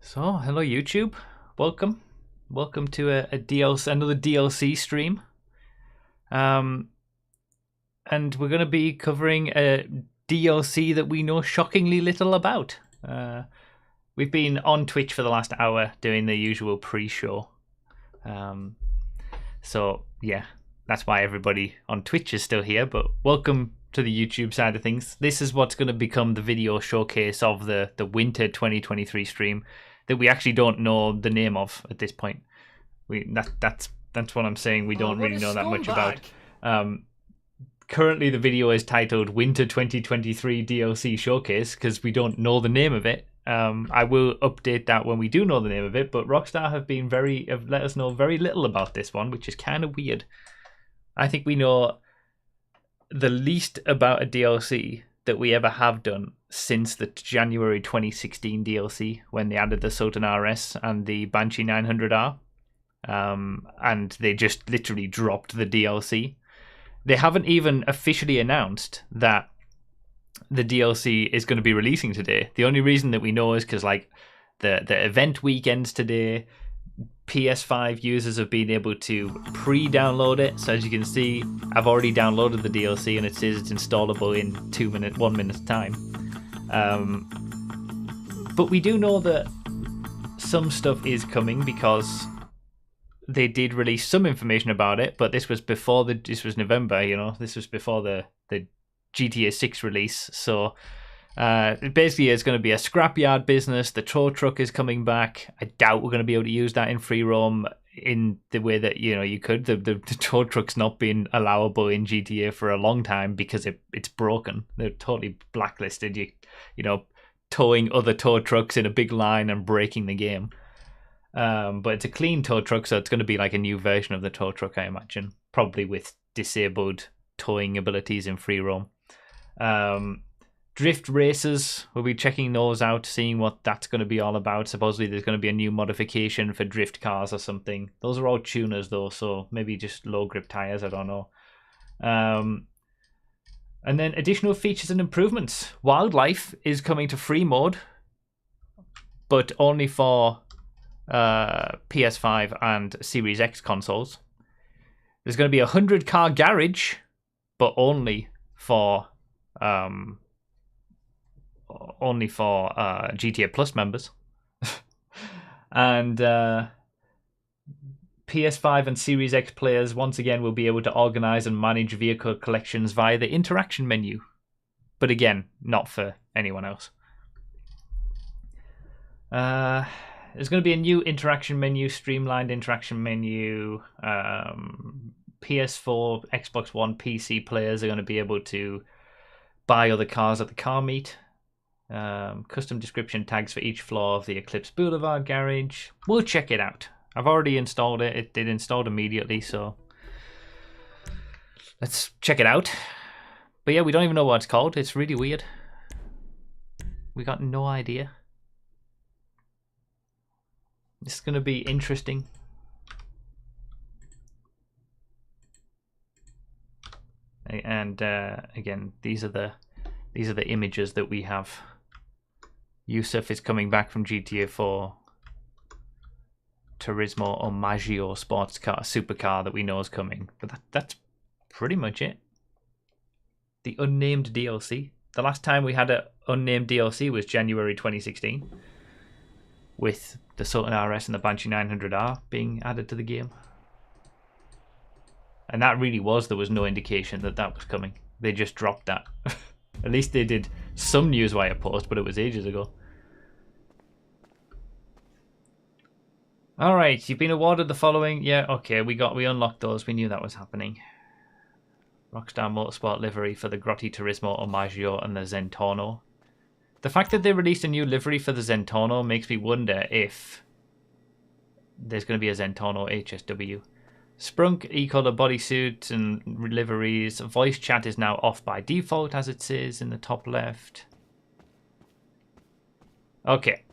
So, hello YouTube. Welcome. Welcome to another DLC stream. And we're going to be covering a DLC that we know shockingly little about. We've been on Twitch for the last hour doing the usual pre-show. So, yeah, that's why everybody on Twitch is still here, but welcome to the YouTube side of things. This is what's going to become the video showcase of the winter 2023 stream that we actually don't know the name of at this point. That's what I'm saying. We don't really know that much about. Currently, the video is titled Winter 2023 DLC Showcase because we don't know the name of it. I will update that when we do know the name of it, but Rockstar have let us know very little about this one, which is kind of weird. I think we know the least about a DLC that we ever have done since the January 2016 DLC when they added the Sultan RS and the Banshee 900R. And they just literally dropped the DLC. They haven't even officially announced that the DLC is going to be releasing today. The only reason that we know is because like the event weekends today, PS5 users have been able to pre-download it. So as you can see, I've already downloaded the DLC and it says it's installable in 1 minute's time. But we do know that some stuff is coming because they did release some information about it, but this was before this was November, you know, this was before the GTA 6 release. So basically it's going to be a scrapyard business. The tow truck is coming back. I doubt we're going to be able to use that in free roam in the way that, you know, you could. The tow truck's not been allowable in GTA for a long time because it's broken. They're totally blacklisted. You know, towing other tow trucks in a big line and breaking the game. But it's a clean tow truck, so it's going to be like a new version of the tow truck, I imagine. Probably with disabled towing abilities in free roam. Drift races, we'll be checking those out, seeing what that's going to be all about. Supposedly there's going to be a new modification for drift cars or something. Those are all tuners though, so maybe just low grip tires, I don't know. And then additional features and improvements. Wildlife is coming to free mode, but only for PS5 and Series X consoles. There's going to be a 100-car garage, but only for GTA Plus members. And PS5 and Series X players once again will be able to organize and manage vehicle collections via the interaction menu, but again, not for anyone else. There's going to be a new interaction menu, streamlined interaction menu. PS4, Xbox One, PC players are going to be able to buy other cars at the car meet. Custom description tags for each floor of the Eclipse Boulevard garage. We'll check it out. I've already installed it. It did install immediately, so let's check it out. But yeah, we don't even know what it's called. It's really weird. We got no idea. It's going to be interesting. And again, these are the images that we have. Yusuf is coming back from GTA 4. Turismo Omaggio sports car, supercar that we know is coming. But that's pretty much it. The unnamed DLC. The last time we had an unnamed DLC was January 2016. With the Sultan RS and the Banshee 900R being added to the game. And that really there was no indication that that was coming. They just dropped that. At least they did some Newswire post, but it was ages ago. Alright, you've been awarded the following. Yeah, okay, we unlocked those. We knew that was happening. Rockstar Motorsport livery for the Grotti Turismo Omaggio and the Zentorno. The fact that they released a new livery for the Zentorno makes me wonder if there's going to be a Zentorno HSW. Sprunk e-color bodysuit and liveries. Voice chat is now off by default, as it says in the top left. Okay.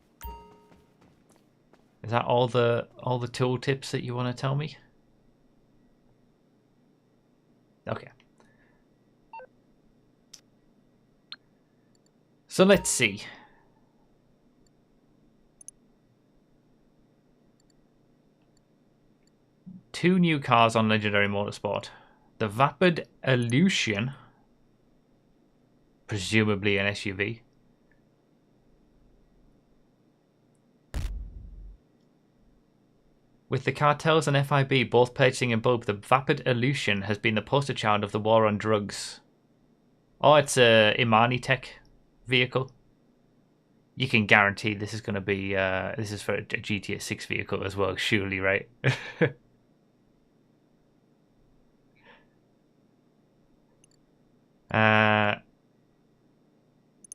Is that all the tool tips that you want to tell me? Okay. So let's see. 2 new cars on Legendary Motorsport. The Vapid Illusion, presumably an SUV. With the cartels and FIB both purchasing in bulk, the Vapid Illusion has been the poster child of the war on drugs. Oh, it's a Imani Tech vehicle. You can guarantee this is going to be, this is for a GTA 6 vehicle as well, surely, right?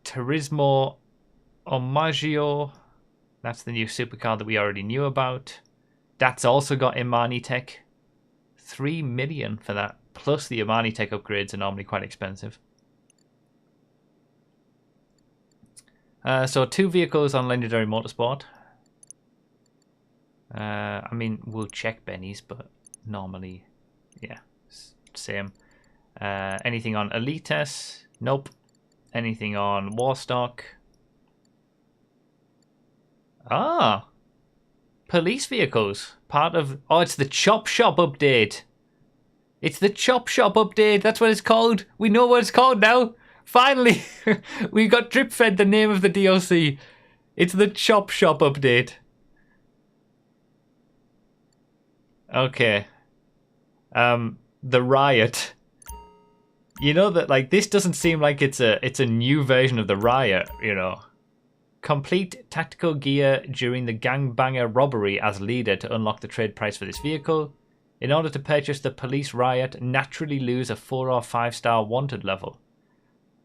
Turismo Omaggio. That's the new supercar that we already knew about. That's also got Imani Tech. 3 million for that. Plus the Imani Tech upgrades are normally quite expensive. So 2 vehicles on Legendary Motorsport. I mean, we'll check Benny's, but normally, yeah, same. Anything on Elites? Nope. Anything on Warstock? Ah! Police vehicles. Part of... Oh, it's the Chop Shop update. It's the Chop Shop update. That's what it's called. We know what it's called now. Finally, we got drip fed the name of the DLC. It's the Chop Shop update. Okay. The Riot. You know that, like, this doesn't seem like it's a new version of the Riot, you know. Complete tactical gear during the gangbanger robbery as leader to unlock the trade price for this vehicle. In order to purchase the Police Riot, naturally lose a 4 or 5 star wanted level.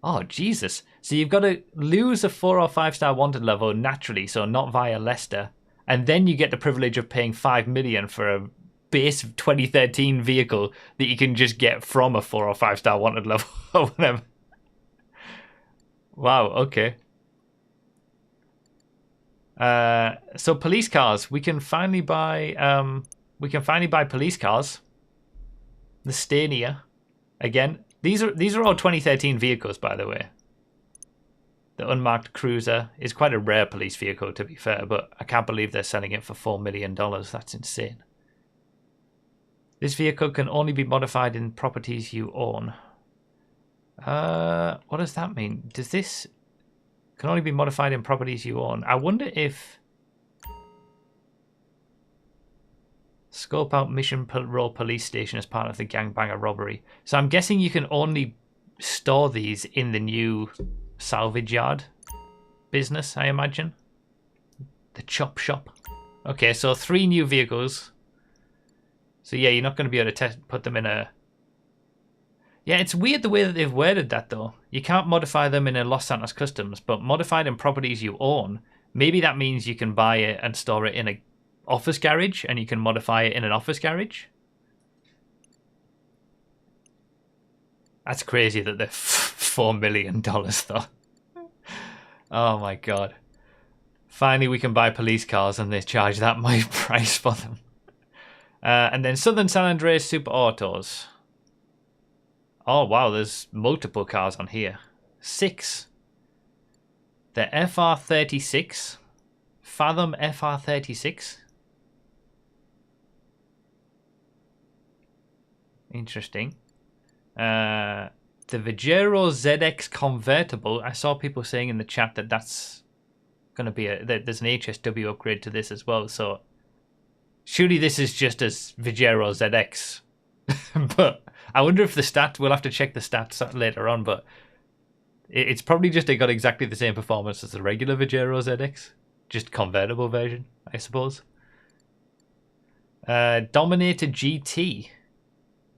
Oh, Jesus. So you've got to lose a 4 or 5 star wanted level naturally, so not via Leicester. And then you get the privilege of paying 5 million for a base 2013 vehicle that you can just get from a 4 or 5 star wanted level or whatever. Wow, okay. So police cars. We can finally buy police cars. The Stania. Again. These are all 2013 vehicles, by the way. The unmarked cruiser is quite a rare police vehicle, to be fair, but I can't believe they're selling it for $4 million. That's insane. This vehicle can only be modified in properties you own. What does that mean? Does this can only be modified in properties you own? I wonder if scope out mission row police station as part of the gangbanger robbery. So I'm guessing you can only store these in the new salvage yard business, I imagine. The Chop Shop. Okay, so 3 new vehicles. So yeah, you're not going to be able to put them in a... Yeah, it's weird the way that they've worded that though. You can't modify them in a Los Santos Customs, but modified in properties you own, maybe that means you can buy it and store it in a office garage, and you can modify it in an office garage. That's crazy that they're $4 million though. Oh my god. Finally we can buy police cars and they charge that much price for them. And then Southern San Andreas Super Autos. Oh wow, there's multiple cars on here. 6. The FR36. Fathom FR36. Interesting. The Vigero ZX convertible. I saw people saying in the chat that that's going to be there's an HSW upgrade to this as well. So surely this is just as Vigero ZX. But I wonder if the stats, we'll have to check the stats later on, but it's probably just they got exactly the same performance as the regular Vigero ZX. Just convertible version, I suppose. Dominator GT.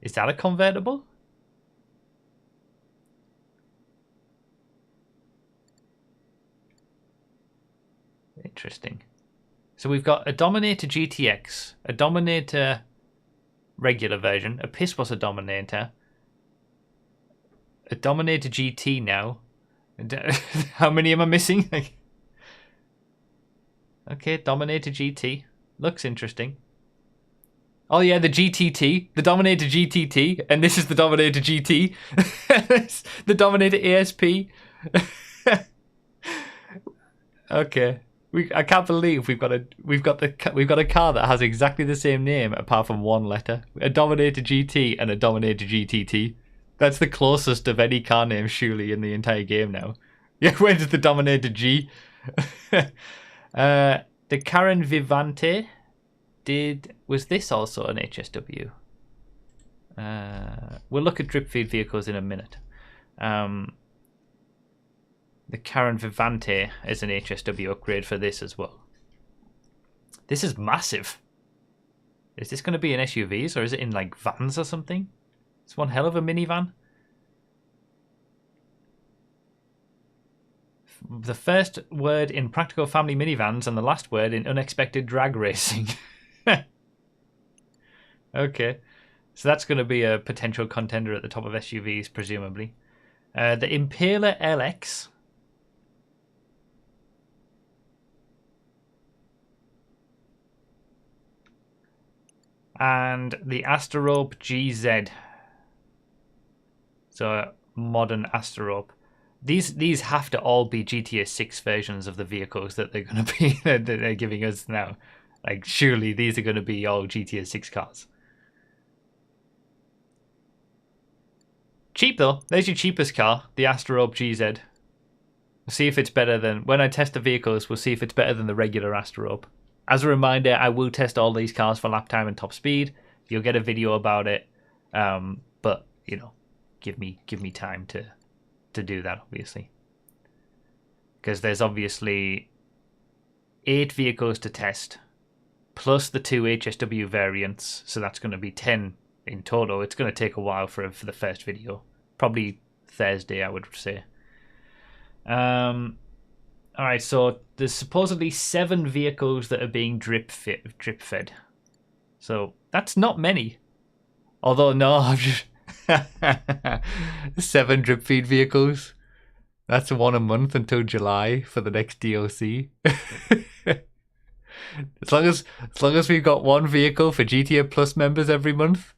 Is that a convertible? Interesting. So we've got a Dominator GTX, a Dominator regular version, a Pisposa Dominator, a Dominator GT now. How many am I missing? Okay, Dominator GT. Looks interesting. Oh yeah, the GTT, the Dominator GTT, and this is the Dominator GT. The Dominator ASP. Okay. I can't believe we've got a car that has exactly the same name apart from one letter. A Dominator GT and a Dominator GTT. That's the closest of any car name, surely, in the entire game now. Yeah, where's the Dominator G? The Karen Vivante was this also an HSW? We'll look at drip feed vehicles in a minute. The Karen Vivante is an HSW upgrade for this as well. This is massive. Is this going to be in SUVs or is it in like vans or something? It's one hell of a minivan. The first word in practical family minivans and the last word in unexpected drag racing. Okay. So that's going to be a potential contender at the top of SUVs, presumably. The Impaler LX. And the Asterope GZ. So modern Asterope. These have to all be GTA 6 versions of the vehicles that they're going to be that they're giving us now. Like surely these are going to be all GTA 6 cars. Cheap though. There's your cheapest car, the Asterope GZ. We'll see if it's better than when I test the vehicles. We'll see if it's better than the regular Asterope. As a reminder, I will test all these cars for lap time and top speed. You'll get a video about it, but you know, give me time to do that, obviously, because there's obviously 8 vehicles to test, plus the 2 HSW variants, so that's going to be 10 in total. It's going to take a while for the first video, probably Thursday, I would say. All right, so there's supposedly 7 vehicles that are being drip fed. So that's not many. Although no, I'm just 7 drip feed vehicles. That's 1 a month until July for the next DLC. as long as we've got 1 vehicle for GTA Plus members every month,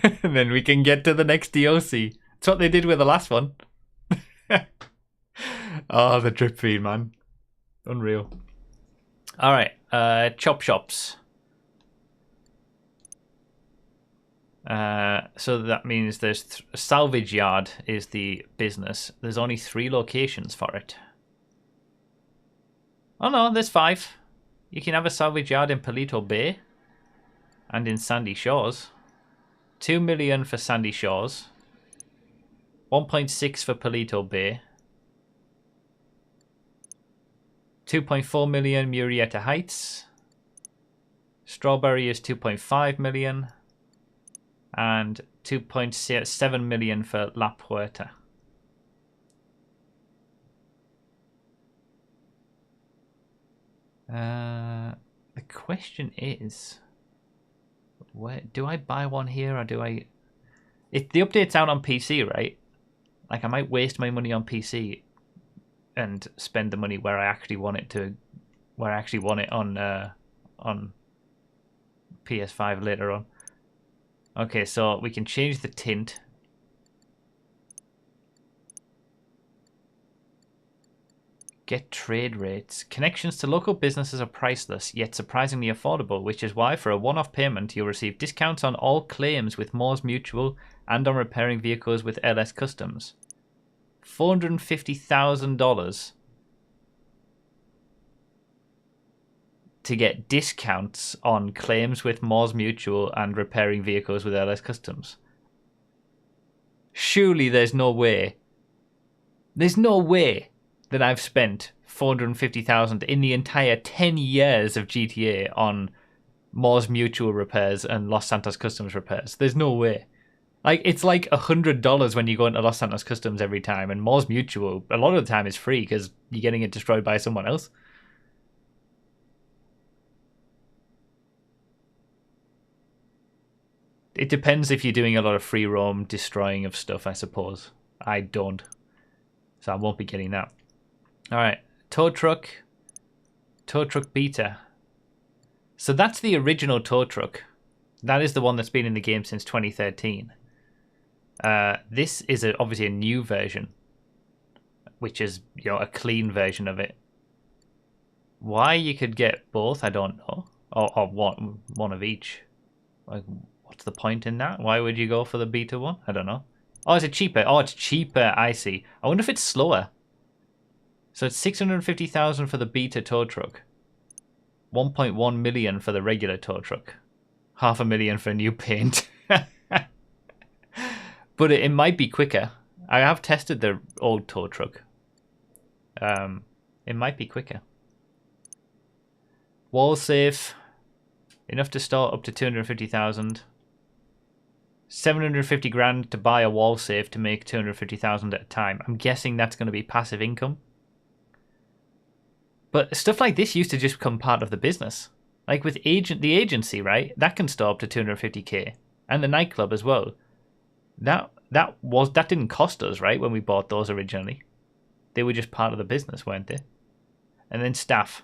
and then we can get to the next DLC. That's what they did with the last one. Oh, the drip feed, man. Unreal. Alright, chop shops. So that means there's a salvage yard is the business. There's only 3 locations for it. Oh no, there's 5. You can have a salvage yard in Palito Bay and in Sandy Shores. 2 million for Sandy Shores. 1.6 for Palito Bay. 2.4 million Murrieta Heights. Strawberry is 2.5 million. And 2.7 million for La Puerta. The question is, where do I buy one here or do I? If the update's out on PC, right? Like I might waste my money on PC and spend the money where I actually want it to, where I actually want it on PS5 later on. Okay, so we can change the tint. Get trade rates. Connections to local businesses are priceless, yet surprisingly affordable, which is why for a one-off payment you'll receive discounts on all claims with Moores Mutual and on repairing vehicles with LS Customs. $450,000 to get discounts on claims with Moores Mutual and repairing vehicles with LS Customs. Surely there's no way. There's no way that I've spent $450,000 in the entire 10 years of GTA on Moores Mutual repairs and Los Santos Customs repairs. There's no way. Like, it's like $100 when you go into Los Santos Customs every time, and Moores Mutual, a lot of the time, is free because you're getting it destroyed by someone else. It depends if you're doing a lot of free roam destroying of stuff, I suppose. I don't. So I won't be getting that. Alright, tow truck beta. So that's the original tow truck. That is the one that's been in the game since 2013. This is obviously a new version, which is, you know, a clean version of it. Why you could get both, I don't know. Or one of each. Like, what's the point in that? Why would you go for the beta one? I don't know. Oh, is it cheaper? Oh, it's cheaper. I see. I wonder if it's slower. So it's 650,000 for the beta tow truck. 1.1 million for the regular tow truck. 500,000 for new paint. But it might be quicker. I have tested the old tow truck. It might be quicker. Wall safe. Enough to start up to 250,000. 750 grand to buy a wall safe to make 250,000 at a time. I'm guessing that's going to be passive income. But stuff like this used to just become part of the business. Like with the agency, right? That can start up to 250k. And the nightclub as well. That didn't cost us, right, when we bought those originally. They were just part of the business, weren't they? And then staff.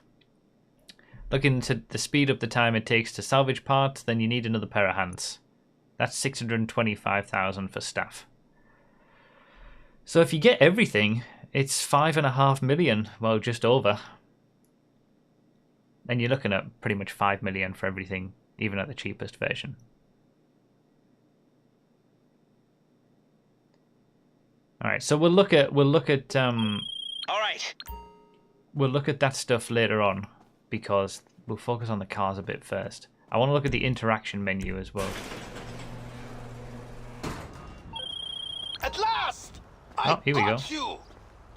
Looking to the speed up the time it takes to salvage parts, then you need another pair of hands. That's 625,000 for staff. So if you get everything, it's 5.5 million. Well, just over. And you're looking at pretty much 5 million for everything, even at the cheapest version. All right, so we'll look at All right. We'll look at that stuff later on because we'll focus on the cars a bit first. I want to look at the interaction menu as well. At last! Oh, here we go. You.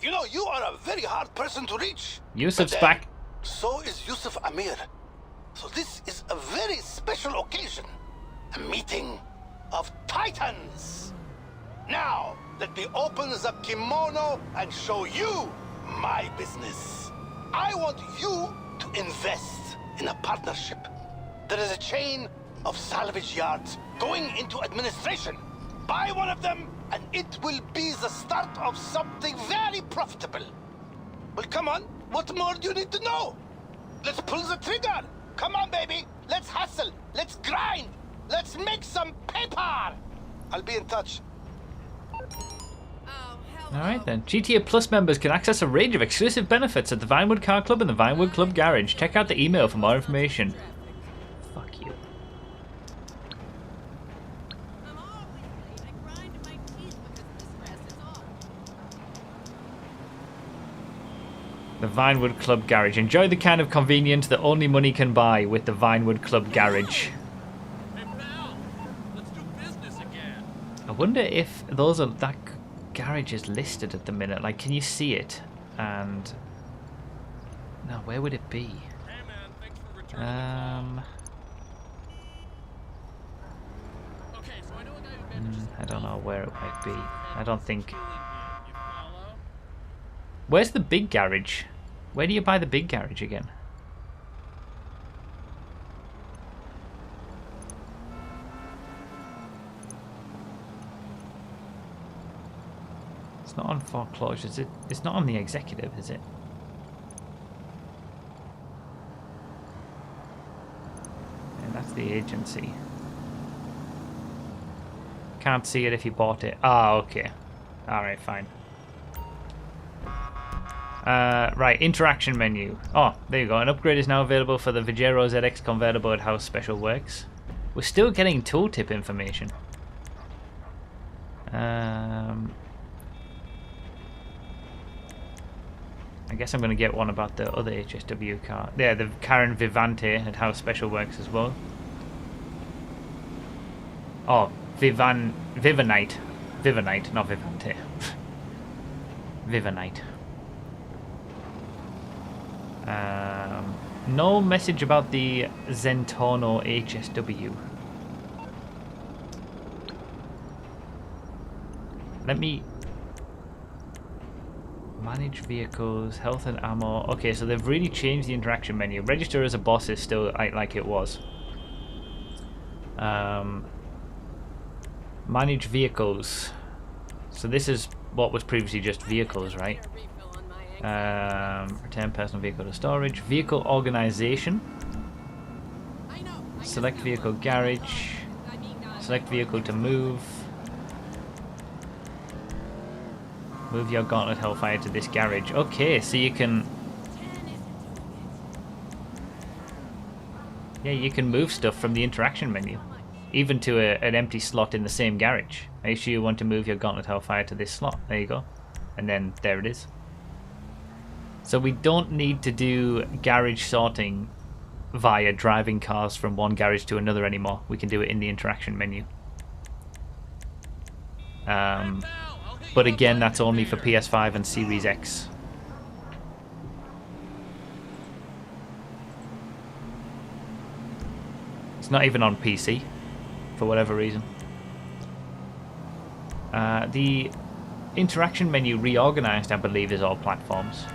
You know, you are a very hard person to reach. Yusuf's back. So is Yusuf Amir. So this is a very special occasion. A meeting of titans. Now, let me open the kimono and show you my business. I want you to invest in a partnership. There is a chain of salvage yards going into administration. Buy one of them and it will be the start of something very profitable. Well, come on. What more do you need to know? Let's pull the trigger. Come on, baby. Let's hustle. Let's grind. Let's make some paper. I'll be in touch. Alright then. GTA Plus members can access a range of exclusive benefits at the Vinewood Car Club and the Vinewood Club Garage. Check out the email for more information. Fuck you. The Vinewood Club Garage. Enjoy the kind of convenience that only money can buy with the Vinewood Club Garage. I wonder if those are that garage is listed at the minute. Like, can you see it? And no, where would it be? I don't know where it might be. I don't think. Where's the big garage? Where do you buy the big garage again? It's not on foreclosure, is it? It's not on the executive, is it? And that's the agency. Can't see it if you bought it. Ah, okay. Alright, fine. Right, interaction menu. Oh, there you go. An upgrade is now available for the Vigero ZX convertible at House Special Works. We're still getting tooltip information. I guess I'm going to get one about the other HSW car. Yeah, the Karen Vivante at House Special Works as well. Oh, Vivanite. Vivanite, not Vivante. Vivanite. No message about the Zentorno HSW. Let me manage vehicles, health and ammo. Okay, so they've really changed the interaction menu. Register as a boss is still like it was. Manage vehicles. So this is what was previously just vehicles, right? Return personal vehicle to storage. Vehicle organization. Select vehicle garage. Select vehicle to move. Move your Gauntlet Hellfire to this garage. Okay, so you can Yeah, you can move stuff from the interaction menu, even to an empty slot in the same garage. Make sure you want to move your Gauntlet Hellfire to this slot. There you go. And then there it is. So we don't need to do garage sorting via driving cars from one garage to another anymore. We can do it in the interaction menu. But again, that's only for PS5 and Series X. It's not even on PC, for whatever reason. The interaction menu reorganized, I believe, is all platforms.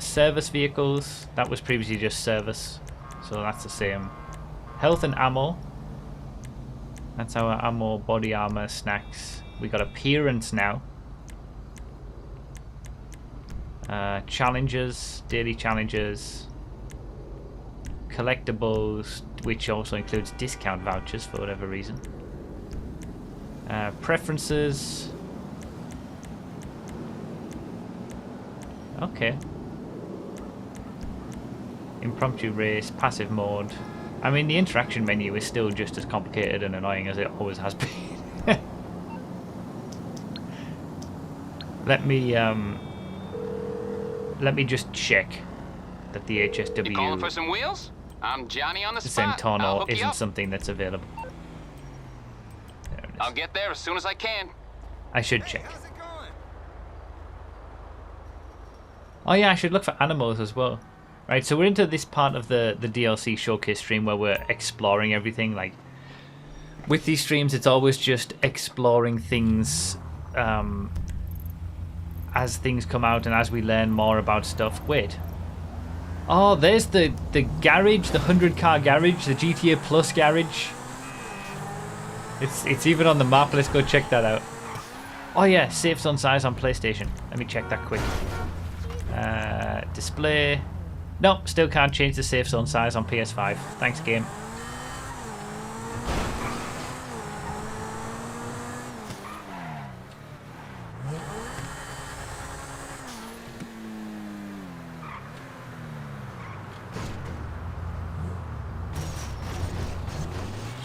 Service vehicles, that was previously just service, so that's the same. Health and ammo, that's our ammo, body armor, snacks. We got appearance now. Challenges, daily challenges, collectibles, which also includes discount vouchers for whatever reason. Preferences. Okay. Impromptu race, passive mode. I mean, the interaction menu is still just as complicated and annoying as it always has been. Let me just check that the HSW You calling for some wheels? I'm Johnny on the spot. Centauno isn't something that's available. There it is. I'll get there as soon as I can. I should check. Oh yeah, I should look for animals as well. Right, so we're into this part of the DLC showcase stream where we're exploring everything. Like, with these streams, it's always just exploring things as things come out and as we learn more about stuff. Wait. Oh, there's the garage, the 100-car garage, the GTA Plus garage. It's even on the map. Let's go check that out. Oh yeah, safe zone size on PlayStation. Let me check that quick. Display. Nope, still can't change the safe zone size on PS5. Thanks, game.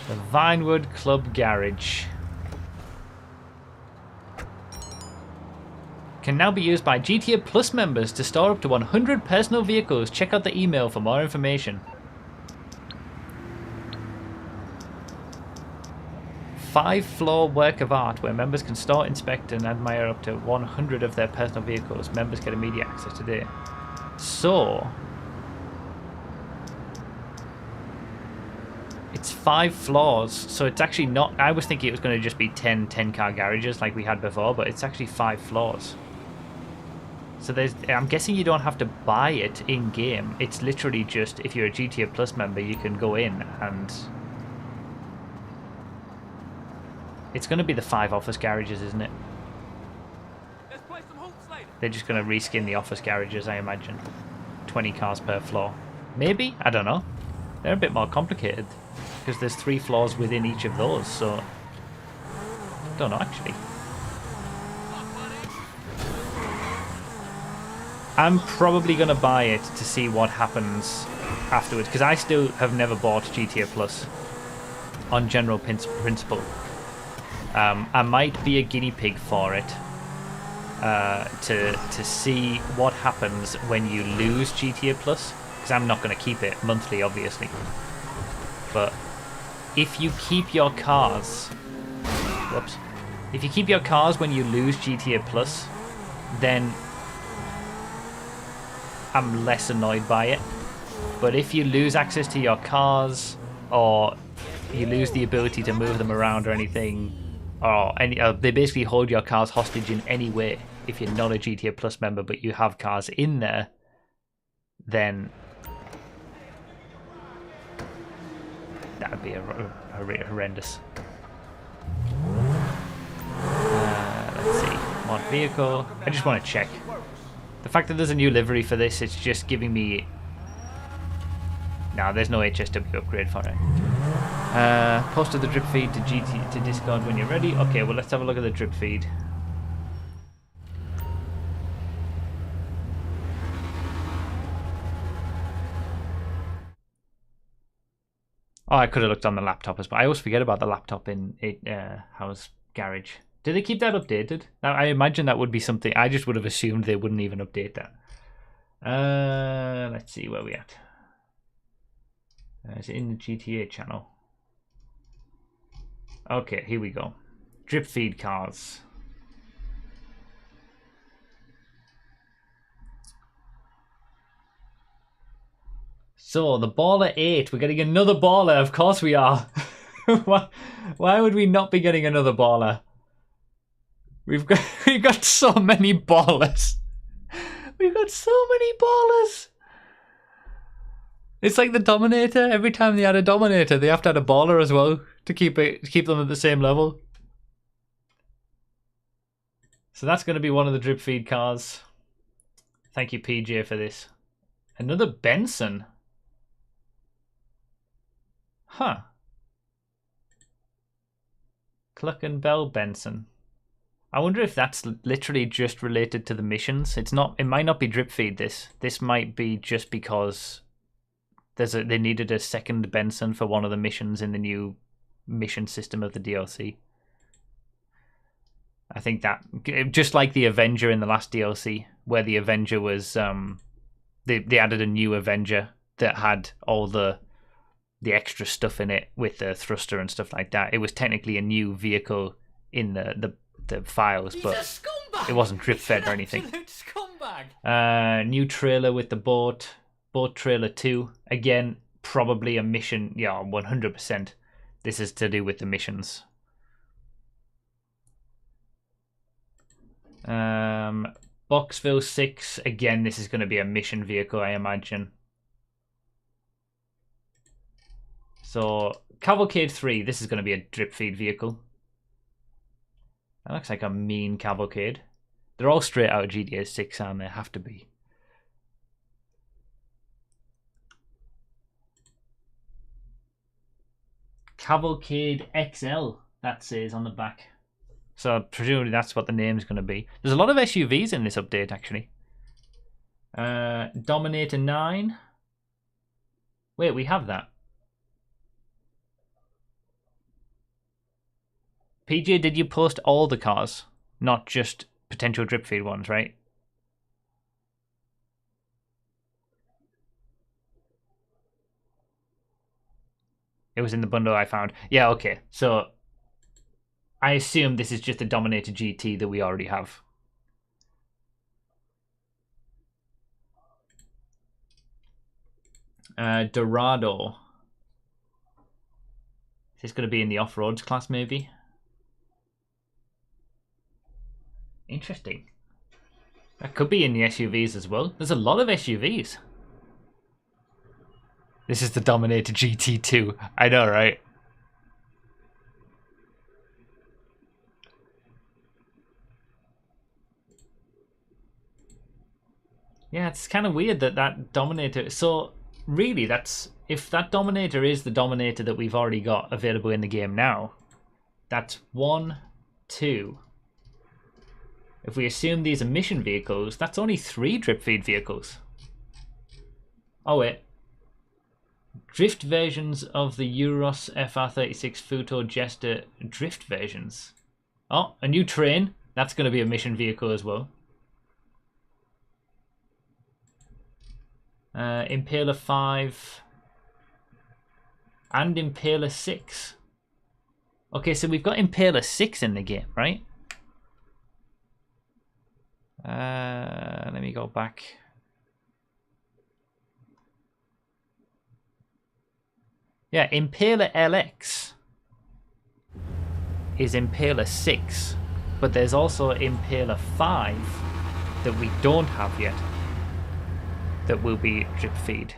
The Vinewood Club Garage can now be used by GTA Plus members to store up to 100 personal vehicles. Check out the email for more information. 5-floor work of art where members can store, inspect and admire up to 100 of their personal vehicles. Members get immediate access today. So it's 5 floors, so it's actually not... I was thinking it was going to just be 10-car garages like we had before, but it's actually 5 floors. So there's... I'm guessing you don't have to buy it in-game. It's literally just, if you're a GTA Plus member, you can go in and... It's going to be the 5 office garages, isn't it? They're just going to reskin the office garages, I imagine. 20 cars per floor. Maybe? I don't know. They're a bit more complicated. Because there's 3 floors within each of those, so... Don't know, actually. I'm probably going to buy it to see what happens afterwards, because I still have never bought GTA Plus on general principle. I might be a guinea pig for it to see what happens when you lose GTA Plus, because I'm not going to keep it monthly, obviously. But if you keep your cars, if you keep your cars when you lose GTA Plus, then I'm less annoyed by it. But if you lose access to your cars, or you lose the ability to move them around or anything, or they basically hold your cars hostage in any way. If you're not a GTA Plus member but you have cars in there, then that would be horrendous. Let's see. Mod vehicle. I just want to check. The fact that there's a new livery for this, it's just giving me... No, there's no HSW upgrade for it. Posted the drip feed to Discord when you're ready. Okay, well, let's have a look at the drip feed. Oh, I could have looked on the laptop as well. I always forget about the laptop in House Garage. Did they keep that updated? Now, I imagine that would be something. I just would have assumed they wouldn't even update that. Let's see where we at. Is it in the GTA channel? Okay, here we go. Drip feed cars. So, the Baller 8. We're getting another Baller. Of course we are. Why would we not be getting another Baller? We've got so many Ballers. We've got so many Ballers. It's like the Dominator. Every time they add a Dominator, they have to add a Baller as well to keep them at the same level. So that's going to be one of the drip feed cars. Thank you, PJ, for this. Another Benson. Huh. Cluck and Bell Benson. I wonder if that's literally just related to the missions. It's not. It might not be drip feed. This might be just because they needed a second Benson for one of the missions in the new mission system of the DLC. I think that just like the Avenger in the last DLC, where the Avenger was they added a new Avenger that had all the extra stuff in it with the thruster and stuff like that. It was technically a new vehicle in the files, but it wasn't drip fed or anything. New trailer with the boat trailer 2. Again, probably a mission. Yeah, 100%. This is to do with the missions. Boxville 6. Again, this is going to be a mission vehicle, I imagine. So, Cavalcade 3. This is going to be a drip feed vehicle. That looks like a mean Cavalcade. They're all straight out of GTA 6, and they have to be. Cavalcade XL, that says on the back. So presumably that's what the name's going to be. There's a lot of SUVs in this update, actually. Dominator 9. Wait, we have that. PJ, did you post all the cars? Not just potential drip feed ones, right? It was in the bundle I found. Yeah, okay. So I assume this is just a Dominator GT that we already have. Dorado. Is this going to be in the off-roads class, maybe? Interesting. That could be in the SUVs as well. There's a lot of SUVs. This is the Dominator GT2. I know, right? Yeah, it's kind of weird that Dominator... So, really, that's... If that Dominator is the Dominator that we've already got available in the game now, that's 1, 2... If we assume these are mission vehicles, that's only 3 drip feed vehicles. Oh, wait. Drift versions of the Euros FR36 Futo Jester drift versions. Oh, a new train. That's going to be a mission vehicle as well. Impaler 5. And Impaler 6. Okay, so we've got Impaler 6 in the game, right? Let me go back. Yeah, Impaler LX is Impaler 6, but there's also Impaler 5 that we don't have yet that will be drip feed.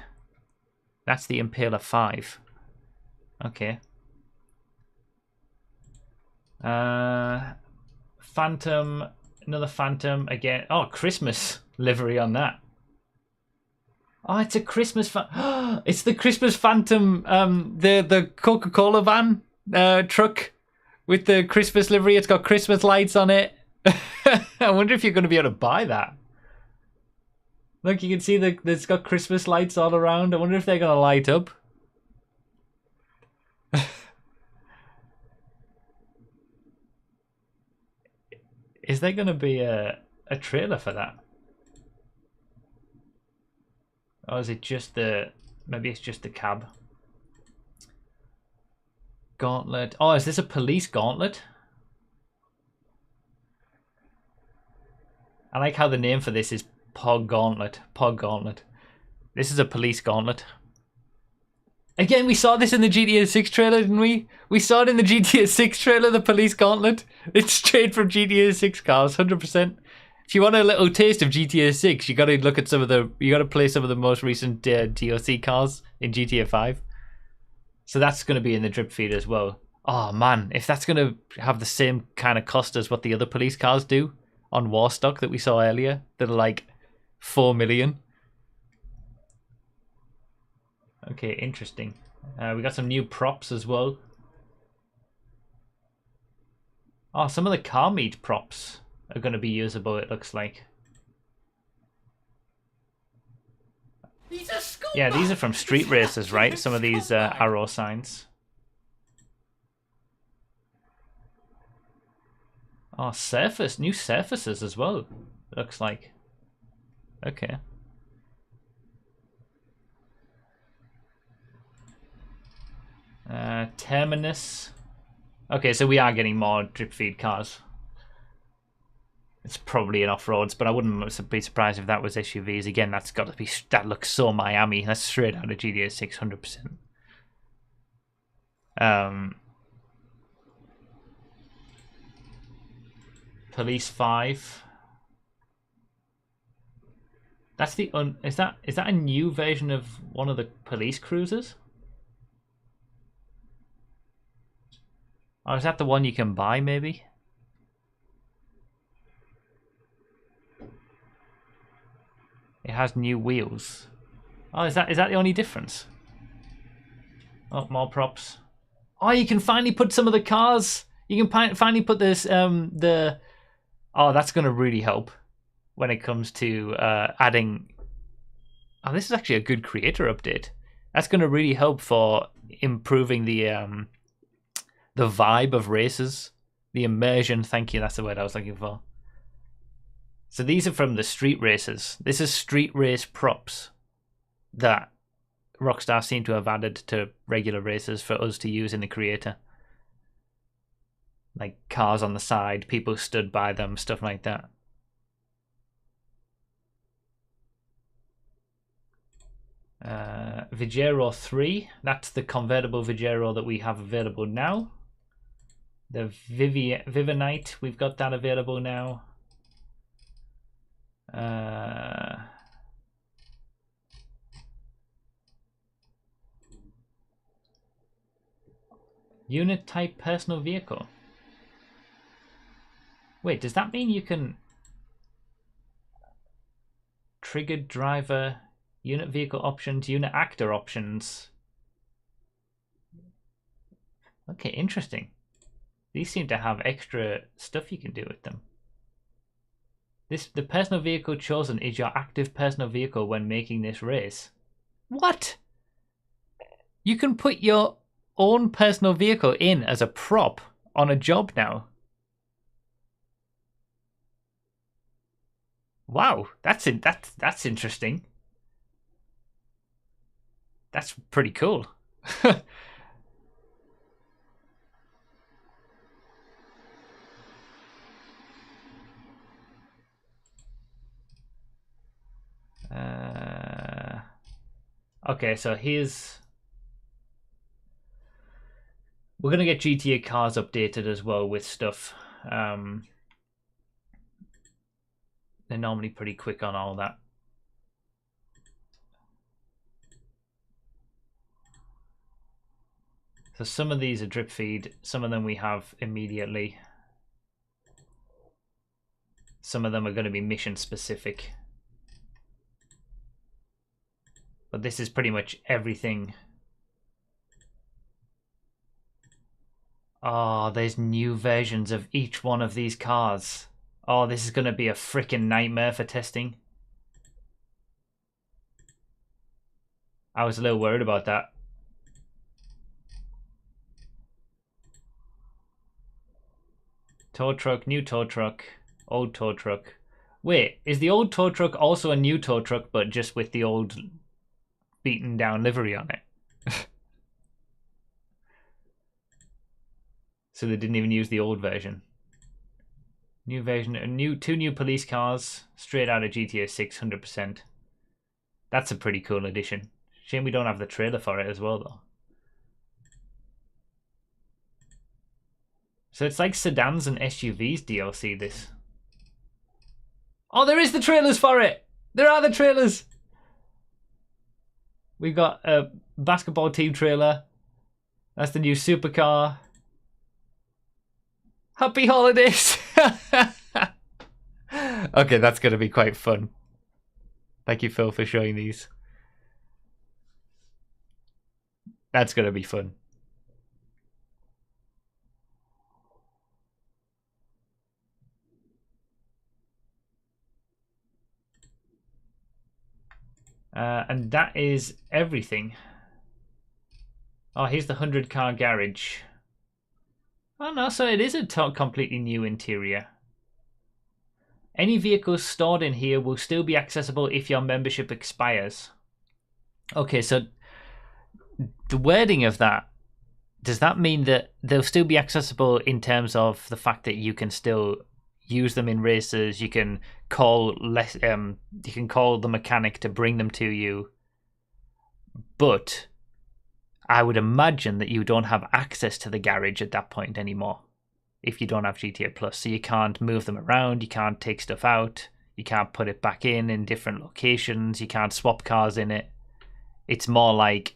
That's the Impaler 5. Okay. Phantom... Another Phantom again. Oh, Christmas livery on that. Oh, it's a Christmas it's the Christmas Phantom, the Coca-Cola van truck with the Christmas livery. It's got Christmas lights on it. I wonder if you're going to be able to buy that. Look, you can see it's got Christmas lights all around. I wonder if they're going to light up. Is there going to be a trailer for that? Or is it just the... Maybe it's just the cab. Gauntlet. Oh, is this a police gauntlet? I like how the name for this is Pog Gauntlet. Pog Gauntlet. This is a police gauntlet. Again, we saw this in the GTA 6 trailer, didn't we? We saw it in the GTA 6 trailer, the police gauntlet. It's straight from GTA 6 cars, 100%. If you want a little taste of GTA 6, you gotta look at some of the... You gotta play some of the most recent DLC cars in GTA 5. So that's gonna be in the drip feed as well. Oh man, if that's gonna have the same kind of cost as what the other police cars do on Warstock that we saw earlier, that are like 4 million. Okay, interesting. We got some new props as well. Oh, some of the car meet props are going to be usable, it looks like. Yeah, these are from Street Racers, right? Some of these arrow signs. Oh, surface, new surfaces as well, looks like. Okay. Terminus. Okay, so we are getting more drip feed cars. It's probably in off-roads, but I wouldn't be surprised if that was SUVs. Again, that's got to be... That looks so Miami. That's straight out of GTA 6, 100%. Police 5. That's the... Is that a new version of one of the police cruisers? Or is that the one you can buy, maybe? It has new wheels. Oh, is that the only difference? Oh, more props. Oh, you can finally put some of the cars. You can finally put this the... Oh, that's going to really help when it comes to adding... Oh, this is actually a good creator update. That's going to really help for improving the vibe of races. The immersion, thank you, that's the word I was looking for. So these are from the Street Racers. This is street race props that Rockstar seem to have added to regular races for us to use in the creator. Like cars on the side, people stood by them, stuff like that. Vigero 3, that's the convertible Vigero that we have available now. The Vivinite, we've got that available now. Unit type personal vehicle. Wait, does that mean you can triggered driver, unit vehicle options, unit actor options? Okay, interesting. These seem to have extra stuff you can do with them. The personal vehicle chosen is your active personal vehicle when making this race. What? You can put your own personal vehicle in as a prop on a job now. Wow, that's interesting. That's pretty cool. Okay, so we're gonna get GTA cars updated as well with stuff. They're normally pretty quick on all that. So some of these are drip feed, some of them we have immediately. Some of them are going to be mission specific. But this is pretty much everything. Oh, there's new versions of each one of these cars. Oh, this is going to be a freaking nightmare for testing. I was a little worried about that. Tow truck, new tow truck. Old tow truck. Wait, is the old tow truck also a new tow truck, but just with the old beaten down livery on it? So they didn't even use the old version. New version, two new police cars, straight out of GTA 6, 100%. That's a pretty cool addition. Shame we don't have the trailer for it as well, though. So it's like sedans and SUVs DLC, this. Oh, there is the trailers for it! There are the trailers! We've got a basketball team trailer. That's the new supercar. Happy holidays! Okay, that's going to be quite fun. Thank you, Phil, for showing these. That's going to be fun. And that is everything. Oh, here's the 100-car garage. Oh no, so it is a completely new interior. Any vehicles stored in here will still be accessible if your membership expires. Okay, so the wording of that, does that mean that they'll still be accessible in terms of the fact that you can still use them in races, you can call the mechanic to bring them to you, but I would imagine that you don't have access to the garage at that point anymore if you don't have GTA Plus. So you can't move them around, you can't take stuff out, you can't put it back in different locations, you can't swap cars in it. It's more like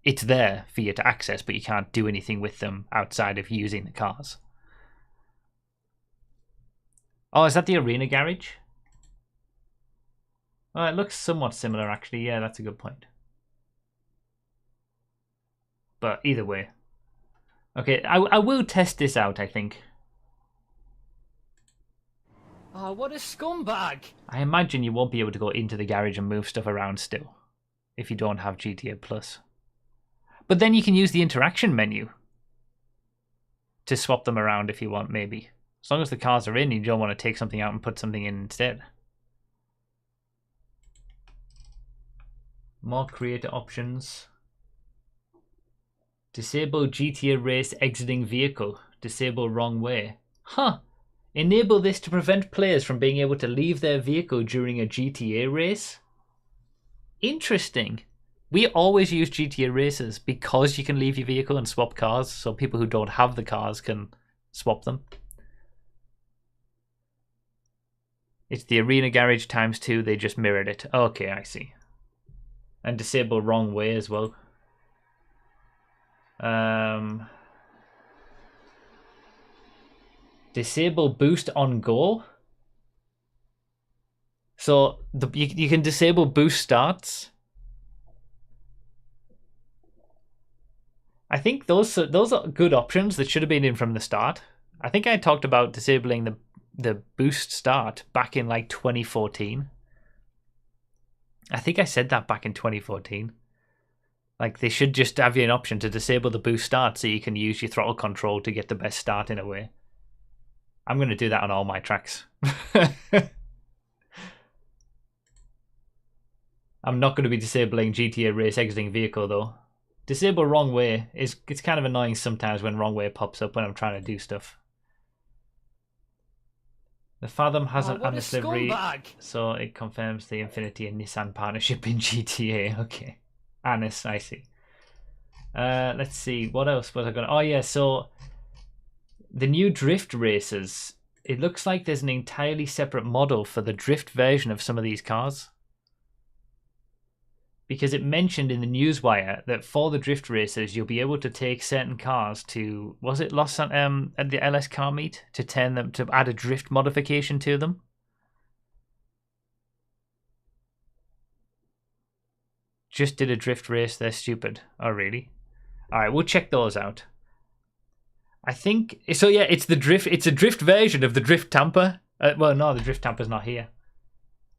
it's there for you to access, but you can't do anything with them outside of using the cars. Oh, is that the arena garage? Oh, it looks somewhat similar actually. Yeah, that's a good point. But either way. Okay, I will test this out, I think. Oh, what a scumbag! I imagine you won't be able to go into the garage and move stuff around still, if you don't have GTA Plus. But then you can use the interaction menu to swap them around if you want, maybe. As long as the cars are in, you don't want to take something out and put something in instead. More creator options. Disable GTA race exiting vehicle. Disable wrong way. Huh. Enable this to prevent players from being able to leave their vehicle during a GTA race? Interesting. We always use GTA races because you can leave your vehicle and swap cars, so people who don't have the cars can swap them. It's the arena garage ×2, they just mirrored it. Okay, I see. And disable wrong way as well. Disable boost on go. So you can disable boost starts. I think those are good options that should have been in from the start. I think I talked about disabling the boost start back in like 2014. I think I said that back in 2014. Like, they should just have you an option to disable the boost start so you can use your throttle control to get the best start in a way. I'm going to do that on all my tracks. I'm not going to be disabling GTA race exiting vehicle though. Disable wrong way it's kind of annoying sometimes when wrong way pops up when I'm trying to do stuff. The Fathom has an Annis livery, so it confirms the Infiniti and Nissan partnership in GTA. Okay. Annis, I see. Let's see, what else was I going to... Oh yeah, so the new drift races, it looks like there's an entirely separate model for the drift version of some of these cars. Because it mentioned in the newswire that for the drift races, you'll be able to take certain cars to... Was it at the LS car meet? To turn them, to add a drift modification to them? Just did a drift race, they're stupid. Oh, really? Alright, we'll check those out. I think... So yeah, it's a drift version of the Drift Tamper. Well, no, the Drift Tamper's not here.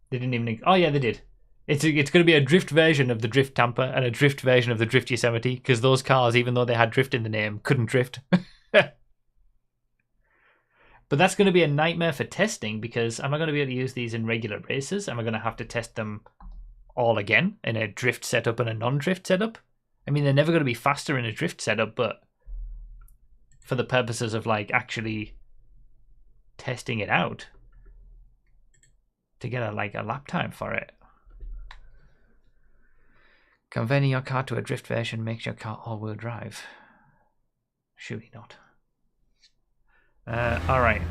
They didn't even... Oh yeah, they did. It's going to be a drift version of the Drift Tamper and a drift version of the Drift Yosemite, because those cars, even though they had drift in the name, couldn't drift. But that's going to be a nightmare for testing, because am I going to be able to use these in regular races? Am I going to have to test them all again in a drift setup and a non-drift setup? I mean, they're never going to be faster in a drift setup, but for the purposes of like actually testing it out to get a lap time for it. Converting your car to a drift version makes your car all-wheel drive. Surely not. Alright.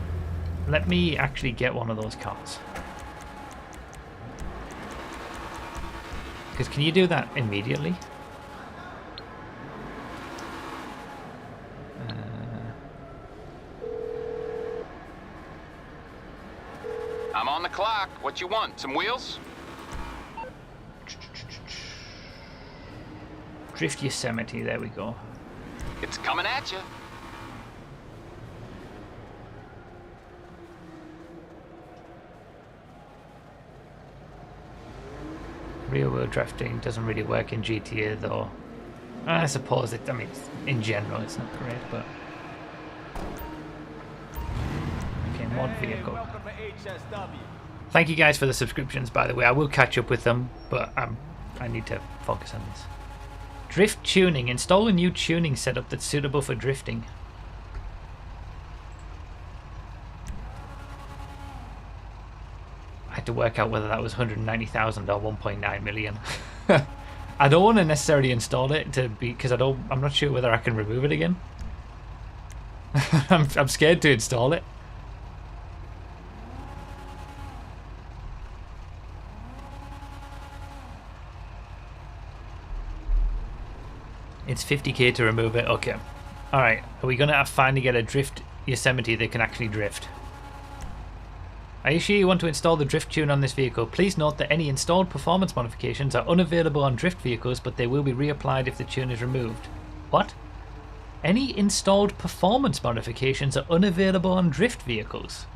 Let me actually get one of those cars. Because can you do that immediately? I'm on the clock. What you want? Some wheels? Drift Yosemite, there we go. It's coming at you. Real world drifting doesn't really work in GTA though. I suppose it, I mean, in general it's not great, but... Okay, mod vehicle. Thank you guys for the subscriptions, by the way. I will catch up with them, but I need to focus on this. Drift tuning. Install a new tuning setup that's suitable for drifting. I had to work out whether that was 190,000 or 1.9 million. I don't want to necessarily install it because I'm not sure whether I can remove it again. I'm scared to install it. It's 50k to remove it. Okay. Alright. Are we going to finally get a drift Yosemite that can actually drift? Are you sure you want to install the drift tune on this vehicle? Please note that any installed performance modifications are unavailable on drift vehicles, but they will be reapplied if the tune is removed. What? Any installed performance modifications are unavailable on drift vehicles?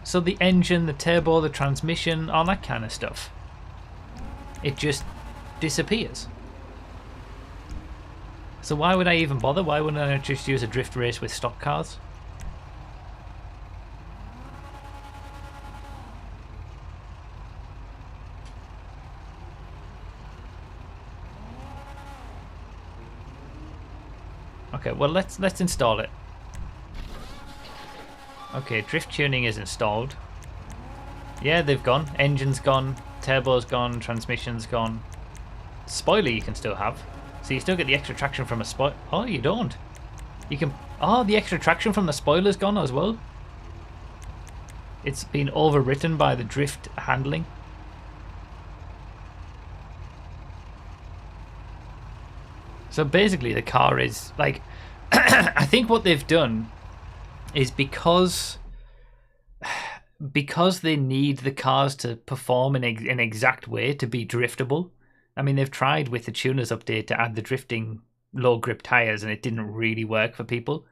So the engine, the turbo, the transmission, all that kind of stuff. It just disappears. So why would I even bother? Why wouldn't I just use a drift race with stock cars? Okay, well let's install it. Okay, drift tuning is installed. Yeah, they've gone. Engine's gone. Turbo's gone, transmission's gone. Spoiler you can still have. So you still get the extra traction from a spoiler. Oh, you don't. You can... Oh, the extra traction from the spoiler's gone as well. It's been overwritten by the drift handling. So basically the car is like... I think what they've done is because they need the cars to perform in an exact way to be driftable. I mean, they've tried with the tuners update to add the drifting low grip tires and it didn't really work for people.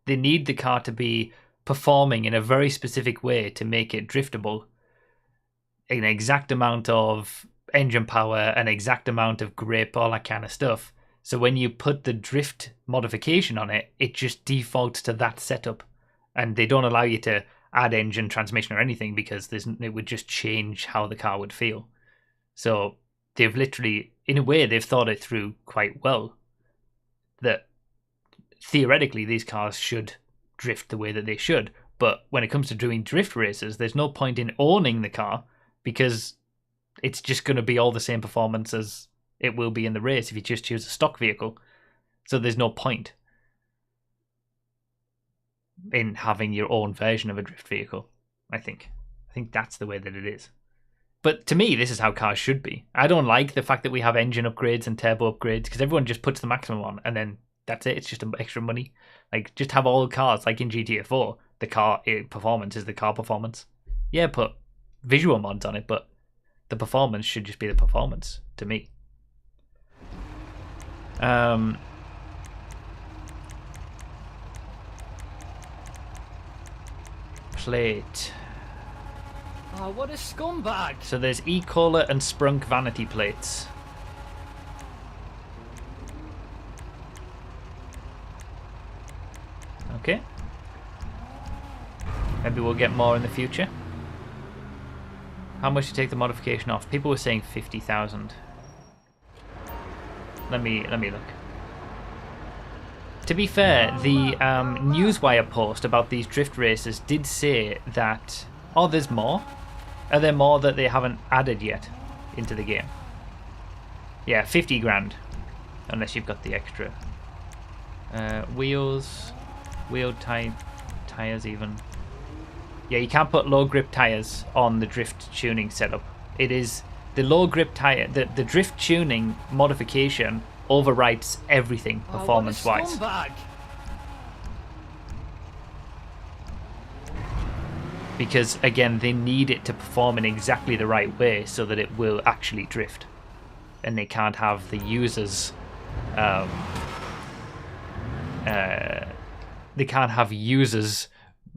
They need the car to be performing in a very specific way to make it driftable. An exact amount of engine power, an exact amount of grip, all that kind of stuff. So when you put the drift modification on it, it just defaults to that setup. And they don't allow you to add engine, transmission or anything because it would just change how the car would feel. So they've literally, in a way, they've thought it through quite well. That theoretically these cars should drift the way that they should. But when it comes to doing drift races, there's no point in owning the car because it's just going to be all the same performance as it will be in the race if you just choose a stock vehicle. So there's no point in having your own version of a drift vehicle, I think. I think that's the way that it is. But to me, this is how cars should be. I don't like the fact that we have engine upgrades and turbo upgrades because everyone just puts the maximum on and then that's it. It's just extra money. Like, just have all cars, like in GTA 4, the car performance is the car performance. Yeah, put visual mods on it, but the performance should just be the performance, to me. Plate. Oh, what a scumbag! So there's E-Cola and Sprunk vanity plates. Okay. Maybe we'll get more in the future. How much to take the modification off? People were saying 50,000. Let me look. To be fair, the Newswire post about these drift races did say that... Oh, there's more? Are there more that they haven't added yet into the game? Yeah, 50 grand. Unless you've got the extra. Wheels. Wheeled tires even. Yeah, you can't put low grip tires on the drift tuning setup. It is the low grip tire, the drift tuning modification overwrites everything performance wise. Because again, they need it to perform in exactly the right way so that it will actually drift, and they can't have the users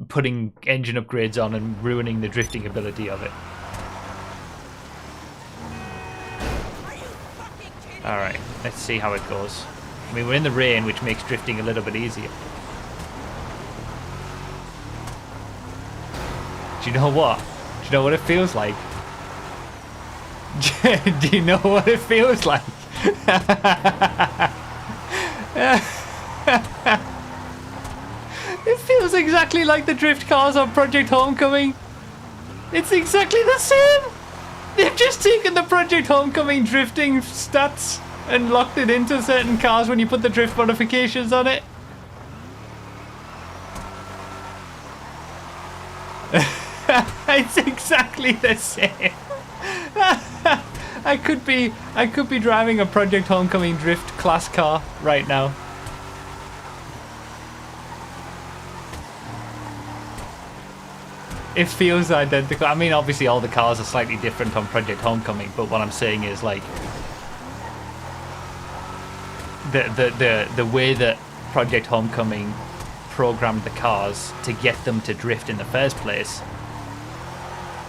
putting engine upgrades on and ruining the drifting ability of it. Alright, let's see how it goes. I mean, we're in the rain, which makes drifting a little bit easier. Do you know what? Do you know what it feels like? Do you know what it feels like? It feels exactly like the drift cars on Project Homecoming. It's exactly the same. They've just taken the Project Homecoming drifting stats and locked it into certain cars when you put the drift modifications on it. It's exactly the same. I could be driving a Project Homecoming drift class car right now. It feels identical. I mean, obviously all the cars are slightly different on Project Homecoming, but what I'm saying is, like, the way that Project Homecoming programmed the cars to get them to drift in the first place,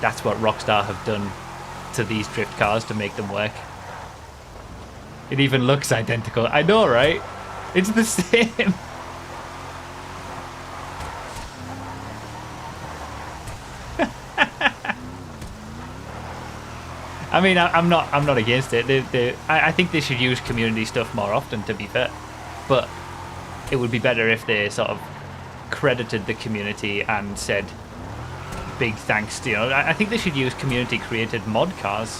that's what Rockstar have done to these drift cars to make them work. It even looks identical. I know, right? It's the same. I mean, I'm not against it. I think they should use community stuff more often, to be fair. But it would be better if they sort of credited the community and said big thanks to, you know. I think they should use community-created mod cars.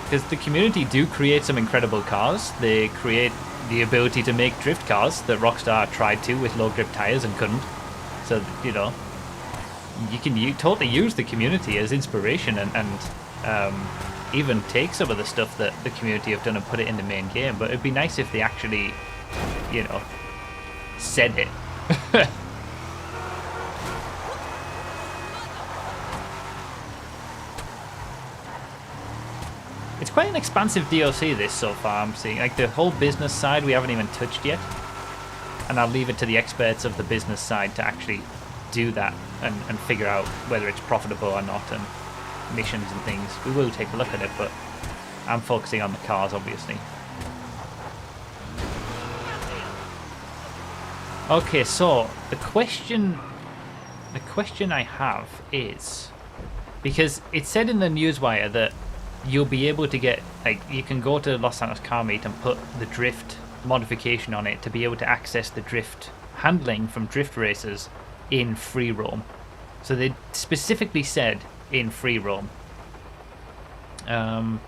Because the community do create some incredible cars. They create the ability to make drift cars that Rockstar tried to with low-grip tires and couldn't. So, you know, you can totally use the community as inspiration and even take some of the stuff that the community have done and put it in the main game. But it'd be nice if they actually, you know, said it. It's quite an expansive DLC, this, so far, I'm seeing. Like, the whole business side we haven't even touched yet. And I'll leave it to the experts of the business side to actually do that and figure out whether it's profitable or not, and missions and things. We will take a look at it, but I'm focusing on the cars, obviously. Okay, so the question I have is, because it said in the newswire that you'll be able to get, like, you can go to Los Santos Car Meet and put the drift modification on it to be able to access the drift handling from drift races in free roam. So they specifically said in free roam. I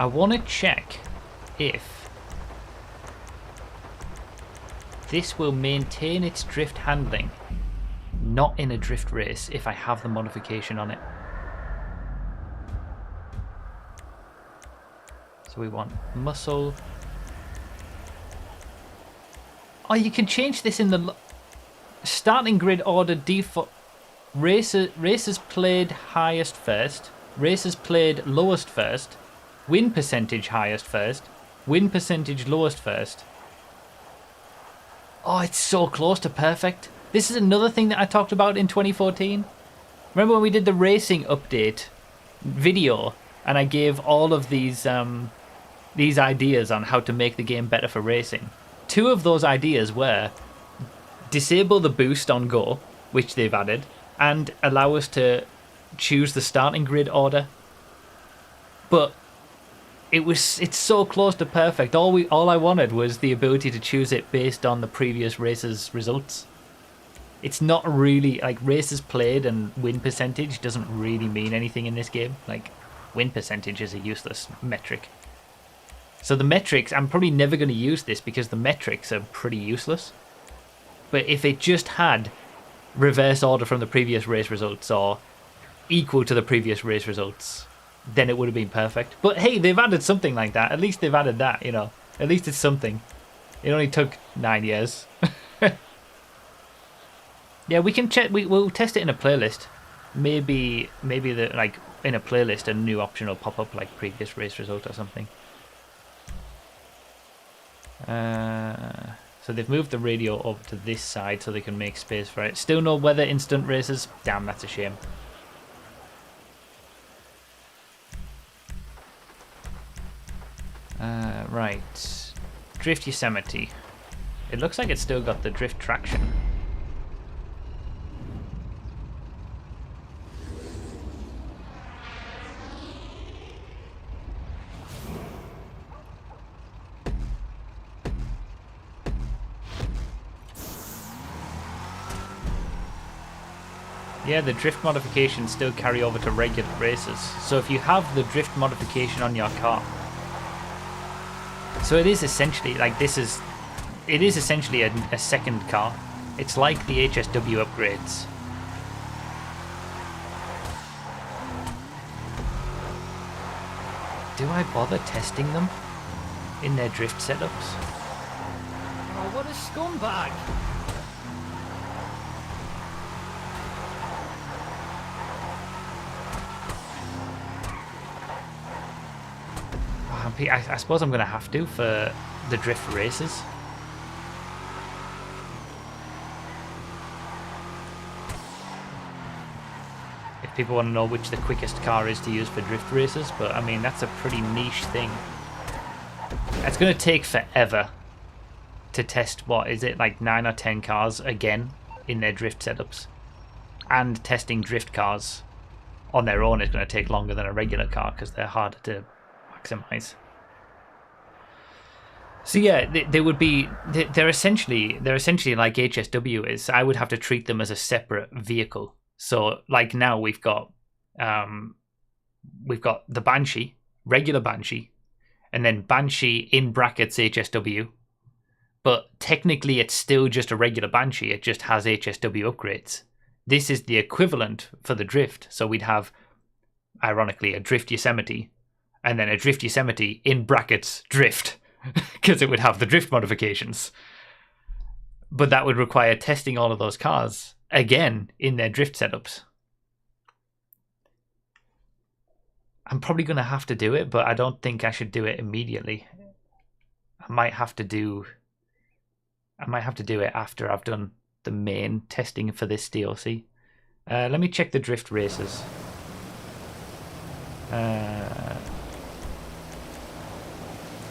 want to check if this will maintain its drift handling not in a drift race if I have the modification on it. So we want muscle. Oh, you can change this in the starting grid order default. Races played highest first, races played lowest first, win percentage highest first, win percentage lowest first. Oh, it's so close to perfect. This is another thing that I talked about in 2014. Remember when we did the racing update video and I gave all of these these ideas on how to make the game better for racing. Two of those ideas were disable the boost on go, which they've added, and allow us to choose the starting grid order. But it's so close to perfect. All I wanted was the ability to choose it based on the previous race's results. It's not really like races played and win percentage doesn't really mean anything in this game. Like win percentage is a useless metric. So the metrics, I'm probably never going to use this because the metrics are pretty useless. But if it just had reverse order from the previous race results or equal to the previous race results, then it would have been perfect. But hey, they've added something like that. At least they've added that, you know. At least it's something. It only took 9 years. Yeah, we can check. We'll test it in a playlist. Maybe the like in a playlist a new option will pop up like previous race result or something. So they've moved the radio over to this side so they can make space for it. Still no weather instant races. Damn, that's a shame. Right. Drift Yosemite. It looks like it's still got the drift traction. Yeah, the drift modifications still carry over to regular races. So if you have the drift modification on your car, so it is essentially like it is essentially a second car. It's like the HSW upgrades. Do I bother testing them in their drift setups? Oh, what a scumbag! I suppose I'm going to have to for the drift races. If people want to know which the quickest car is to use for drift races, but I mean, that's a pretty niche thing. It's going to take forever to test, what is it, like 9 or 10 cars again in their drift setups. And testing drift cars on their own is going to take longer than a regular car because they're harder to maximize. So yeah, they would be. They're essentially like HSW is. I would have to treat them as a separate vehicle. So like now we've got the Banshee, regular Banshee, and then Banshee in brackets HSW. But technically, it's still just a regular Banshee. It just has HSW upgrades. This is the equivalent for the drift. So we'd have, ironically, a Drift Yosemite, and then a Drift Yosemite in brackets drift. Because it would have the drift modifications. But that would require testing all of those cars again in their drift setups. I'm probably going to have to do it, but I don't think I should do it immediately. I might have to do it after I've done the main testing for this DLC. Let me check the drift races.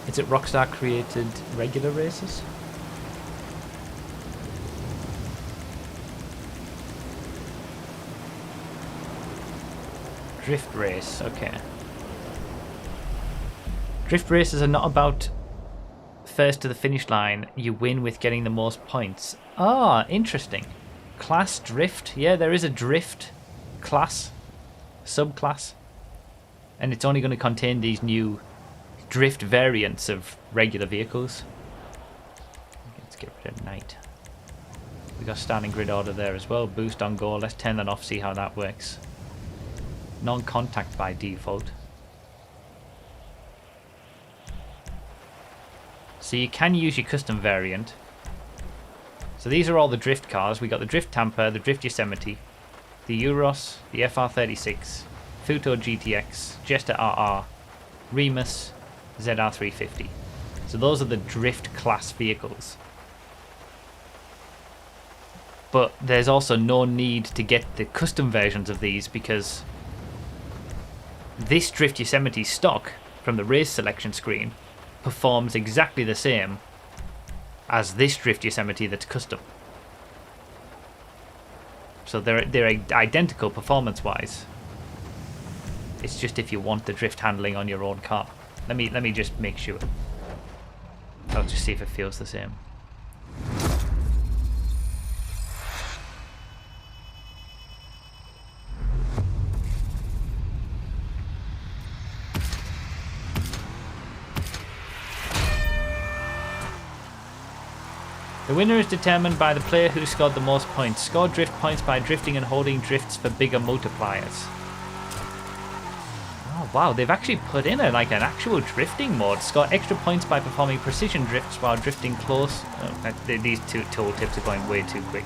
Is it Rockstar created regular races? Drift race, okay. Drift races are not about first to the finish line. You win with getting the most points. Ah, interesting. Class drift. Yeah, there is a drift class, subclass. And it's only going to contain these new drift variants of regular vehicles. Let's get rid of night. We got starting grid order there as well. Boost on go. Let's turn that off, see how that works. Non-contact by default. So you can use your custom variant. So these are all the drift cars. We got the Drift Tampa, the Drift Yosemite, the Euros, the FR36, Futo GTX, Jester RR, Remus, ZR350. So those are the drift class vehicles. But there's also no need to get the custom versions of these because this Drift Yosemite stock from the race selection screen performs exactly the same as this Drift Yosemite that's custom. So they're identical performance-wise. It's just if you want the drift handling on your own car. Let me just make sure. I'll just see if it feels the same. The winner is determined by the player who scored the most points. Score drift points by drifting and holding drifts for bigger multipliers. Oh wow, they've actually put in an actual drifting mode. Score extra points by performing precision drifts while drifting close. Oh, these two tooltips are going way too quick.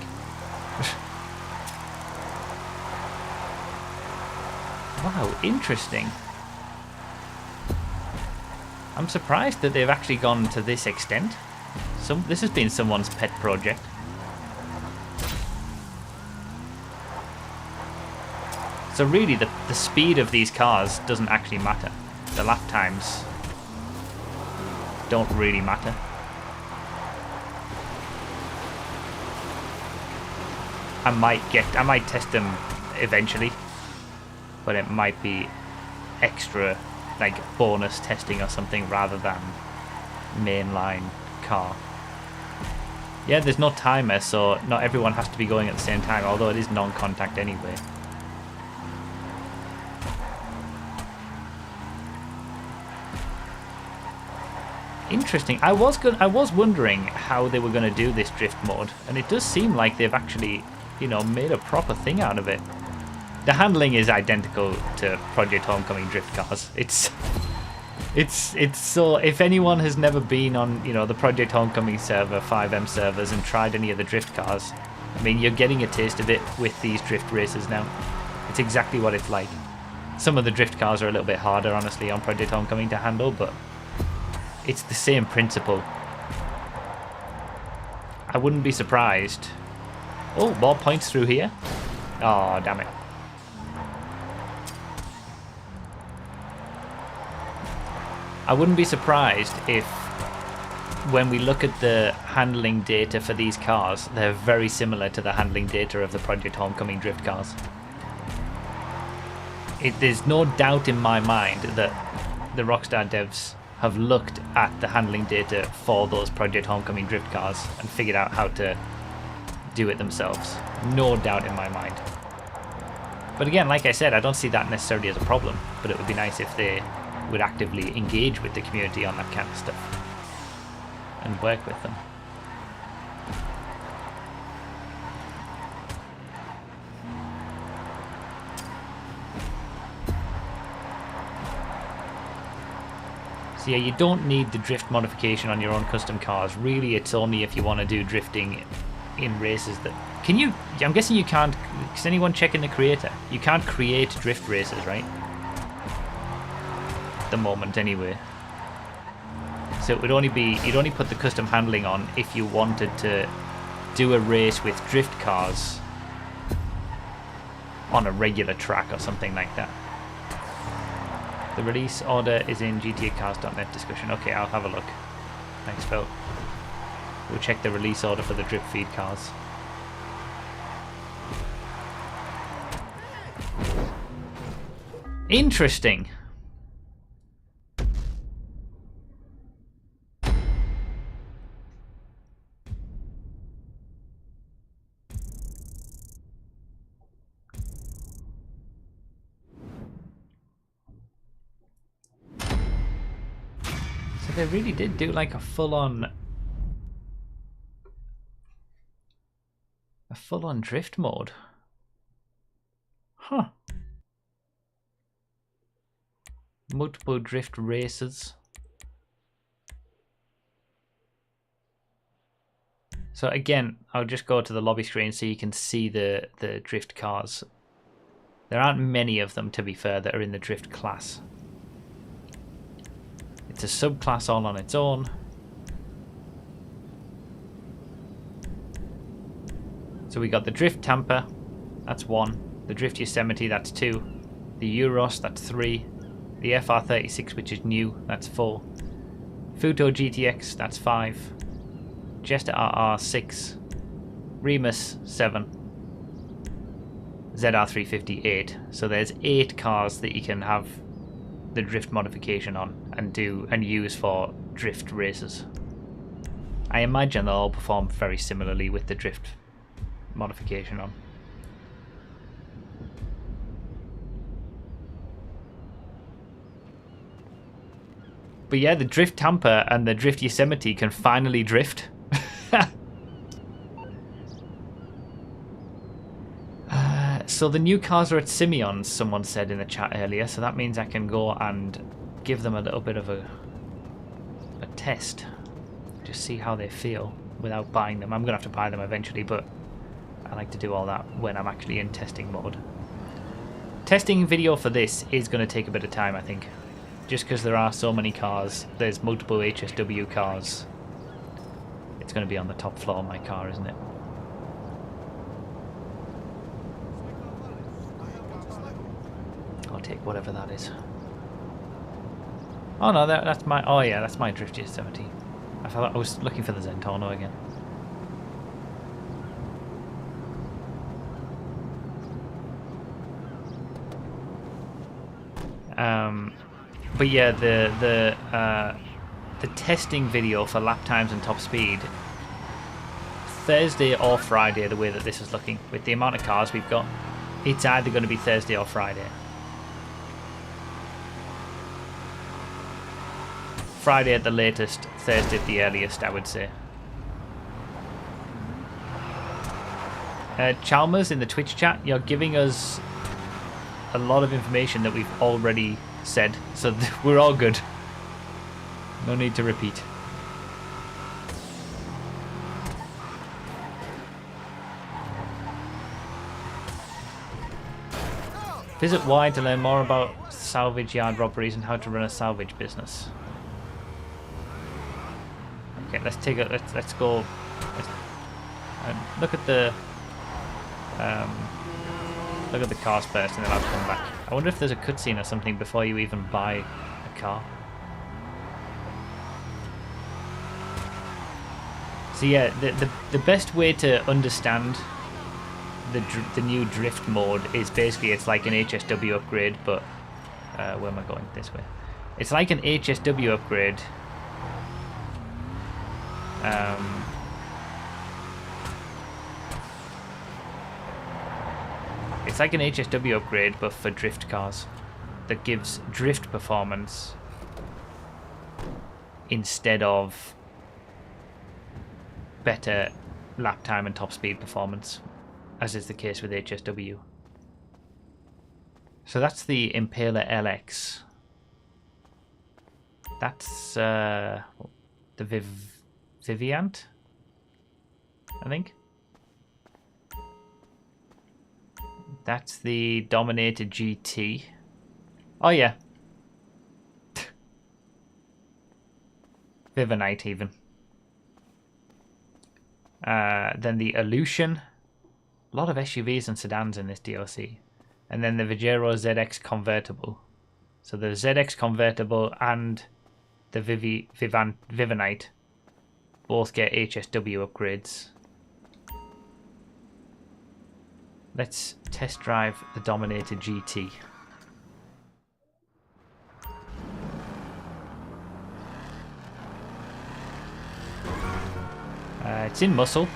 Wow, interesting. I'm surprised that they've actually gone to this extent. This has been someone's pet project. So really, the speed of these cars doesn't actually matter. The lap times don't really matter. I might test them eventually, but it might be extra, like bonus testing or something rather than mainline car. Yeah, there's no timer, so not everyone has to be going at the same time, although it is non-contact anyway. Interesting. I was wondering how they were going to do this drift mode, and it does seem like they've actually, made a proper thing out of it. The handling is identical to Project Homecoming drift cars. It's so, if anyone has never been on, the Project Homecoming server, 5M servers, and tried any of the drift cars, I mean, you're getting a taste of it with these drift races now. It's exactly what it's like. Some of the drift cars are a little bit harder, honestly, on Project Homecoming to handle, but it's the same principle. I wouldn't be surprised. Oh, more points through here. Oh, damn it. I wouldn't be surprised if, when we look at the handling data for these cars, they're very similar to the handling data of the Project Homecoming drift cars. There's no doubt in my mind that the Rockstar devs have looked at the handling data for those Project Homecoming drift cars and figured out how to do it themselves. No doubt in my mind. But again, like I said, I don't see that necessarily as a problem, but it would be nice if they would actively engage with the community on that kind of stuff and work with them. So yeah, you don't need the drift modification on your own custom cars. Really, it's only if you want to do drifting in races that... Can you... I'm guessing you can't... Is anyone checking the creator? You can't create drift races, right? At the moment, anyway. So it would only be... You'd only put the custom handling on if you wanted to do a race with drift cars on a regular track or something like that. The release order is in GTAcars.net discussion. Okay, I'll have a look. Thanks, Phil. We'll check the release order for the drip feed cars. Interesting. They really did do like a full-on drift mode. Huh. Multiple drift races. So again, I'll just go to the lobby screen so you can see the drift cars. There aren't many of them, to be fair, that are in the drift class. It's a subclass all on its own. So we got the Drift Tampa, that's 1. The Drift Yosemite, that's 2. The Euros, that's 3. The FR36, which is new, that's 4. Futo GTX, that's 5. Jester RR 6. Remus 7. ZR350 8. So there's 8 cars that you can have the drift modification on and use for drift races. I imagine they'll all perform very similarly with the drift modification on. But yeah, the Drift Tampa and the Drift Yosemite can finally drift. So the new cars are at Simeon's, someone said in the chat earlier, so that means I can go and give them a little bit of a test. Just see how they feel without buying them. I'm going to have to buy them eventually, but I like to do all that when I'm actually in testing mode. Testing video for this is going to take a bit of time, I think. Just because there are so many cars, there's multiple HSW cars. It's going to be on the top floor of my car, isn't it? I'll take whatever that is. Oh no, that's my... Oh yeah, that's my Drift Yosemite. I thought I was looking for the Zentorno again. But yeah, the testing video for lap times and top speed, Thursday or Friday, the way that this is looking, with the amount of cars we've got, it's either going to be Thursday or Friday. Friday at the latest, Thursday at the earliest, I would say. Chalmers in the Twitch chat, you're giving us a lot of information that we've already said, so we're all good. No need to repeat. Visit Y to learn more about salvage yard robberies and how to run a salvage business. Okay, let's take a let's go. Look at the cars first, and then I'll come back. I wonder if there's a cutscene or something before you even buy a car. So yeah, the best way to understand the new drift mode is basically it's like an HSW upgrade, but where am I going? This way. It's like an HSW upgrade. It's like an HSW upgrade, but for drift cars, that gives drift performance instead of better lap time and top speed performance, as is the case with HSW. So that's the Impaler LX. That's the Viviant, I think. That's the Dominator GT. Oh yeah. Vivanite even. Then the Aleutian. A lot of SUVs and sedans in this DLC. And then the Vigero ZX convertible. So the ZX convertible and the Vivanite both get HSW upgrades. Let's test drive the Dominator GT. It's in muscle.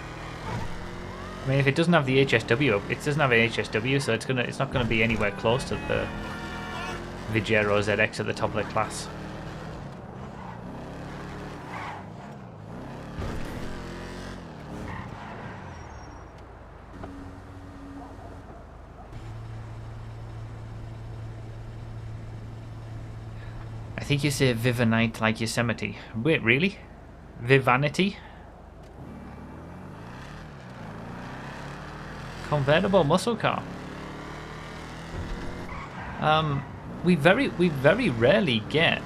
I mean, if it doesn't have the HSW, it doesn't have an HSW, so it's not gonna be anywhere close to the Vigero ZX at the top of the class. I think you say Vivanite like Yosemite. Wait, really? Vivanity? Convertible muscle car. We very rarely get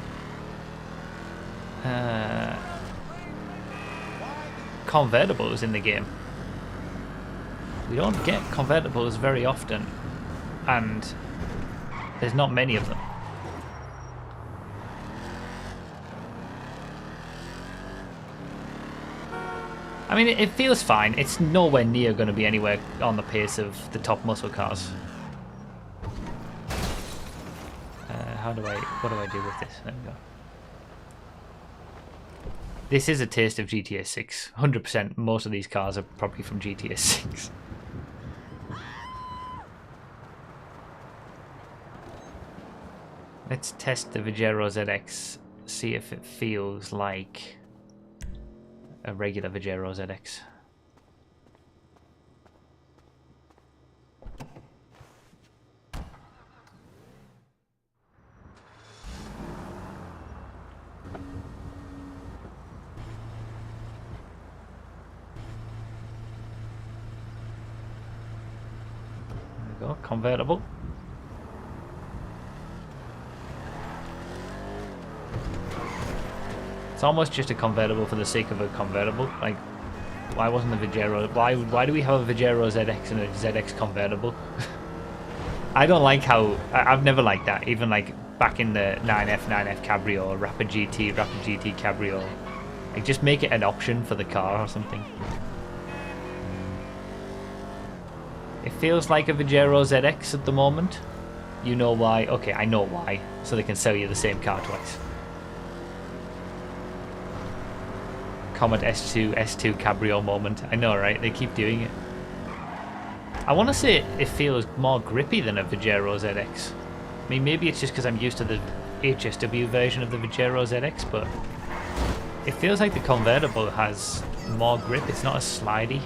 convertibles in the game. We don't get convertibles very often, and there's not many of them. I mean, it feels fine. It's nowhere near going to be anywhere on the pace of the top muscle cars. What do I do with this? There we go. This is a taste of GTA 6. 100%. Most of these cars are probably from GTA 6. Let's test the Vigero ZX. See if it feels like a regular Vigero ZX. There we go, convertible. It's almost just a convertible for the sake of a convertible. Like, why wasn't the Vigero? Why do we have a Vigero ZX and a ZX convertible? I don't like how I've never liked that. Even like back in the 9F Cabrio or Rapid GT Cabrio, like just make it an option for the car or something. It feels like a Vigero ZX at the moment. You know why? Okay, I know why. So they can sell you the same car twice. Comet S2 Cabrio moment. I know, right? They keep doing it. I want to say it feels more grippy than a Vigero ZX. I mean, maybe it's just because I'm used to the HSW version of the Vigero ZX, but it feels like the convertible has more grip. It's not as slidey.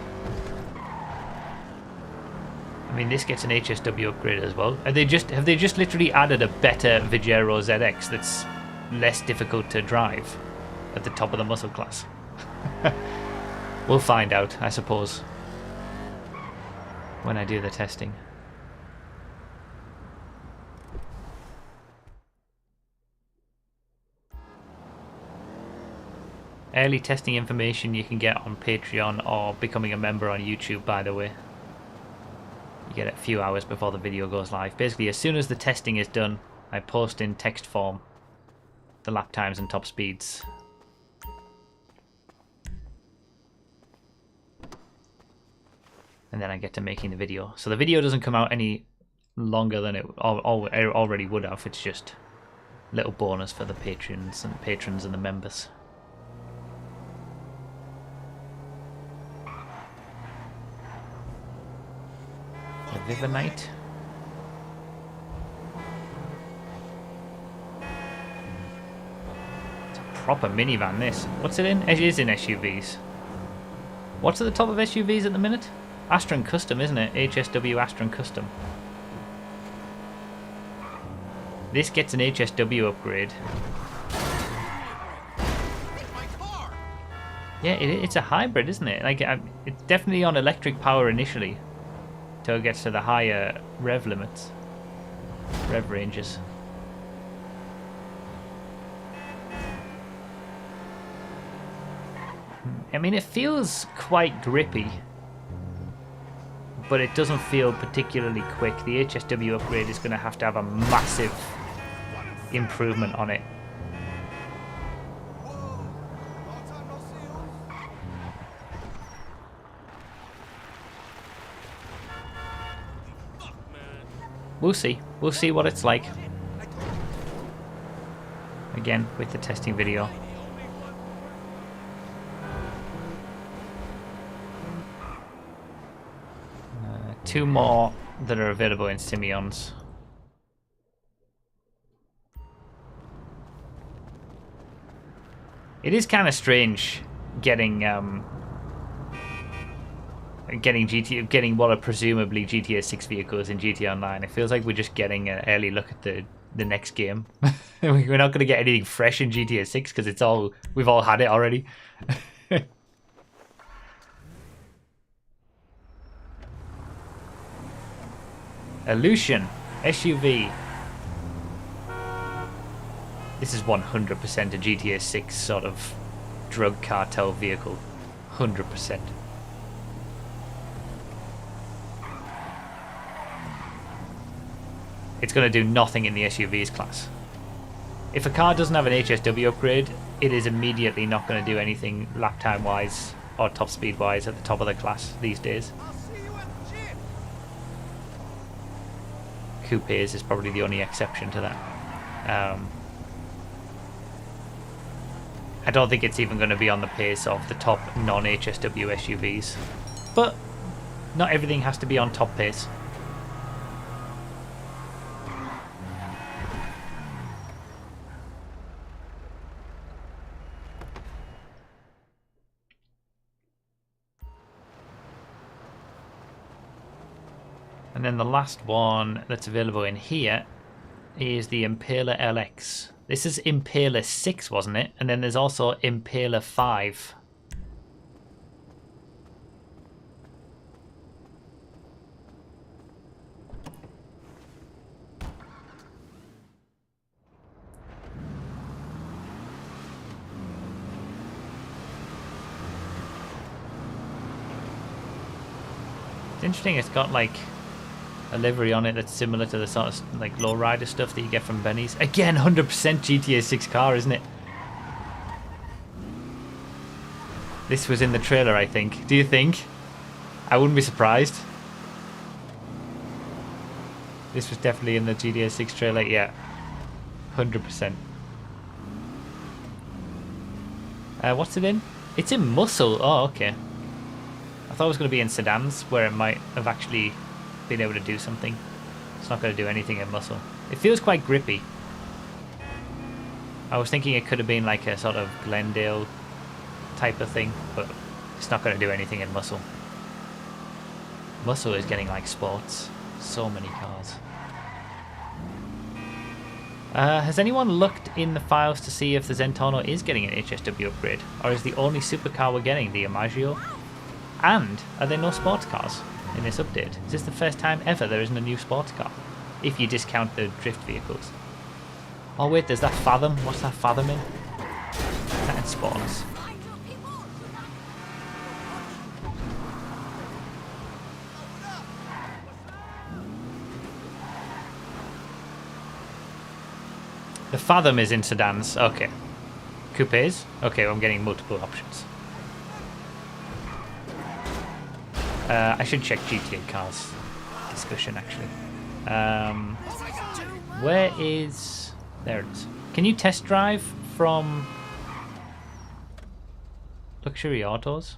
I mean, this gets an HSW upgrade as well. Have they just literally added a better Vigero ZX that's less difficult to drive at the top of the muscle class? We'll find out, I suppose, when I do the testing. Early testing information you can get on Patreon or becoming a member on YouTube, by the way. You get it a few hours before the video goes live. Basically, as soon as the testing is done, I post in text form the lap times and top speeds. And then I get to making the video. So the video doesn't come out any longer than it already would have. It's just a little bonus for the patrons and the members. The Vivanite. It's a proper minivan, this. What's it in? It is in SUVs. What's at the top of SUVs at the minute? Astron Custom, isn't it? HSW Astron Custom. This gets an HSW upgrade. Yeah, it's a hybrid, isn't it? Like, it's definitely on electric power initially, till it gets to the higher rev limits, rev ranges. I mean, it feels quite grippy, but it doesn't feel particularly quick. The HSW upgrade is going to have a massive improvement on it. We'll see. We'll see what it's like. Again, with the testing video. Two more that are available in Simeons. It is kind of strange getting getting what are presumably GTA 6 vehicles in GTA Online. It feels like we're just getting an early look at the next game. We're not going to get anything fresh in GTA 6 because we've all had it already. Illusion SUV. This is 100% a GTA 6 sort of drug cartel vehicle. 100%. It's going to do nothing in the SUVs class. If a car doesn't have an HSW upgrade, it is immediately not going to do anything lap time wise or top speed wise at the top of the class these days. Coupes is probably the only exception to that. I don't think it's even going to be on the pace of the top non-HSW SUVs, but not everything has to be on top pace. And then the last one that's available in here is the Impaler LX. This is Impaler 6, wasn't it? And then there's also Impaler 5. It's interesting, it's got like a livery on it that's similar to the sort of like lowrider stuff that you get from Benny's. Again, 100% GTA 6 car, isn't it? This was in the trailer, I think. Do you think? I wouldn't be surprised. This was definitely in the GTA 6 trailer, yeah. 100%. What's it in? It's in muscle. Oh, okay. I thought it was going to be in sedans, where it might have actually been able to do something. It's not going to do anything in muscle. It feels quite grippy. I was thinking it could have been like a sort of Glendale type of thing, but it's not going to do anything in muscle. Muscle is getting like sports. So many cars. Has anyone looked in the files to see if the Zentorno is getting an HSW upgrade? Or is the only supercar we're getting the Amaggio? And are there no sports cars in this update? Is this the first time ever there isn't a new sports car? If you discount the drift vehicles. Oh wait, there's that Fathom. What's that Fathom in? Is that in sports? The Fathom is in sedans. Okay. Coupes? Okay, well, I'm getting multiple options. I should check GTA cars discussion actually. Where is... There it is. Can you test drive from Luxury Autos?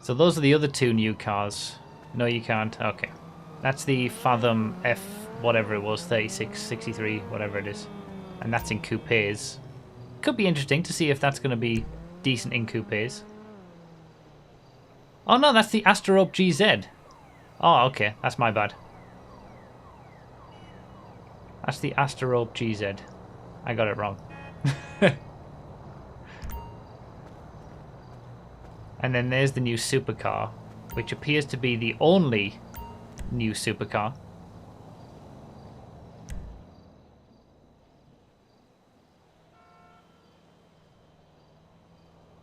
So those are the other two new cars. No, you can't. Okay. That's the Fathom F, whatever it was, 36, 63, whatever it is. And that's in coupes. Could be interesting to see if that's going to be decent in coupes. Oh no, that's the Asterope GZ. Oh, okay. That's my bad. That's the Asterope GZ. I got it wrong. And then there's the new supercar, which appears to be the only new supercar.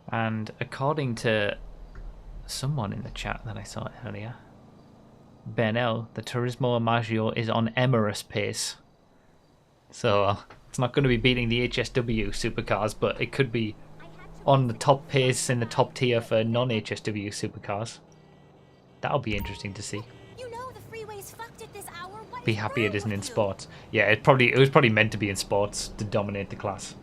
And according to someone in the chat that I saw earlier, Ben L, the Turismo Amaggio is on Emerus pace. So it's not going to be beating the HSW supercars, but it could be on the top pace in the top tier for non-HSW supercars. That'll be interesting to see. You know the freeway's fucked at this hour. What Be is happy wrong it isn't with in you? sports. Yeah, it was probably meant to be in sports to dominate the class.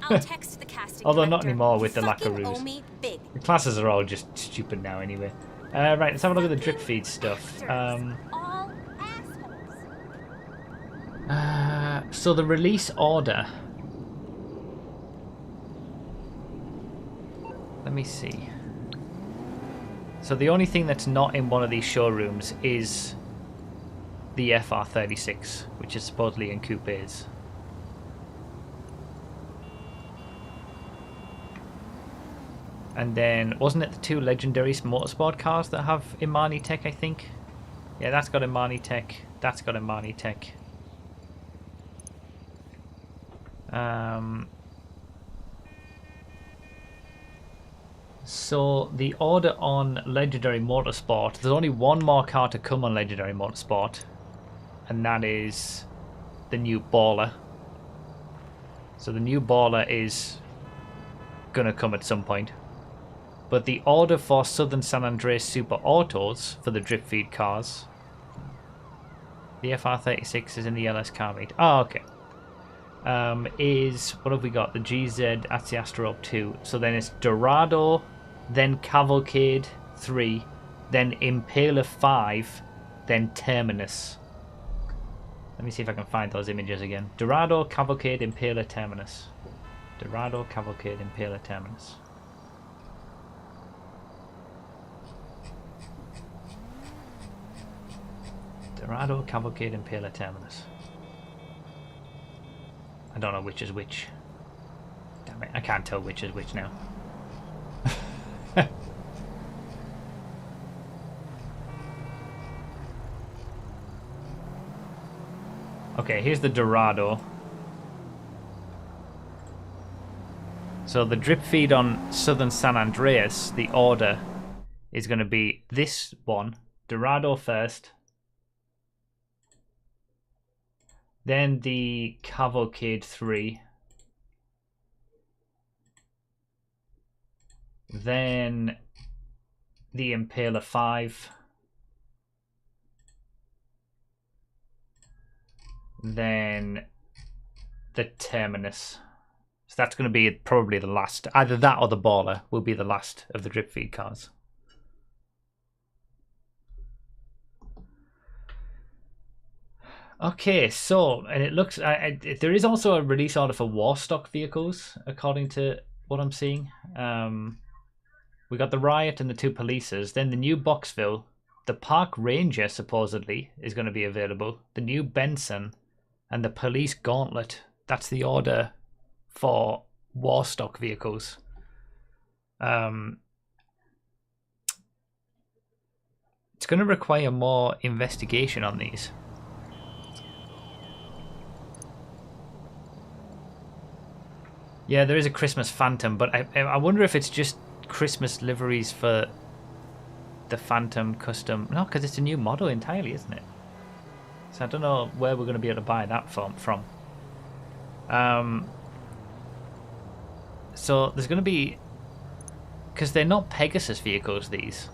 I'll text the casting Although not director. anymore with You the fucking Lackaroos. owe me big. The classes are all just stupid now anyway. Right, let's have a look at the drip feed stuff. All assholes. So the release order. Let me see. So the only thing that's not in one of these showrooms is the FR36, which is supposedly in coupes. And then, wasn't it the two legendary motorsport cars that have Imani tech, I think? Yeah, that's got Imani tech. That's got Imani tech. So the order on Legendary Motorsport, there's only one more car to come on Legendary Motorsport, and that is the new Baller. So the new Baller is gonna come at some point. But the order for Southern San Andreas Super Autos for the drip feed cars. The FR36 is in the LS car meet. Oh, okay. Is, what have we got? The GZ, that's the Astro 2. So then it's Dorado, then Cavalcade 3, then Impaler 5, then Terminus. Let me see if I can find those images again. Dorado, Cavalcade, Impaler, Terminus. Dorado, Cavalcade, Impaler, Terminus. Dorado, Cavalcade, Impaler, Terminus. I don't know which is which. Damn it, I can't tell which is which now. Okay, here's the Dorado. So the drip feed on Southern San Andreas, the order is going to be this one, Dorado first. Then the Cavalcade 3. Then the Impaler 5. Then the Terminus. So that's going to be probably the last. Either that or the Baller will be the last of the drip feed cars. Okay, so, and it looks, there is also a release order for war stock vehicles, according to what I'm seeing. We got the Riot and the 2 Polices, then the new Boxville, the Park Ranger supposedly is going to be available, the new Benson, and the Police Gauntlet. That's the order for war stock vehicles. It's going to require more investigation on these. Yeah, there is a Christmas Phantom, but I wonder if it's just Christmas liveries for the Phantom Custom. No, because it's a new model entirely, isn't it? So I don't know where we're going to be able to buy that from. So there's going to be... Because they're not Pegasus vehicles, these.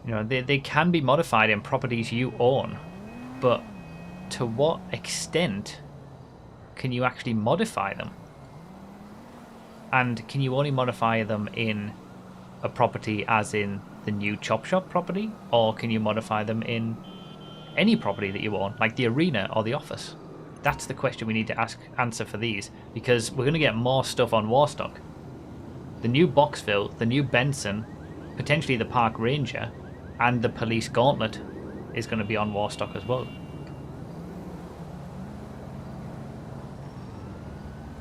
You know, they can be modified in properties you own, but to what extent can you actually modify them? And can you only modify them in a property as in the new Chop Shop property? Or can you modify them in any property that you own, like the arena or the office? That's the question we need to answer for these, because we're going to get more stuff on Warstock. The new Boxville, the new Benson, potentially the Park Ranger, and the Police Gauntlet is going to be on Warstock as well.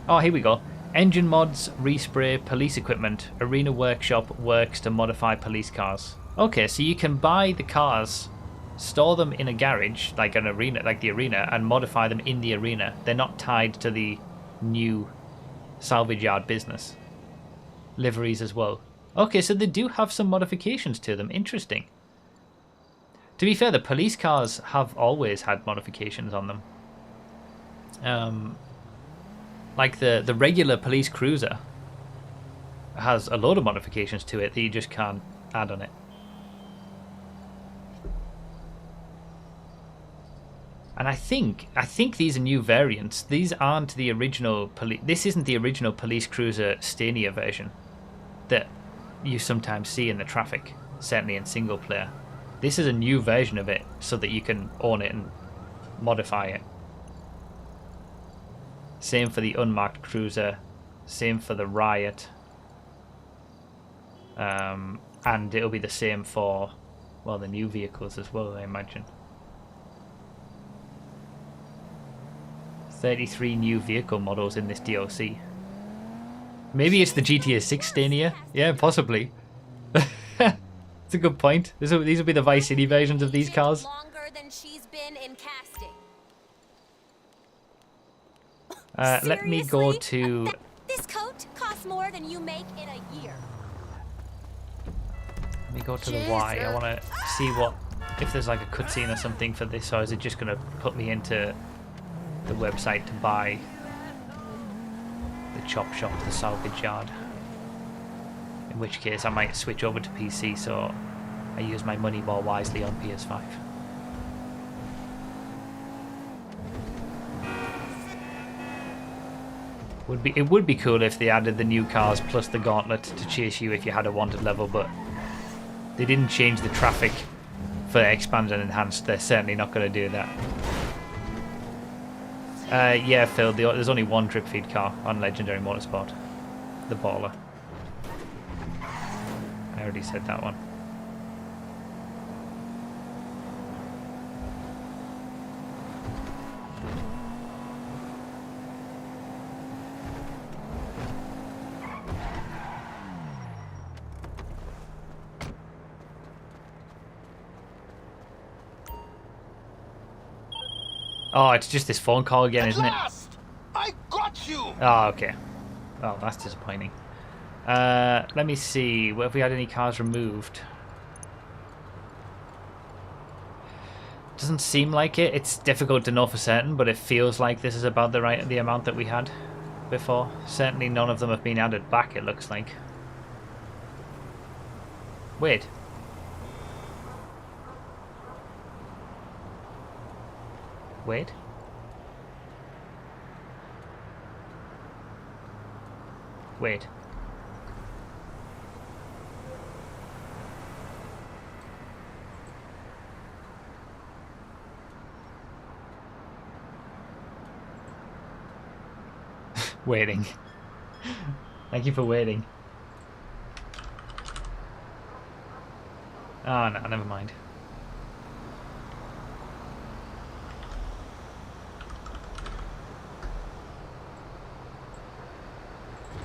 Oh, here we go. Engine mods, respray, police equipment, arena workshop works to modify police cars. Okay, so you can buy the cars, store them in a garage, like an arena, like the arena, and modify them in the arena. They're not tied to the new salvage yard business. Liveries as well. Okay, so they do have some modifications to them. Interesting. To be fair, the police cars have always had modifications on them. Like the regular police cruiser has a load of modifications to it that you just can't add on it. And I think these are new variants. These aren't the original police. This isn't the original police cruiser Stania version that you sometimes see in the traffic, certainly in single player. This is a new version of it so that you can own it and modify it. Same for the unmarked cruiser, same for the Riot, and it'll be the same for, well, the new vehicles as well, I imagine. 33 new vehicle models in this DLC. Maybe it's the GTA 6 Stania? Yeah, possibly. It's a good point. These will be the Vice City versions of these cars. Longer than she's been in casting. Let me go to... This coat costs more than you make in a year. Let me go to the Y. I want to see what if there's like a cutscene or something for this, or is it just going to put me into the website to buy the chop shop, the salvage yard? In which case I might switch over to PC so I use my money more wisely on PS5. It would be cool if they added the new cars plus the gauntlet to chase you if you had a wanted level, but they didn't change the traffic for expanded and enhanced. They're certainly not going to do that. Yeah, Phil, there's only one drip feed car on Legendary Motorsport. The Baller. I already said that one. Oh, it's just this phone call again, isn't it? At last! I got you! Oh, okay. Oh, that's disappointing. Let me see. Have we had any cars removed? Doesn't seem like it. It's difficult to know for certain, but it feels like this is about the amount that we had before. Certainly none of them have been added back, it looks like. Wait. Wait. Wait. Waiting. Thank you for waiting. Oh no, never mind.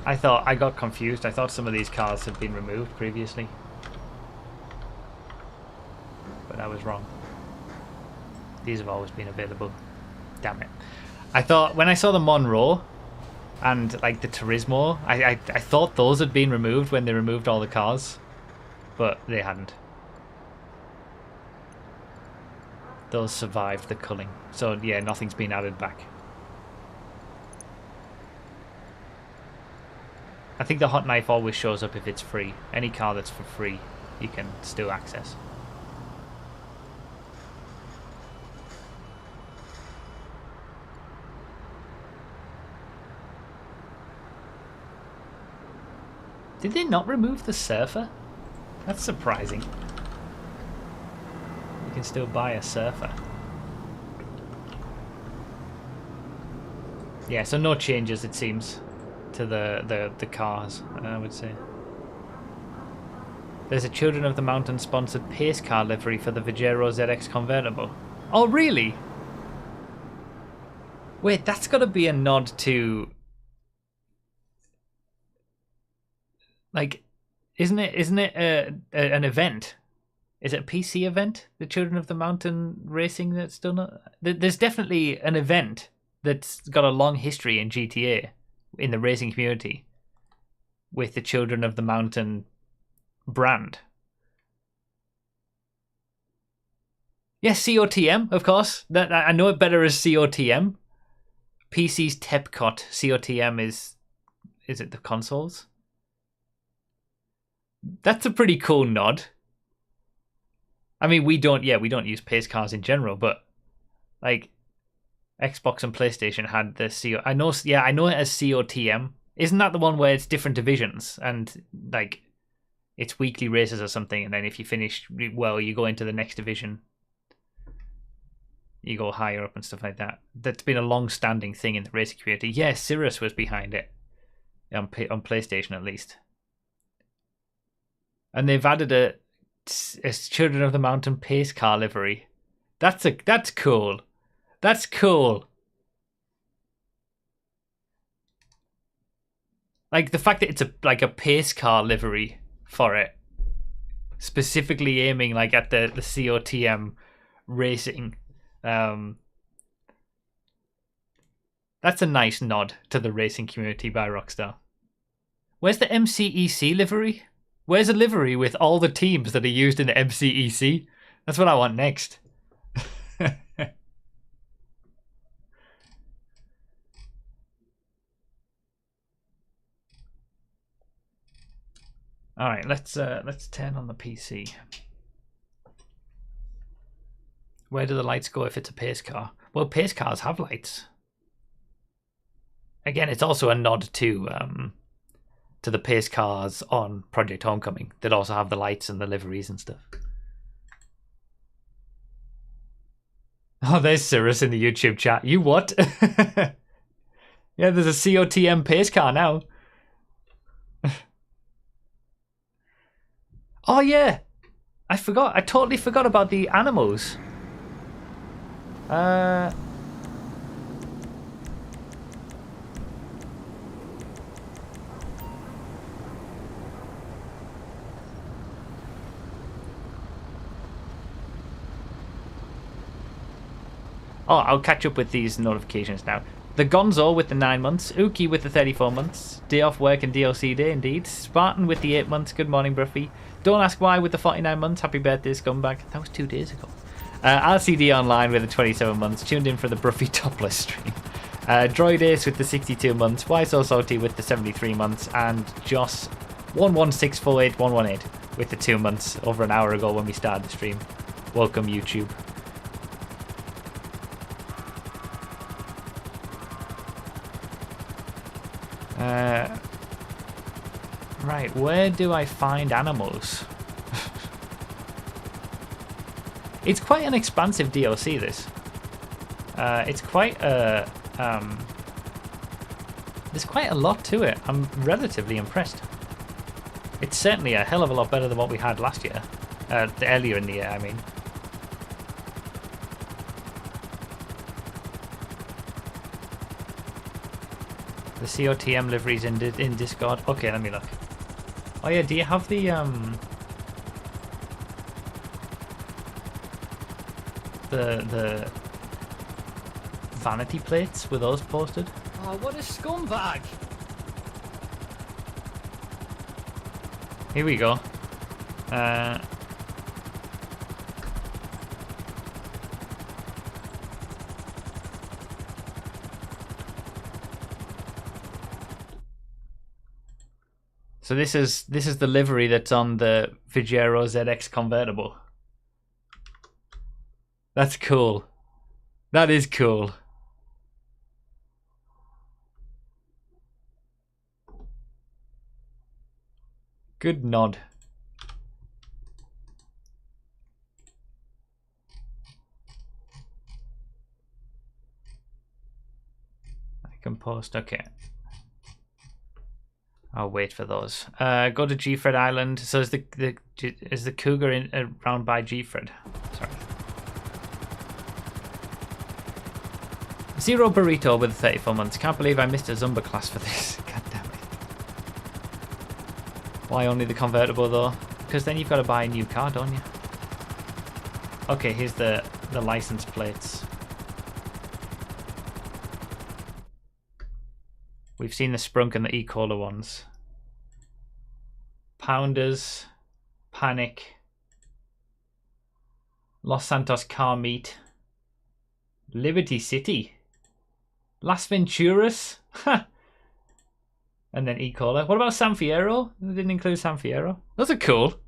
I got confused. I thought some of these cars had been removed previously. But I was wrong. These have always been available. Damn it. I thought, when I saw the Monroe and like the Turismo, I thought those had been removed when they removed all the cars. But they hadn't. Those survived the culling. So yeah, nothing's been added back. I think the hot knife always shows up if it's free. Any car that's for free, you can still access. Did they not remove the Surfer? That's surprising. You can still buy a Surfer. Yeah, so no changes it seems to the cars, I would say. There's a Children of the Mountain sponsored pace car livery for the Vajero ZX convertible. Oh really? Wait, that's got to be a nod to, like, isn't it an event? Is it a PC event? The Children of the Mountain racing that's still not. There's definitely an event that's got a long history in GTA, in the racing community, with the Children of the Mountain brand. Yes, COTM, of course. That I know it better as COTM. PC's Tepcot. COTM is it the consoles? That's a pretty cool nod. I mean, we don't use pace cars in general, but like Xbox and PlayStation had the CO. I know it as COTM. Isn't that the one where it's different divisions and like it's weekly races or something, and then if you finish well, you go into the next division. You go higher up and stuff like that. That's been a long-standing thing in the racing community. Yeah, Cirrus was behind it on PlayStation at least, and they've added a Children of the Mountain pace car livery. That's cool. That's cool. Like the fact that it's a pace car livery for it, specifically aiming like at the COTM racing. That's a nice nod to the racing community by Rockstar. Where's the MCEC livery? Where's a livery with all the teams that are used in the MCEC? That's what I want next. All right, let's turn on the PC. Where do the lights go if it's a pace car? Well, pace cars have lights. Again, it's also a nod to the pace cars on Project Homecoming that also have the lights and the liveries and stuff. Oh, there's Cirrus in the YouTube chat. You what? Yeah, there's a COTM pace car now. Oh yeah, I forgot. I totally forgot about the animals. Oh, I'll catch up with these notifications now. The Gonzo with the 9 months. Uki with the 34 months. Day off work and DLC day, indeed. Spartan with the 8 months. Good morning, Bruffy. Don't ask why with the 49 months. Happy birthday, scumbag. That was 2 days ago. RCD Online with the 27 months. Tuned in for the Bruffy topless stream. Droid Ace with the 62 months. Why So Salty with the 73 months. And Joss 1164811 with the 2 months over an hour ago when we started the stream. Welcome, YouTube. Right, where do I find animals? It's quite an expansive DLC, this. It's quite a... there's quite a lot to it. I'm relatively impressed. It's certainly a hell of a lot better than what we had last year. Earlier in the year, I mean. The COTM liveries in Discord. Okay, let me look. Oh yeah, do you have the vanity plates? Were those posted? Oh, what a scumbag! Here we go. So this is the livery that's on the Vigero ZX convertible. That's cool. That is cool. Good nod. I can post. Okay. I'll wait for those. Go to G-Fred Island. So is the Cougar in around by G-Fred? Sorry. Zero Burrito with 34 months. Can't believe I missed a Zumba class for this. God damn it. Why only the convertible though? Because then you've got to buy a new car, don't you? Okay, here's the license plates. We've seen the Sprunk and the E-Cola ones. Pounders, Panic, Los Santos Car Meet, Liberty City, Las Venturas, and then E-Cola. What about San Fierro? They didn't include San Fierro. Those are cool.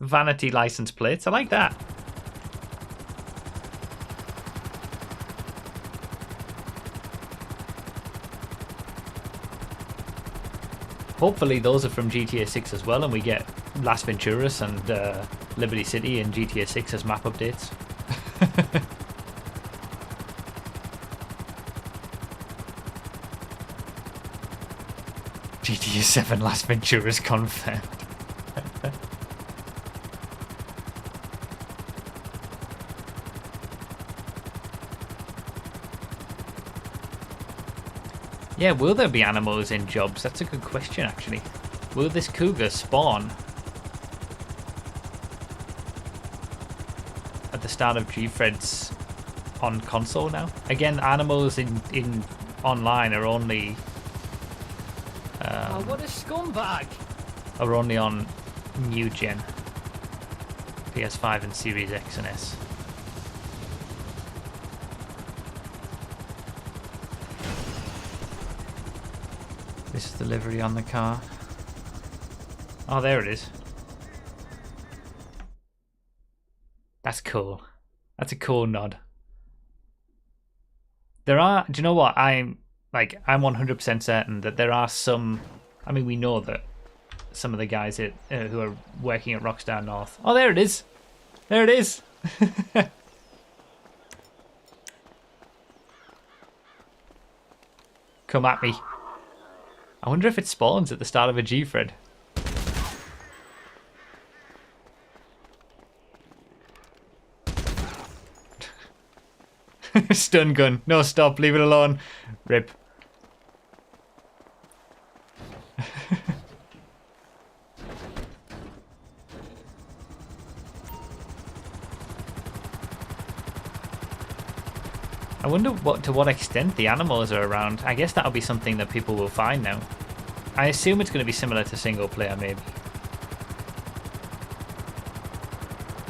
Vanity license plates. I like that. Hopefully those are from GTA 6 as well, and we get Las Venturas and Liberty City in GTA 6 as map updates. GTA 7 Las Venturas confirmed. Yeah, will there be animals in jobs? That's a good question, actually. Will this cougar spawn at the start of G-Fred's on console now? Again, animals in online are only... oh, what a scumbag! Are only on new gen. PS5 and Series X and S. This is the livery on the car. Oh, there it is. That's cool. That's a cool nod. There are, do you know what? I'm 100% certain that there are some, I mean, we know that some of the guys who are working at Rockstar North. Oh, there it is. There it is. Come at me. I wonder if it spawns at the start of a G-thread. Stun gun. No, stop. Leave it alone. Rip. I wonder to what extent the animals are around. I guess that'll be something that people will find now. I assume it's going to be similar to single player, maybe.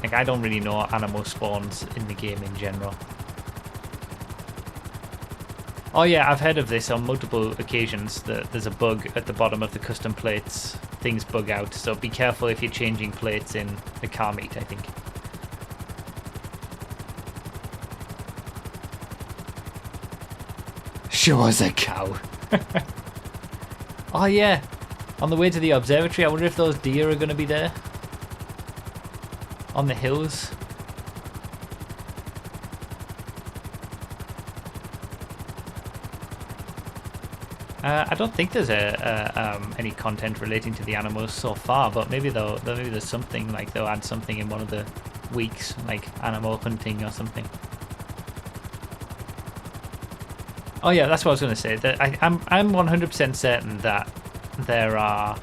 Like, I don't really know animal spawns in the game in general. Oh yeah, I've heard of this on multiple occasions, that there's a bug at the bottom of the custom plates. Things bug out, so be careful if you're changing plates in the car meet, I think. Show us a cow. Oh yeah, on the way to the observatory, I wonder if those deer are going to be there. On the hills. I don't think there's any content relating to the animals so far, but maybe maybe there's something, like they'll add something in one of the weeks, like animal hunting or something. Oh yeah, that's what I was going to say. That I'm 100% certain that there are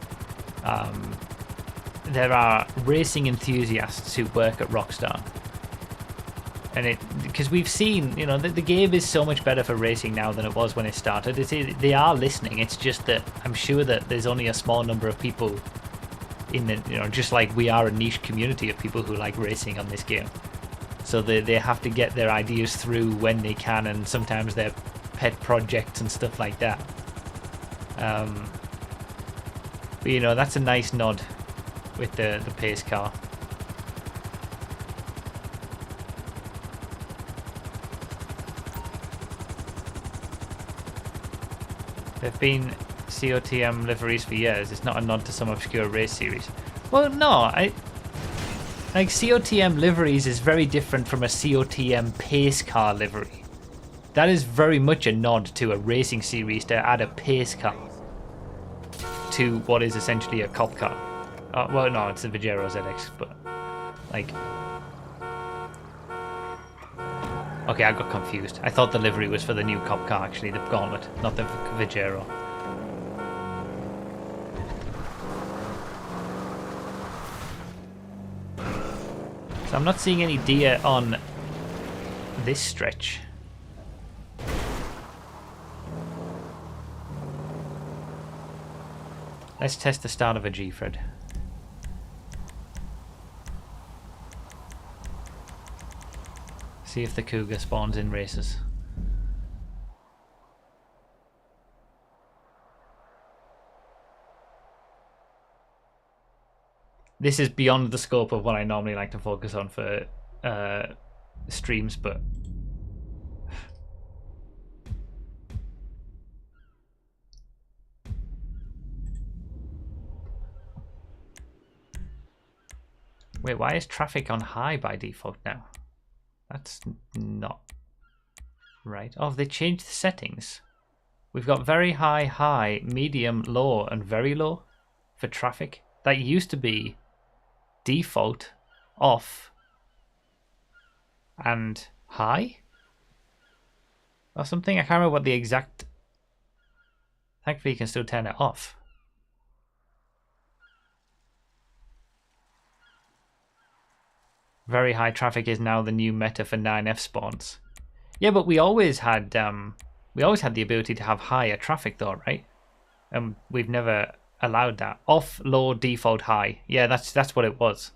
racing enthusiasts who work at Rockstar. And because we've seen, you know, the game is so much better for racing now than it was when it started. They are listening. It's just that I'm sure that there's only a small number of people in the, you know, just like we are a niche community of people who like racing on this game. So they have to get their ideas through when they can, and sometimes their pet projects and stuff like that. But you know, that's a nice nod with the pace car. There have been COTM liveries for years. It's not a nod to some obscure race series. Well, no, like COTM liveries is very different from a COTM pace car livery. That is very much a nod to a racing series to add a pace car to what is essentially a cop car. Well, no, it's the Vajero ZX, but like... Okay, I got confused. I thought the livery was for the new cop car, actually, the Gauntlet, not the Vajero. So I'm not seeing any deer on this stretch. Let's test the start of a G-thread. See if the cougar spawns in races. This is beyond the scope of what I normally like to focus on for streams, but... Wait, why is traffic on high by default now? That's not right. Oh, they changed the settings. We've got very high, high, medium, low, and very low for traffic. That used to be default, off, and high? Or something? I can't remember what the exact... Thankfully you can still turn it off. Very high traffic is now the new meta for 9F spawns. Yeah, but we always had the ability to have higher traffic though, right? And we've never allowed that. Off, low, default, high. Yeah, that's what it was.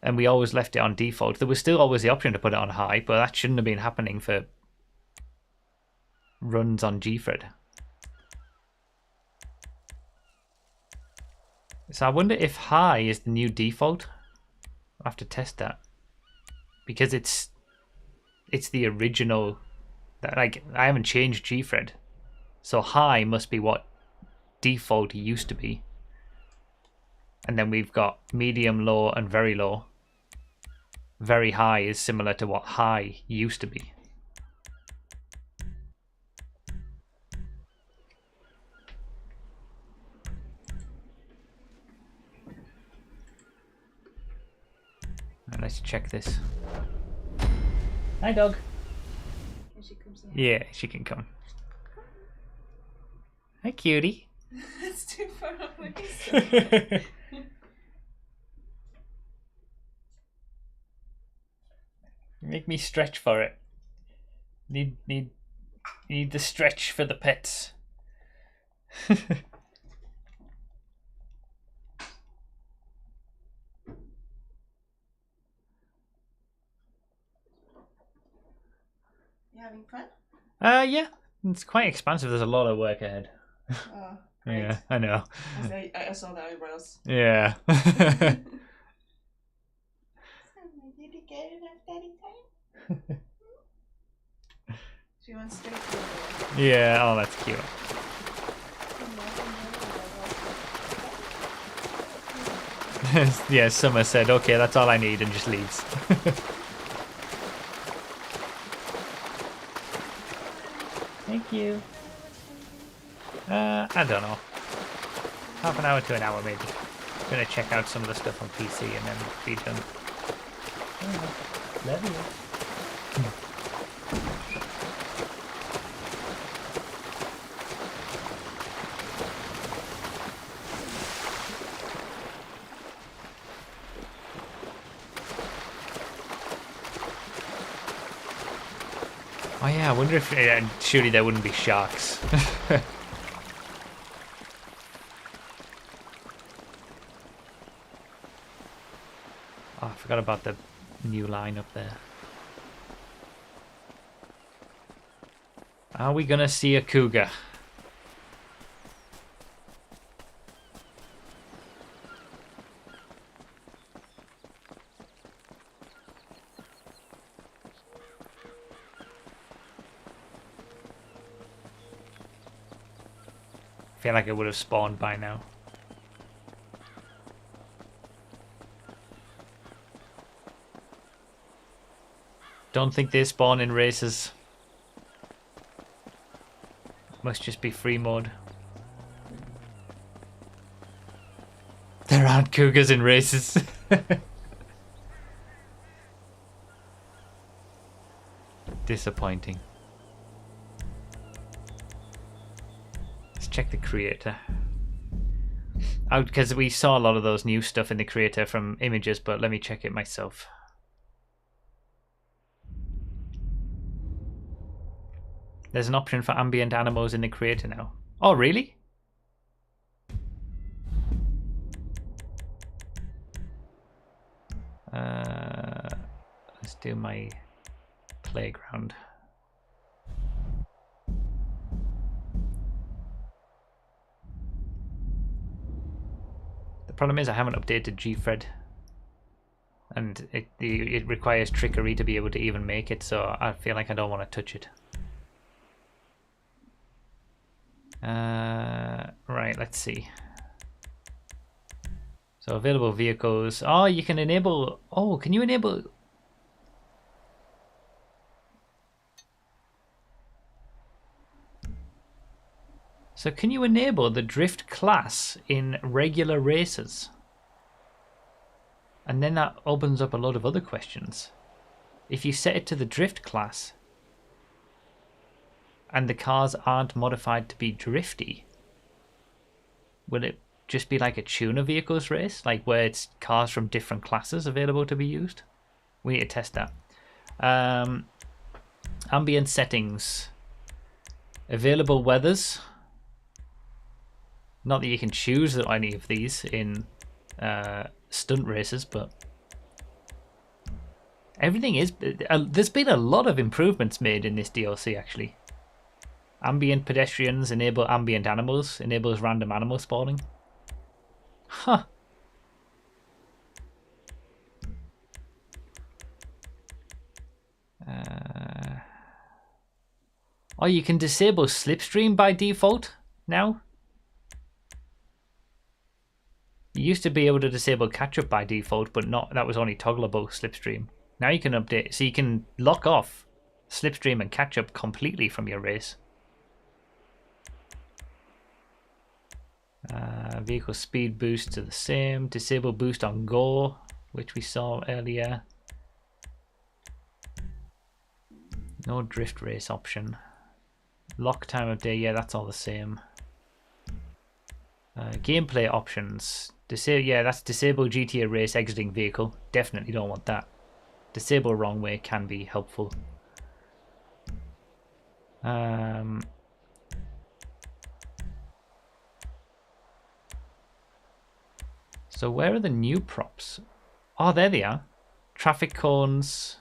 and we always left it on default. There was still always the option to put it on high, but that shouldn't have been happening for runs on GFred. So I wonder if high is the new default. I'll have to test that, because it's the original. Like, I haven't changed GFred, so high must be what default used to be. And then we've got medium, low, and very low. Very high is similar to what high used to be. Right, let's check this. Hi, dog. And she comes in. Yeah, she can come. Hi, cutie. That's too far away. Make me stretch for it. Need the stretch for the pets. You having fun? Yeah. It's quite expansive. There's a lot of work ahead. Oh, Yeah, I know. I saw the eyebrows. Yeah. Did you get enough daddy time? She wants straight to Yeah, oh, that's cute. Yeah, Summer said, okay, that's all I need, and just leaves. Thank you. I don't know. Half an hour to an hour, maybe. I'm gonna check out some of the stuff on PC and then be done. Love you. Oh yeah, I wonder if surely there wouldn't be sharks. Oh, I forgot about the new line up there. Are we gonna see a cougar? I feel like it would have spawned by now. Don't think they spawn in races. Must just be free mode. There aren't cougars in races. Disappointing. Let's check the creator. Because we saw a lot of those new stuff in the creator from images, but let me check it myself. There's an option for ambient animals in the creator now. Oh, really? Let's do my playground. The problem is I haven't updated GFred, and it requires trickery to be able to even make it, so I feel like I don't want to touch it. Right, let's see. So available vehicles. Oh, you can enable. Oh, can you enable? So can you enable the drift class in regular races? And then that opens up a lot of other questions. If you set it to the drift class and the cars aren't modified to be drifty, will it just be like a tuner vehicles race, like where it's cars from different classes available to be used? We need to test that. Ambient settings. Available weathers. Not that you can choose any of these in stunt races, but Everything is... there's been a lot of improvements made in this DLC, actually. Ambient pedestrians enable ambient animals, enables random animal spawning. Huh. Oh, you can disable slipstream by default now? You used to be able to disable catch-up by default, but not. That was only toggleable slipstream. Now you can update, so you can lock off slipstream and catch-up completely from your race. Vehicle speed boosts are the same. Disable boost on go, which we saw earlier. No drift race option. Lock time of day, yeah, that's all the same. Gameplay options. Yeah, that's disable GTA race exiting vehicle. Definitely don't want that. Disable wrong way can be helpful. So where are the new props? Oh, there they are. Traffic cones.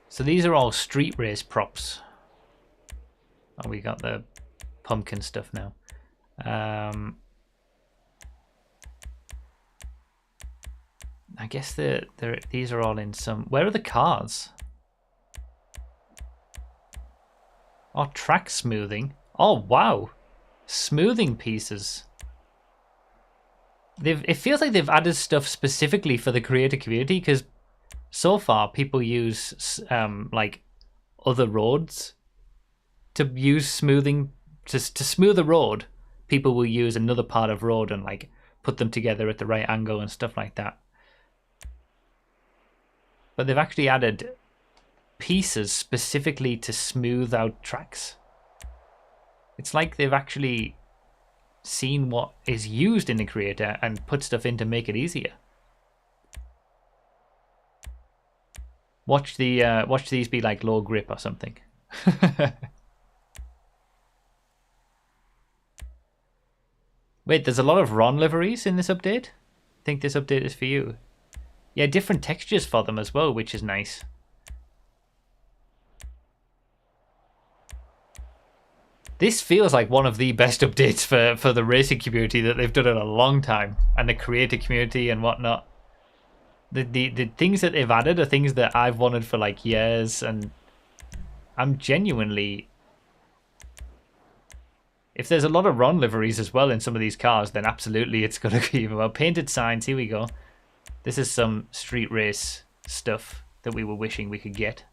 So these are all street race props. Oh, we got the pumpkin stuff now. I guess these are all in some... Where are the cars? Oh, track smoothing. Oh, wow. Smoothing pieces. It feels like they've added stuff specifically for the creator community, because so far people use like other roads to use smoothing. To smooth a road, people will use another part of road and like put them together at the right angle and stuff like that. But they've actually added pieces specifically to smooth out tracks. It's like they've actually seen what is used in the creator and put stuff in to make it easier. Watch these be like low grip or something. Wait, there's a lot of Ron liveries in this update? I think this update is for you. Yeah, different textures for them as well, which is nice. This feels like one of the best updates for the racing community that they've done in a long time. And the creator community and whatnot. The things that they've added are things that I've wanted for like years, and I'm genuinely... If there's a lot of Ron liveries as well in some of these cars, then absolutely it's going to be... Well, painted signs, here we go. This is some street race stuff that we were wishing we could get.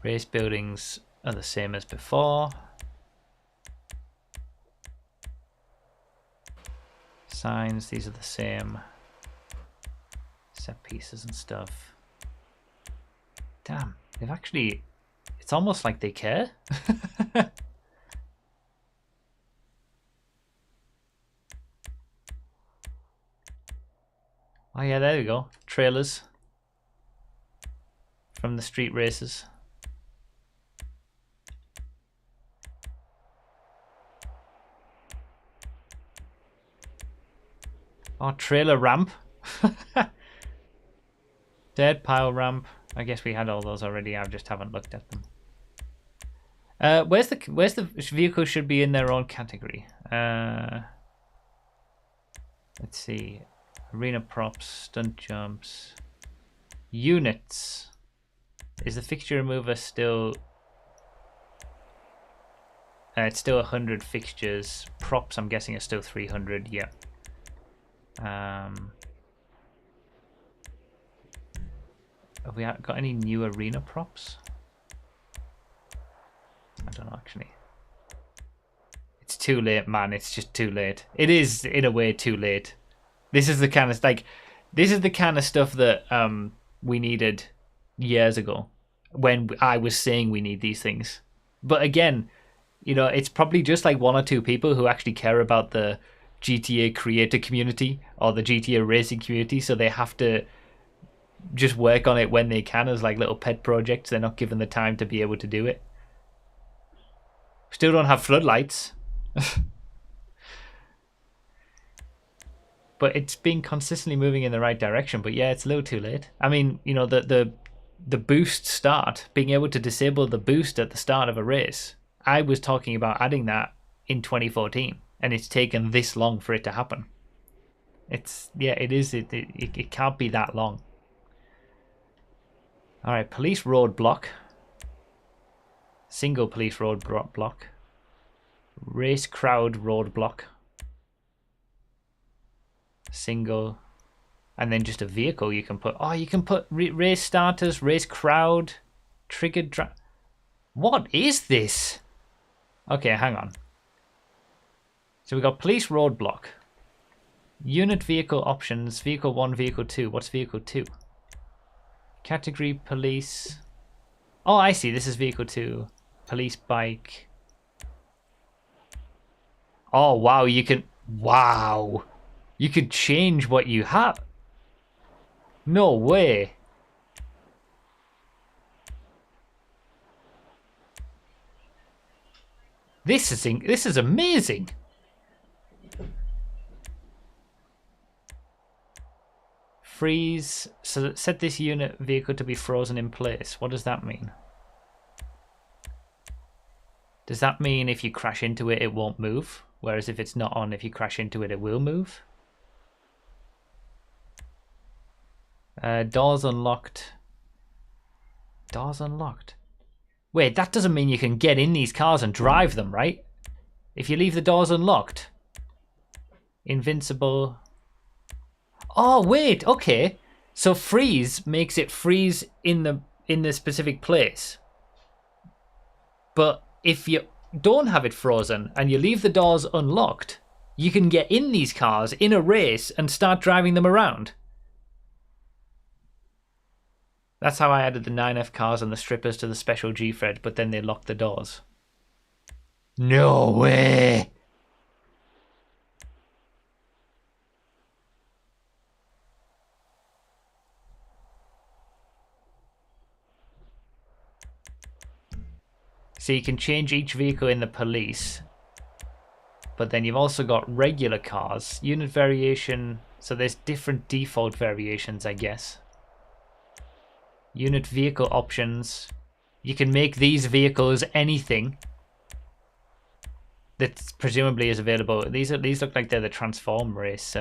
Race buildings are the same as before. Signs, these are the same. Set pieces and stuff. Damn, they've actually... It's almost like they care. Oh yeah, there we go. Trailers from the street races. Oh, trailer ramp. Dead pile ramp. I guess we had all those already. I just haven't looked at them. Where's the vehicle should be in their own category? Let's see. Arena props, stunt jumps, units. Is the fixture remover still? It's still 100 fixtures. Props, I'm guessing, are still 300. Yeah. Have we got any new arena props? I don't know, actually. It's too late, man. It's just too late. It is, in a way, too late. This is the kind of stuff that we needed years ago when I was saying we need these things. But again, you know, it's probably just like one or two people who actually care about the GTA creator community or the GTA racing community, so they have to just work on it when they can as like little pet projects. They're not given the time to be able to do it. Still don't have floodlights. but it's been consistently moving in the right direction. But yeah, it's a little too late. I mean, you know, the boost start, being able to disable the boost at the start of a race. I was talking about adding that in 2014, and it's taken this long for it to happen. It's, yeah, it is. It can't be that long. All right, police roadblock. Single police roadblock. Race crowd roadblock. Single. And then just a vehicle you can put. Oh, you can put race starters, race crowd, triggered What is this? Okay, hang on. So we got police roadblock. Unit vehicle options. Vehicle 1, vehicle 2. What's vehicle 2? Category police. Oh, I see. This is vehicle 2. Police bike. Oh, wow. You can... Wow. You could change what you have. No way. This is amazing. Freeze. So set this unit vehicle to be frozen in place. What does that mean? Does that mean if you crash into it, it won't move? Whereas if it's not on, if you crash into it, it will move? Doors unlocked. Doors unlocked. Wait, that doesn't mean you can get in these cars and drive them, right? If you leave the doors unlocked. Invincible. Oh, wait, okay. So freeze makes it freeze in the specific place. But if you don't have it frozen and you leave the doors unlocked, you can get in these cars in a race and start driving them around. That's how I added the 9F cars and the strippers to the special G-Fred, but then they locked the doors. No way! So you can change each vehicle in the police, but then you've also got regular cars, unit variation, so there's different default variations, I guess. Unit vehicle options. You can make these vehicles anything that presumably is available. These look like they're the transform race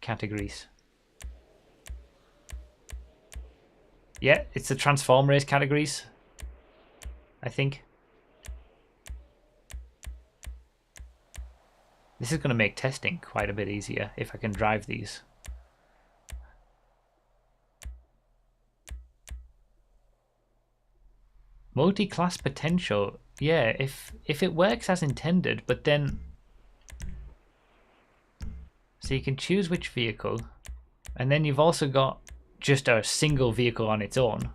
categories. Yeah, it's the transform race categories, I think. This is going to make testing quite a bit easier if I can drive these. Multi-class potential. Yeah, if it works as intended, but then... So you can choose which vehicle, and then you've also got just a single vehicle on its own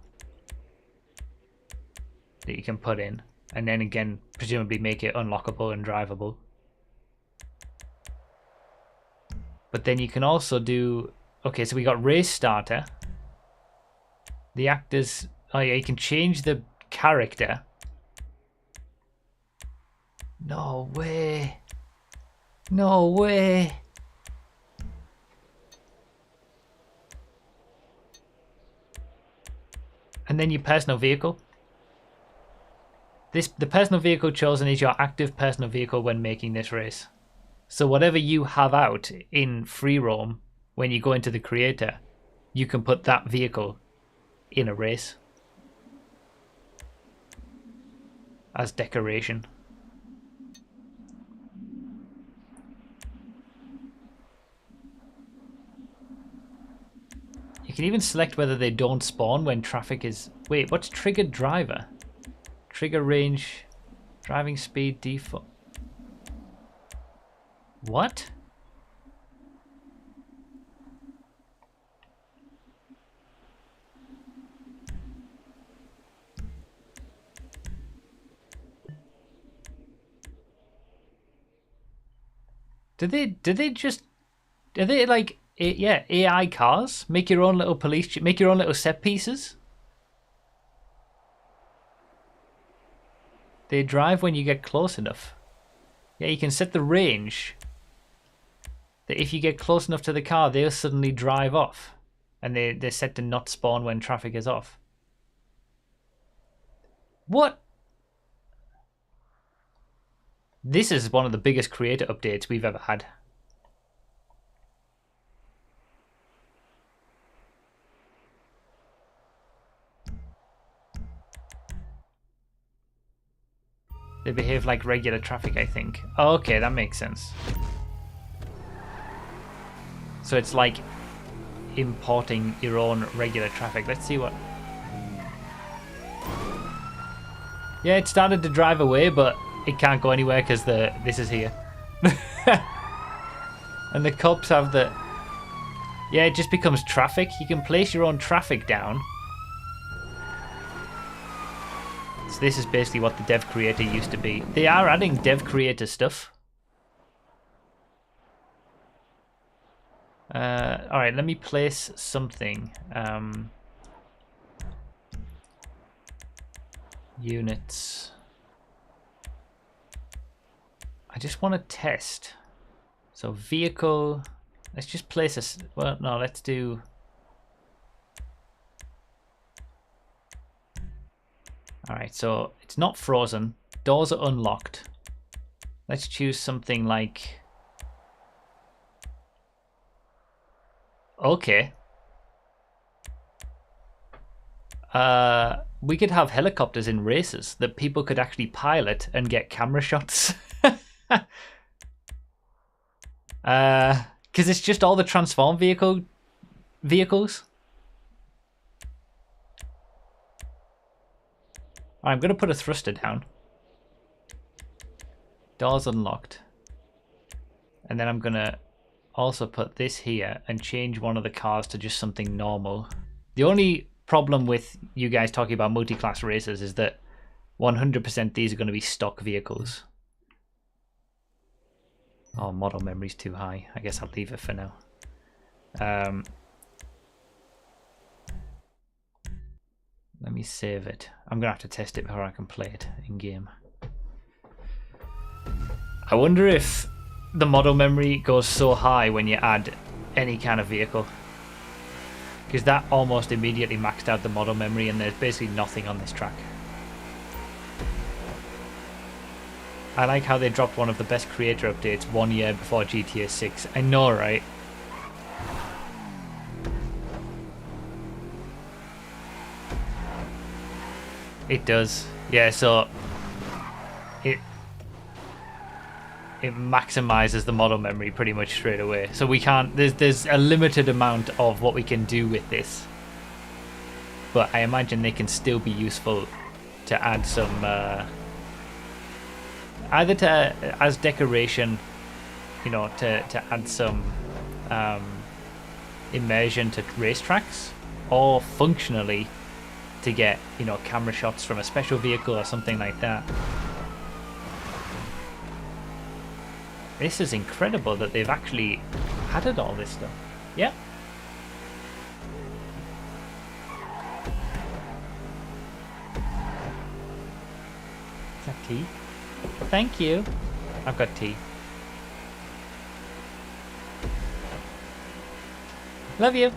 that you can put in, and then again, presumably make it unlockable and drivable. But then you can also do... Okay, so we got race starter. The actors... Oh yeah, you can change the character. No way. No way. And then your personal vehicle. The personal vehicle chosen is your active personal vehicle when making this race. So whatever you have out in free roam, when you go into the creator, you can put that vehicle in a race as decoration. You can even select whether they don't spawn when traffic is... Wait, what's triggered driver? Trigger range, driving speed, default... What? Did they just... Are they like... Yeah, AI cars? Make your own little police... Make your own little set pieces? They drive when you get close enough. Yeah, you can set the range. that if you get close enough to the car, they'll suddenly drive off. And they're set to not spawn when traffic is off. What? This is one of the biggest creator updates we've ever had. They behave like regular traffic, I think. Oh, okay, that makes sense. So it's like importing your own regular traffic. Let's see what... Yeah, it started to drive away, but it can't go anywhere because this is here. And the cops have the... Yeah, it just becomes traffic. You can place your own traffic down. So this is basically what the dev creator used to be. They are adding dev creator stuff. Alright, let me place something. Units. I just want to test. So vehicle. Let's just place a... Well, no, let's do... Alright, so it's not frozen. Doors are unlocked. Let's choose something like... Okay. We could have helicopters in races that people could actually pilot and get camera shots. Because it's just all the transform vehicles. I'm going to put a thruster down. Doors unlocked. And then I'm going to also put this here and change one of the cars to just something normal. The only problem with you guys talking about multi-class races is that 100% these are going to be stock vehicles. Oh, model memory's too high. I guess I'll leave it for now. Let me save it. I'm going to have to test it before I can play it in game. I wonder if the model memory goes so high when you add any kind of vehicle. Because that almost immediately maxed out the model memory and there's basically nothing on this track. I like how they dropped one of the best creator updates 1 year before GTA 6. I know, right? It does. Yeah, so it maximizes the model memory pretty much straight away. So we can't there's a limited amount of what we can do with this. But I imagine they can still be useful to add some either to as decoration, you know, to add some immersion to racetracks, or functionally to get, you know, camera shots from a special vehicle or something like that. This is incredible that they've actually added all this stuff. Yep. Is that tea? Thank you. I've got tea. Love you.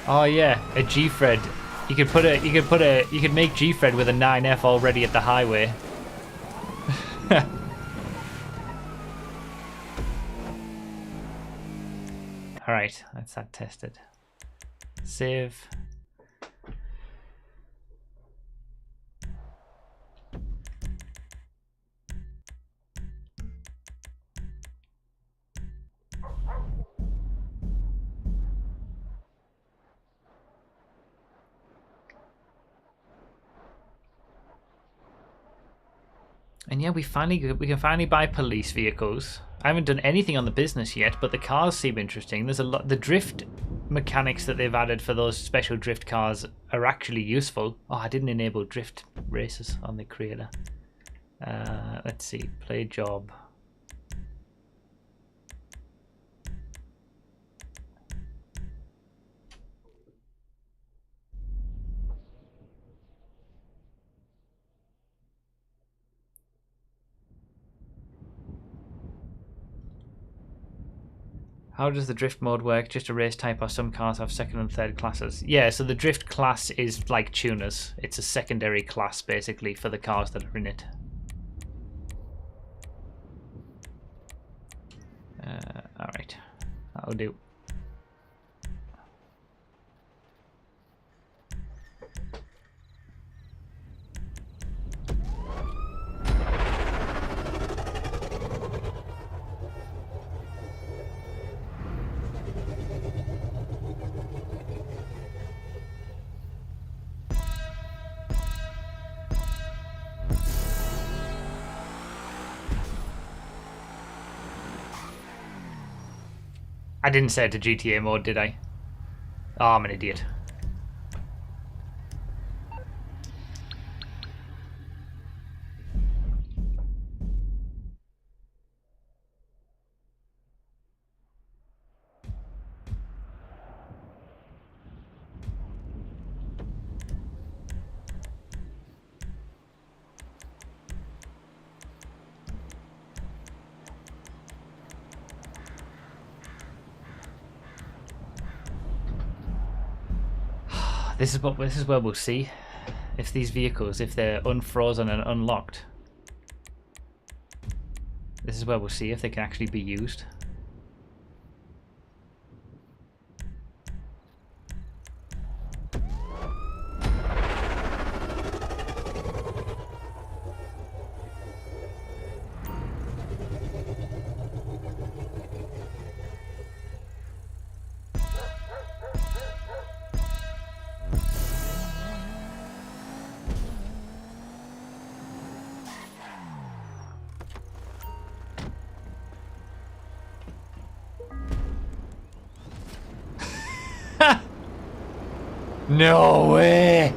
Oh yeah, a G-Fred. You could make G-Fred with a 9F already at the highway. Alright, that's that tested. Save. And yeah, we can finally buy police vehicles. I haven't done anything on the business yet, but the cars seem interesting. There's a lot. The drift mechanics that they've added for those special drift cars are actually useful. Oh, I didn't enable drift races on the creator. Let's see, play job. How does the drift mode work? Just a race type, or some cars have second and third classes? Yeah, so the drift class is like tuners. It's a secondary class, basically, for the cars that are in it. Alright. That'll do. I didn't say it to GTA mode, did I? Oh, I'm an idiot. This is where we'll see if these vehicles, if they're unfrozen and unlocked. This is where we'll see if they can actually be used. No way!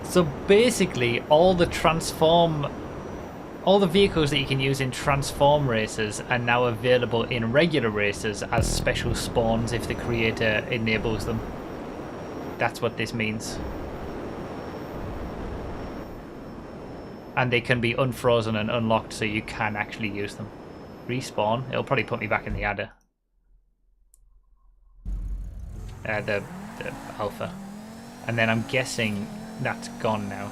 So basically, all the vehicles that you can use in transform races are now available in regular races as special spawns if the creator enables them. That's what this means. And they can be unfrozen and unlocked, so you can actually use them. Respawn. It'll probably put me back in the adder. The alpha. And then I'm guessing that's gone now.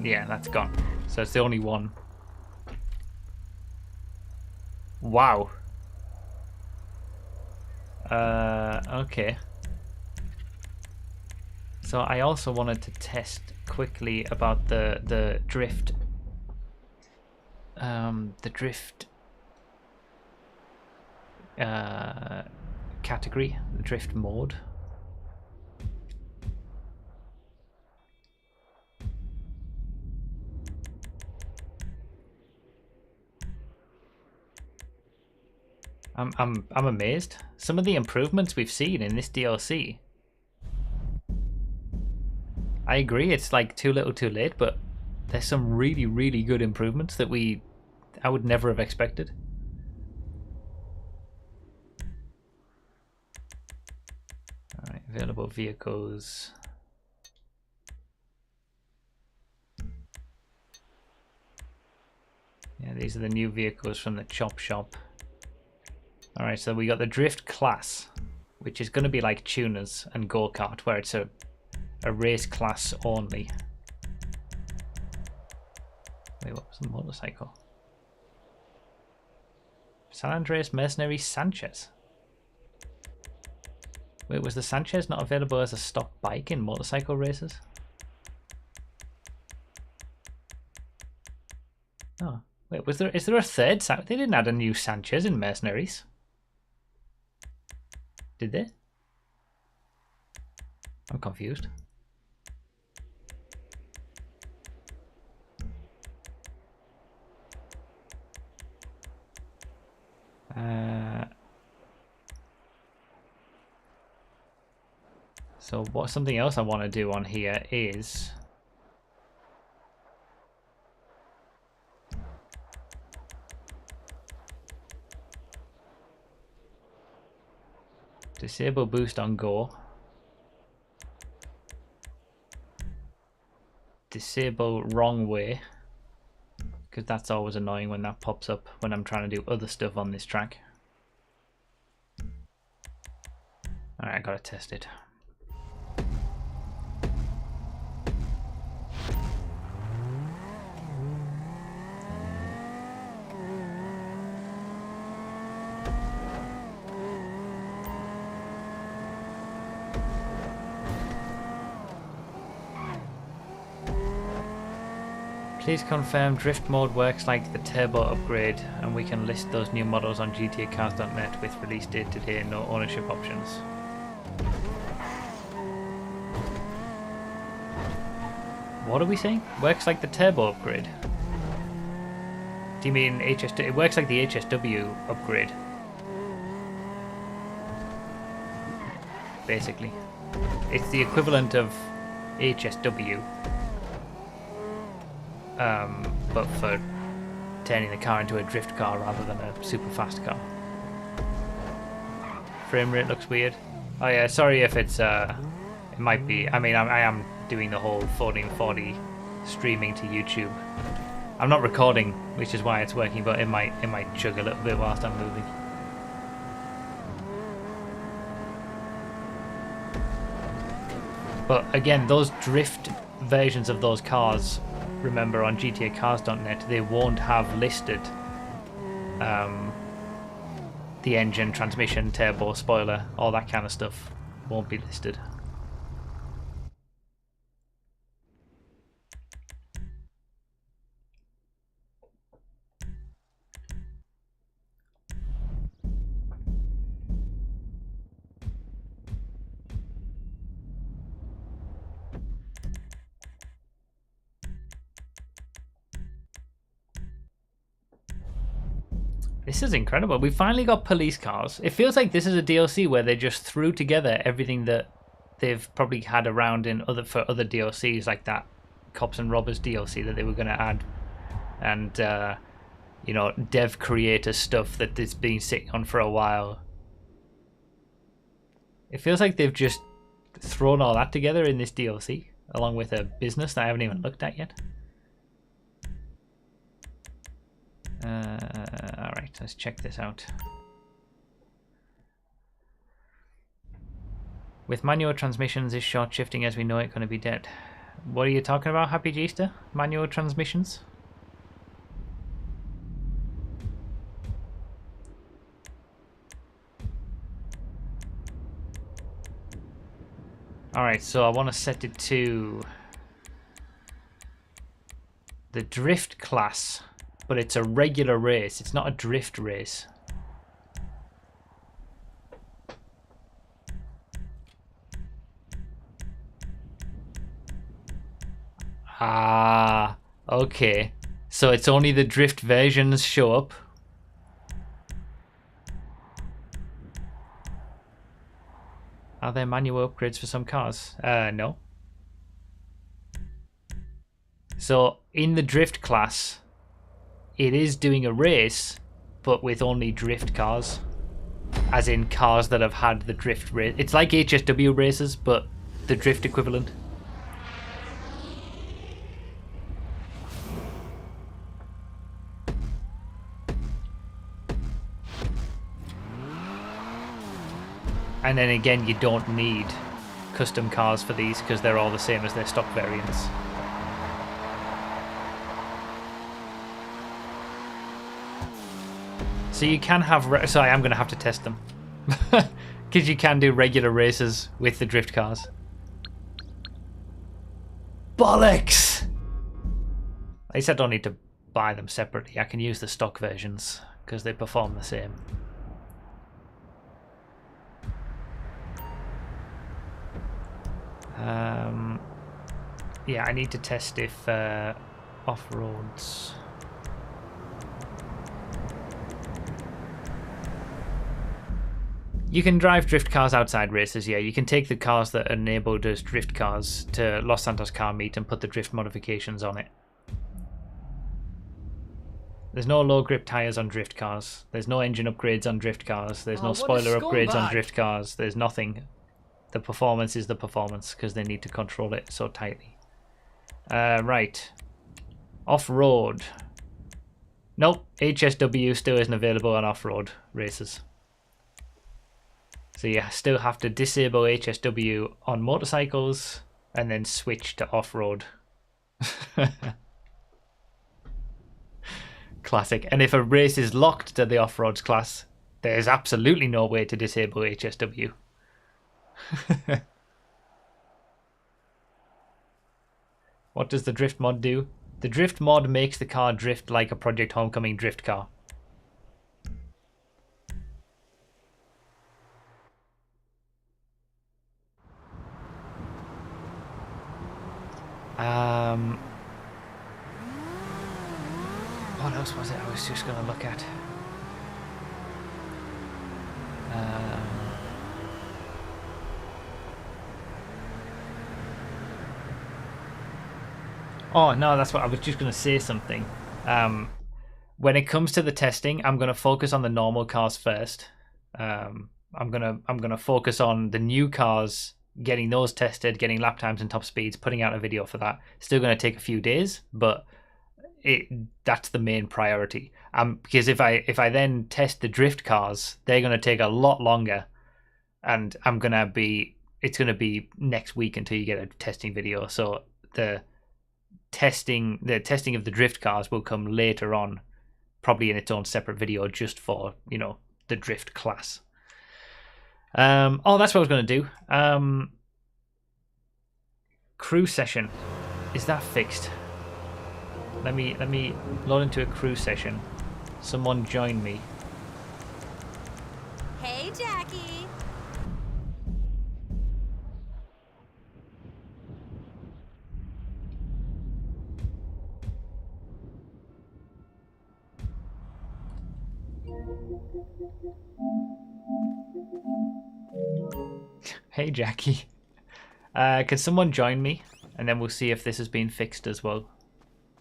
Yeah, that's gone. So it's the only one. Wow. Okay. So I also wanted to test quickly about the drift. The drift category, the drift mode. I'm amazed. Some of the improvements we've seen in this DLC. I agree, it's like too little too late, but there's some really, really good improvements that I would never have expected. Alright, available vehicles. Yeah, these are the new vehicles from the chop shop. Alright, so we got the drift class, which is going to be like tuners and go-kart, where it's a race class only. Wait, what was the motorcycle? San Andreas Mercenary Sanchez. Wait, was the Sanchez not available as a stock bike in motorcycle races? Oh, wait, is there a third? They didn't add a new Sanchez in Mercenaries. Did they? I'm confused. So something else I want to do on here is Disable boost on go. Disable wrong way. Because that's always annoying when that pops up when I'm trying to do other stuff on this track. Alright, I gotta test it. Please confirm drift mode works like the turbo upgrade, and we can list those new models on GTAcars.net with release date today and no ownership options. What are we saying? Works like the turbo upgrade? Do you mean HSW? It works like the HSW upgrade. Basically. It's the equivalent of HSW. But for turning the car into a drift car rather than a super fast car. Frame rate looks weird. Oh yeah, sorry if it's it might be. I mean, I am doing the whole 1440 streaming to YouTube. I'm not recording, which is why it's working, but it might chug a little bit whilst I'm moving. But again, those drift versions of those cars, remember on GTAcars.net, they won't have listed the engine, transmission, turbo, spoiler, all that kind of stuff won't be listed. This is incredible. We finally got police cars. It feels like this is a DLC where they just threw together everything that they've probably had around in for other DLCs, like that Cops and Robbers DLC that they were going to add, and you know, dev creator stuff that it's been sitting on for a while. It feels like they've just thrown all that together in this DLC, along with a business that I haven't even looked at yet. Alright, let's check this out. With manual transmissions, is short shifting as we know it going to be dead? What are you talking about, Happy Geester? Manual transmissions? Alright, so I want to set it to the drift class. But it's a regular race. It's not a drift race. Ah, okay. So it's only the drift versions show up. Are there manual upgrades for some cars? No. So in the drift class, it is doing a race, but with only drift cars. As in cars that have had the drift race. It's like HSW races, but the drift equivalent. And then again, you don't need custom cars for these because they're all the same as their stock variants. So you can have... Sorry, I'm going to have to test them. Because you can do regular races with the drift cars. Bollocks! At least I don't need to buy them separately. I can use the stock versions because they perform the same. Yeah, I need to test if off-roads... You can drive drift cars outside races, yeah. You can take the cars that are enabled as drift cars to Los Santos Car Meet and put the drift modifications on it. There's no low grip tires on drift cars. There's no engine upgrades on drift cars. There's no Oh, what a spoiler upgrades on scumbag. drift cars. There's nothing. The performance is the performance because they need to control it so tightly. Right. Off-road. Nope. HSW still isn't available on off-road races. So you still have to disable HSW on motorcycles and then switch to off-road. Classic. And if a race is locked to the off-roads class, there's absolutely no way to disable HSW. What does the drift mod do? The drift mod makes the car drift like a Project Homecoming drift car. What else was it I was just going to look at? Oh no, that's what I was just going to say something. When it comes to the testing, I'm going to focus on the normal cars first. I'm gonna focus on the new cars, getting those tested, getting lap times and top speeds, putting out a video for that. Still going to take a few days, but that's the main priority. Because if I then test the drift cars, they're going to take a lot longer, and it's going to be next week until you get a testing video. So the testing of the drift cars will come later on, probably in its own separate video just for, you know, the drift class. That's what I was going to do. Crew session, is that fixed? Let me load into a crew session. Someone join me. Hey, Jackie. Hey, Jackie. Can someone join me? And then we'll see if this has been fixed as well.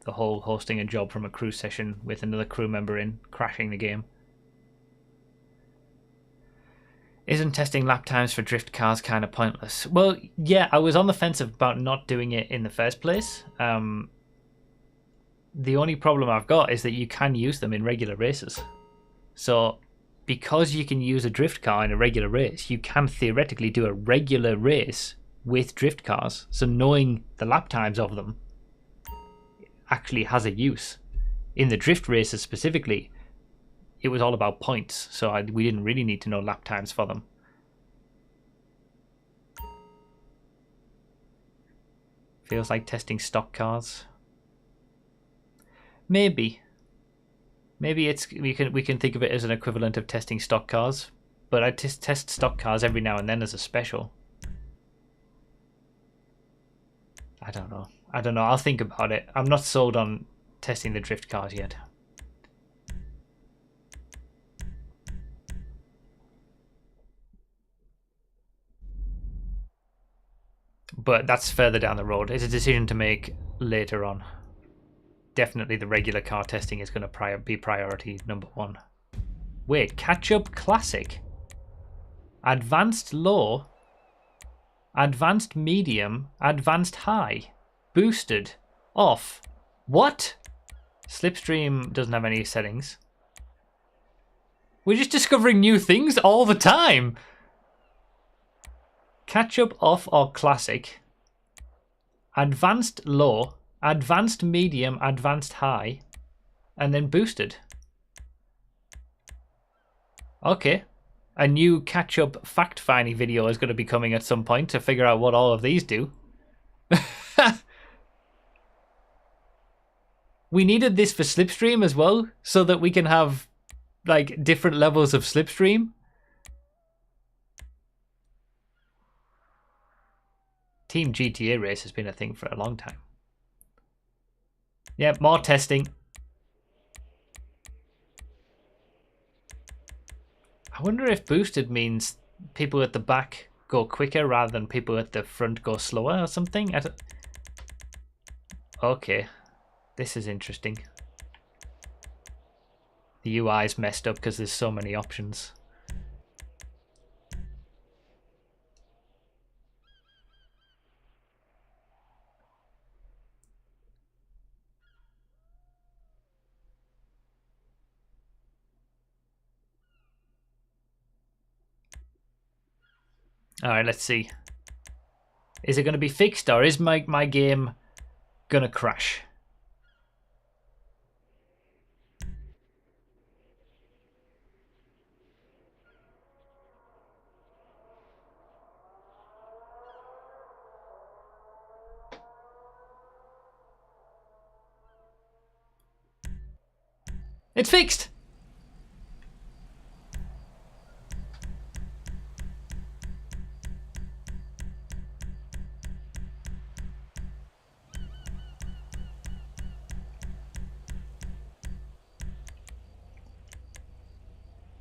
The whole hosting a job from a crew session with another crew member in, crashing the game. Isn't testing lap times for drift cars kind of pointless? Well, yeah, I was on the fence about not doing it in the first place. The only problem I've got is that you can use them in regular races. So, because you can use a drift car in a regular race, you can theoretically do a regular race with drift cars. So knowing the lap times of them actually has a use. In the drift races specifically, it was all about points, so we didn't really need to know lap times for them. Feels like testing stock cars. Maybe it's we can think of it as an equivalent of testing stock cars, but I test stock cars every now and then as a special. I don't know. I'll think about it. I'm not sold on testing the drift cars yet. But that's further down the road. It's a decision to make later on. Definitely the regular car testing is going to be priority number one. Wait, catch-up classic? Advanced low? Advanced medium? Advanced high? Boosted? Off? What? Slipstream doesn't have any settings. We're just discovering new things all the time! Catch-up off or classic? Advanced low? Advanced medium, advanced high, and then boosted. Okay. A new catch-up fact-finding video is going to be coming at some point to figure out what all of these do. We needed this for Slipstream as well, so that we can have, like, different levels of Slipstream. Team GTA Race has been a thing for a long time. Yeah, more testing. I wonder if boosted means people at the back go quicker rather than people at the front go slower or something. Okay, this is interesting. The UI is messed up because there's so many options. Alright, let's see. Is it going to be fixed, or is my game going to crash? It's fixed!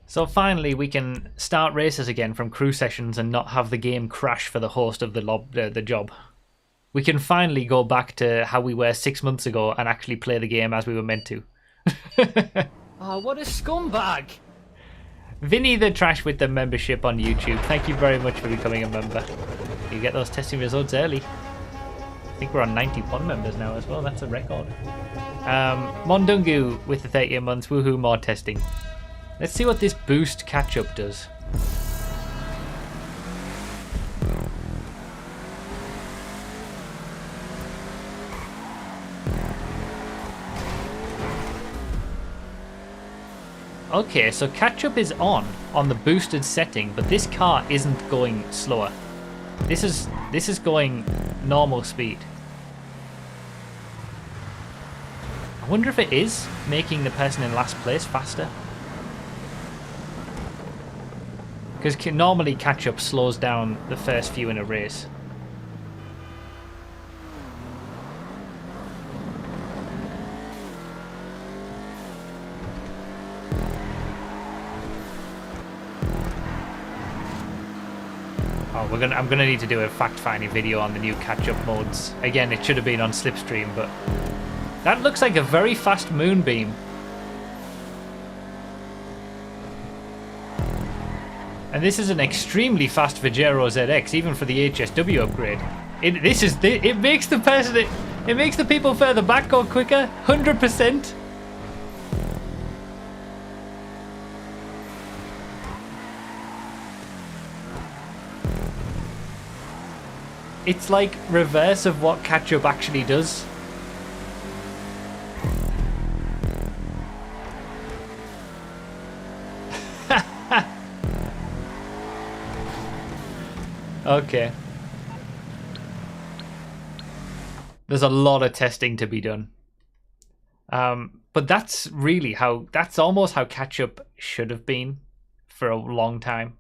So finally we can start races again from crew sessions and not have the game crash for the host of the job. We can finally go back to how we were 6 months ago and actually play the game as we were meant to. Oh, what a scumbag! Vinny the Trash with the membership on YouTube. Thank you very much for becoming a member. You get those testing results early. I think we're on 91 members now as well. That's a record. Mondungu with the 30 months. Woohoo, more testing. Let's see what this boost catch-up does. Okay, so catch-up is on the boosted setting, but this car isn't going slower. This is going normal speed. I wonder if it is making the person in last place faster. Because normally catch-up slows down the first few in a race. Oh, I'm gonna need to do a fact-finding video on the new catch-up modes. Again, it should have been on Slipstream, but that looks like a very fast moonbeam. And this is an extremely fast Vajero ZX, even for the HSW upgrade. It makes the person, it makes the people further back go quicker, 100%. It's like reverse of what catch-up actually does. Okay. There's a lot of testing to be done. But that's almost how catch-up should have been for a long time.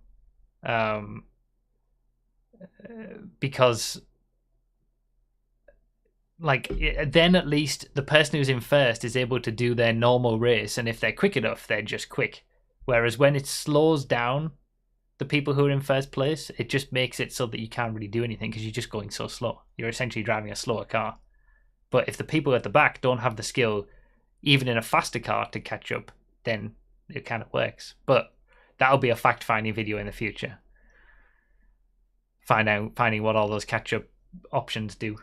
Because like then at least the person who's in first is able to do their normal race, and if they're quick enough, they're just quick. Whereas when it slows down the people who are in first place, it just makes it so that you can't really do anything because you're just going so slow. You're essentially driving a slower car. But if the people at the back don't have the skill, even in a faster car, to catch up, then it kind of works. But that'll be a fact-finding video in the future. Finding what all those catch-up options do.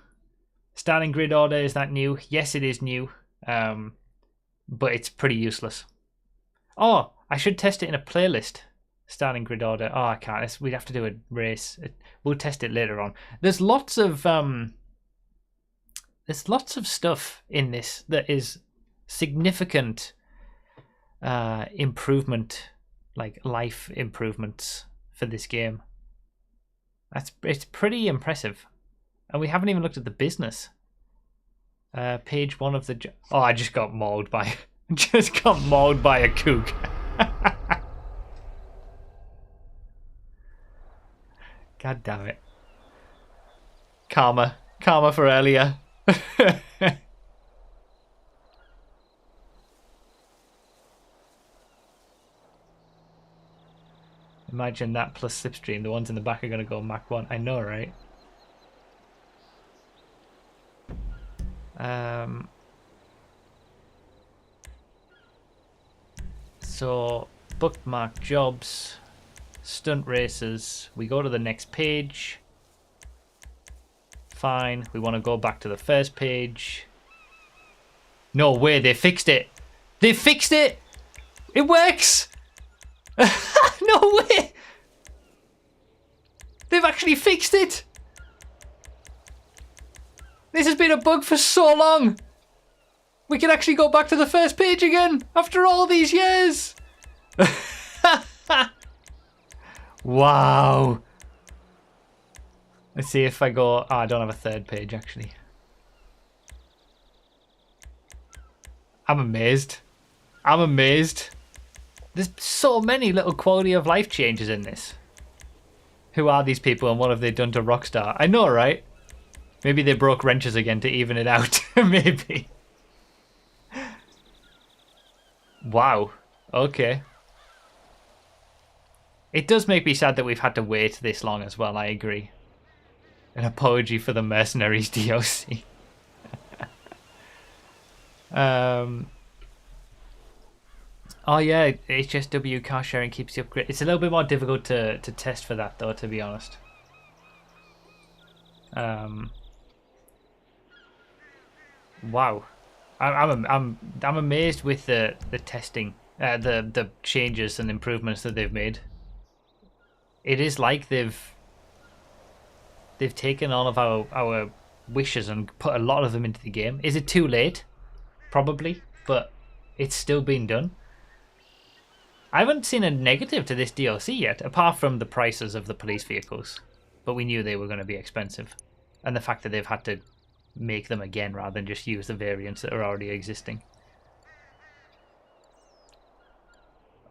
Starting grid order, is that new? Yes, it is new. But it's pretty useless. Oh, I should test it in a playlist. Starting grid order. Oh, I can't. We'd have to do a race. We'll test it later on. There's lots of stuff in this that is significant improvement, like life improvements for this game. It's pretty impressive, and we haven't even looked at the business. Page 1 of the. Oh, I just got mauled by a kook. God damn it. Karma for earlier. Imagine that plus Slipstream. The ones in the back are going to go Mach 1. I know, right? So, bookmark jobs, stunt races. We go to the next page. Fine. We want to go back to the first page. No way, they fixed it. They fixed it. It works. No way. They've actually fixed it. This has been a bug for so long. We can actually go back to the first page again after all these years. Wow. Let's see if I go... Oh, I don't have a third page, actually. I'm amazed. I'm amazed. There's so many little quality of life changes in this. Who are these people and what have they done to Rockstar? I know, right? Maybe they broke wrenches again to even it out. Maybe. Wow. Okay. It does make me sad that we've had to wait this long as well, I agree. An apology for the Mercenaries DLC. Oh yeah, HSW car sharing keeps you upgraded. It's a little bit more difficult to test for that though, to be honest. Wow, I'm amazed with the testing, the changes and improvements that they've made. It is like they've taken all of our wishes and put a lot of them into the game. Is it too late? Probably, but it's still been done. I haven't seen a negative to this DLC yet, apart from the prices of the police vehicles. But we knew they were going to be expensive. And the fact that they've had to make them again rather than just use the variants that are already existing.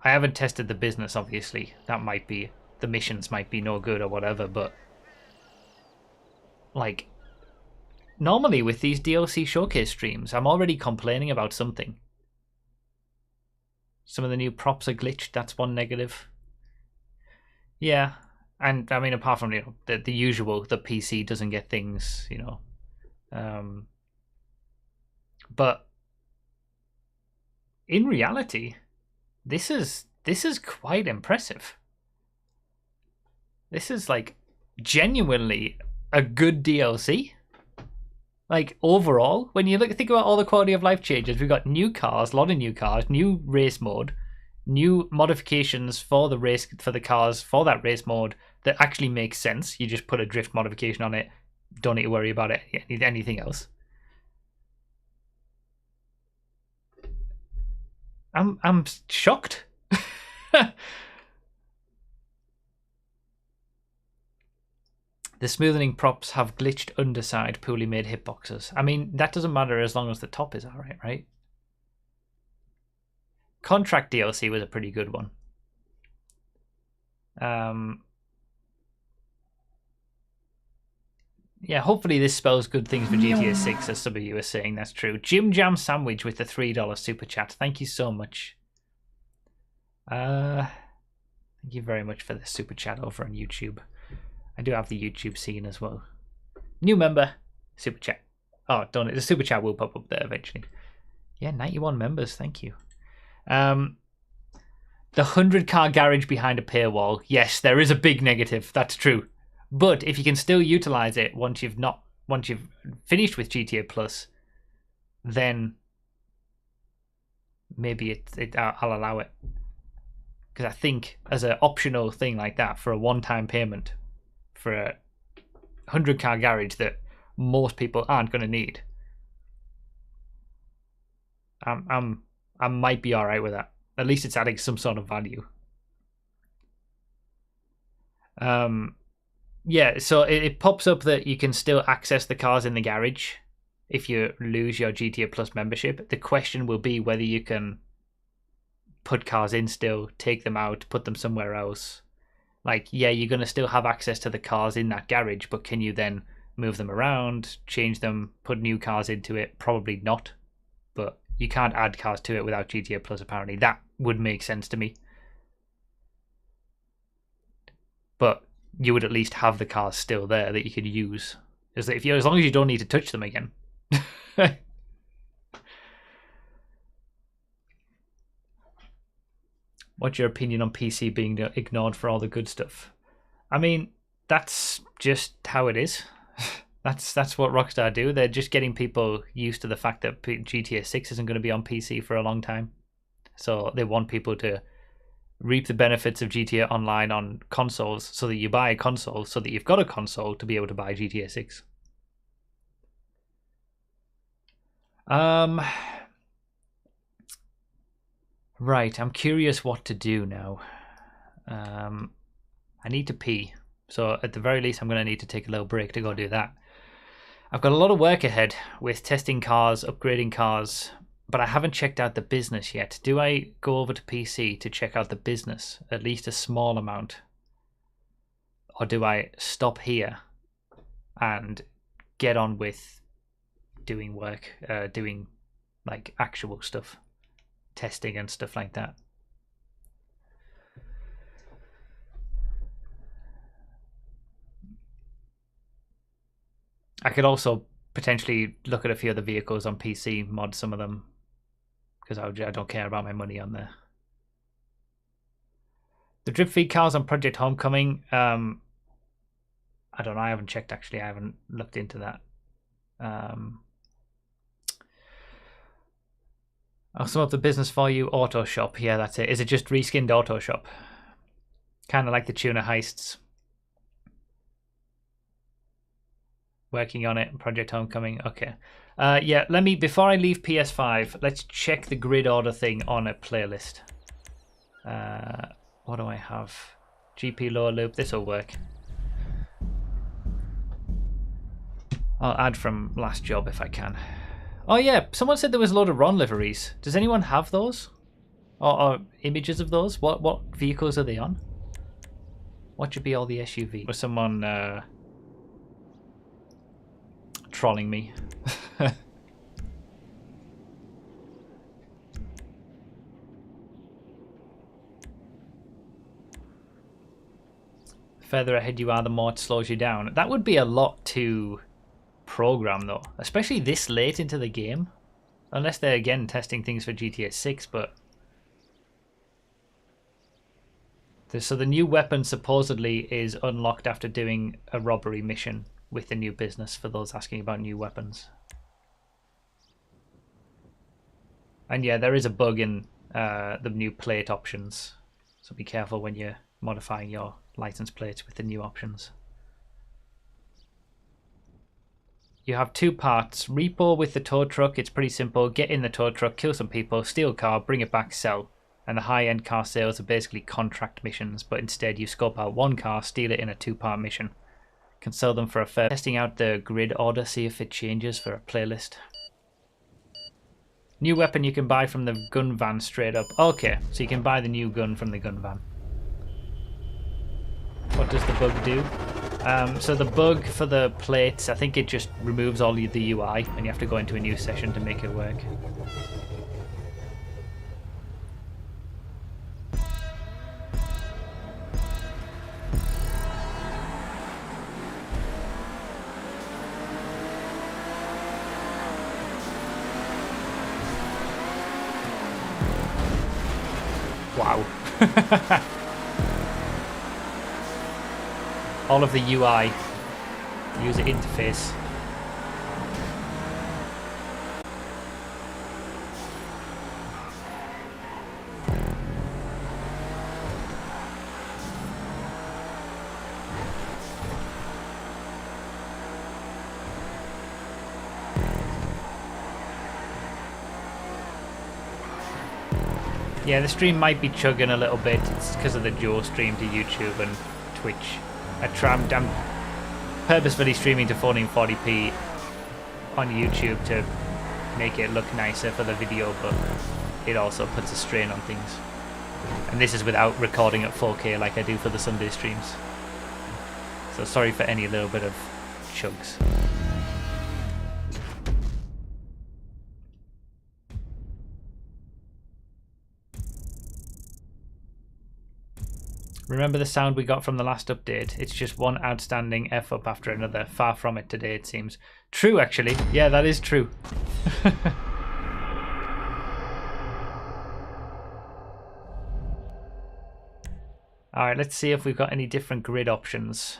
I haven't tested the business, obviously. That might be... The missions might be no good or whatever, but... Like... Normally with these DLC showcase streams, I'm already complaining about something. Some of the new props are glitched, that's one negative. Yeah, and I mean, apart from, you know, the usual, the PC doesn't get things, you know. But in reality, this is quite impressive. This is like genuinely a good DLC. Like overall, when you think about all the quality of life changes, we've got new cars, a lot of new cars, new race mode, new modifications for the cars for that race mode that actually makes sense. You just put a drift modification on it, don't need to worry about anything else. I'm shocked. The smoothing props have glitched underside, poorly made hitboxes. I mean, that doesn't matter as long as the top is alright, right? Contract DLC was a pretty good one. Yeah, hopefully this spells good things for GTA 6, as some of you are saying. That's true. Jim Jam Sandwich with the $3 super chat. Thank you so much. Thank you very much for the super chat over on YouTube. I do have the YouTube scene as well. New member, super chat. Oh, don't it? The super chat will pop up there eventually. Yeah, 91 members. Thank you. The 100-car garage behind a paywall. Yes, there is a big negative. That's true. But if you can still utilize it once you've finished with GTA Plus, then maybe I'll allow it. Because I think as an optional thing like that for a one-time payment for a 100-car garage that most people aren't going to need, I might be all right with that. At least it's adding some sort of value. Yeah, so it pops up that you can still access the cars in the garage if you lose your GTA Plus membership. The question will be whether you can put cars in still, take them out, put them somewhere else. Like, yeah, you're going to still have access to the cars in that garage, but can you then move them around, change them, put new cars into it? Probably not. But you can't add cars to it without GTA Plus, apparently. That would make sense to me. But you would at least have the cars still there that you could use. As long as you don't need to touch them again. What's your opinion on PC being ignored for all the good stuff? I mean, that's just how it is. That's what Rockstar do. They're just getting people used to the fact that GTA 6 isn't going to be on PC for a long time. So they want people to reap the benefits of GTA Online on consoles so that you buy a console, so that you've got a console to be able to buy GTA 6. Right, I'm curious what to do now. I need to pee. So at the very least, I'm going to need to take a little break to go do that. I've got a lot of work ahead with testing cars, upgrading cars, but I haven't checked out the business yet. Do I go over to PC to check out the business, at least a small amount? Or do I stop here and get on with doing work, doing like actual stuff, testing and stuff like that? I could also potentially look at a few of the vehicles on PC, mod some of them, because I don't care about my money on there. The drip feed cars on Project Homecoming, I don't know, I haven't checked actually, I haven't looked into that. I'll sum up the business for you, Auto Shop, yeah that's it. Is it just reskinned Auto Shop? Kind of like the Tuna Heists. Working on it, Project Homecoming, okay. Yeah, let me, before I leave PS5, let's check the grid order thing on a playlist. What do I have? GP lower loop, this will work. I'll add from last job if I can. Oh yeah, someone said there was a load of Ron liveries. Does anyone have those? Or images of those? What vehicles are they on? What should be all the SUV? Was someone trolling me? Further ahead you are, the more it slows you down. That would be a lot to program though, especially this late into the game, unless they're again testing things for GTA 6. But so the new weapon supposedly is unlocked after doing a robbery mission with the new business, for those asking about new weapons. And yeah, there is a bug in the new plate options, so be careful when you're modifying your license plates with the new options. You have two parts. Repo with the tow truck, it's pretty simple. Get in the tow truck, kill some people, steal a car, bring it back, sell. And the high-end car sales are basically contract missions, but instead you scope out one car, steal it in a two-part mission. Can sell them for a fair. Testing out the grid order, see if it changes for a playlist. New weapon you can buy from the gun van straight up. Okay, so you can buy the new gun from the gun van. What does the bug do? So the bug for the plates, I think it just removes all the UI and you have to go into a new session to make it work. Wow. All of the UI, user interface. Yeah, the stream might be chugging a little bit. It's because of the dual stream to YouTube and Twitch. I'm purposefully streaming to 1440p on YouTube to make it look nicer for the video, but it also puts a strain on things. And this is without recording at 4K like I do for the Sunday streams. So sorry for any little bit of chugs. Remember the sound we got from the last update? It's just one outstanding F up after another. Far from it today, it seems. True, actually. Yeah, that is true. All right, let's see if we've got any different grid options.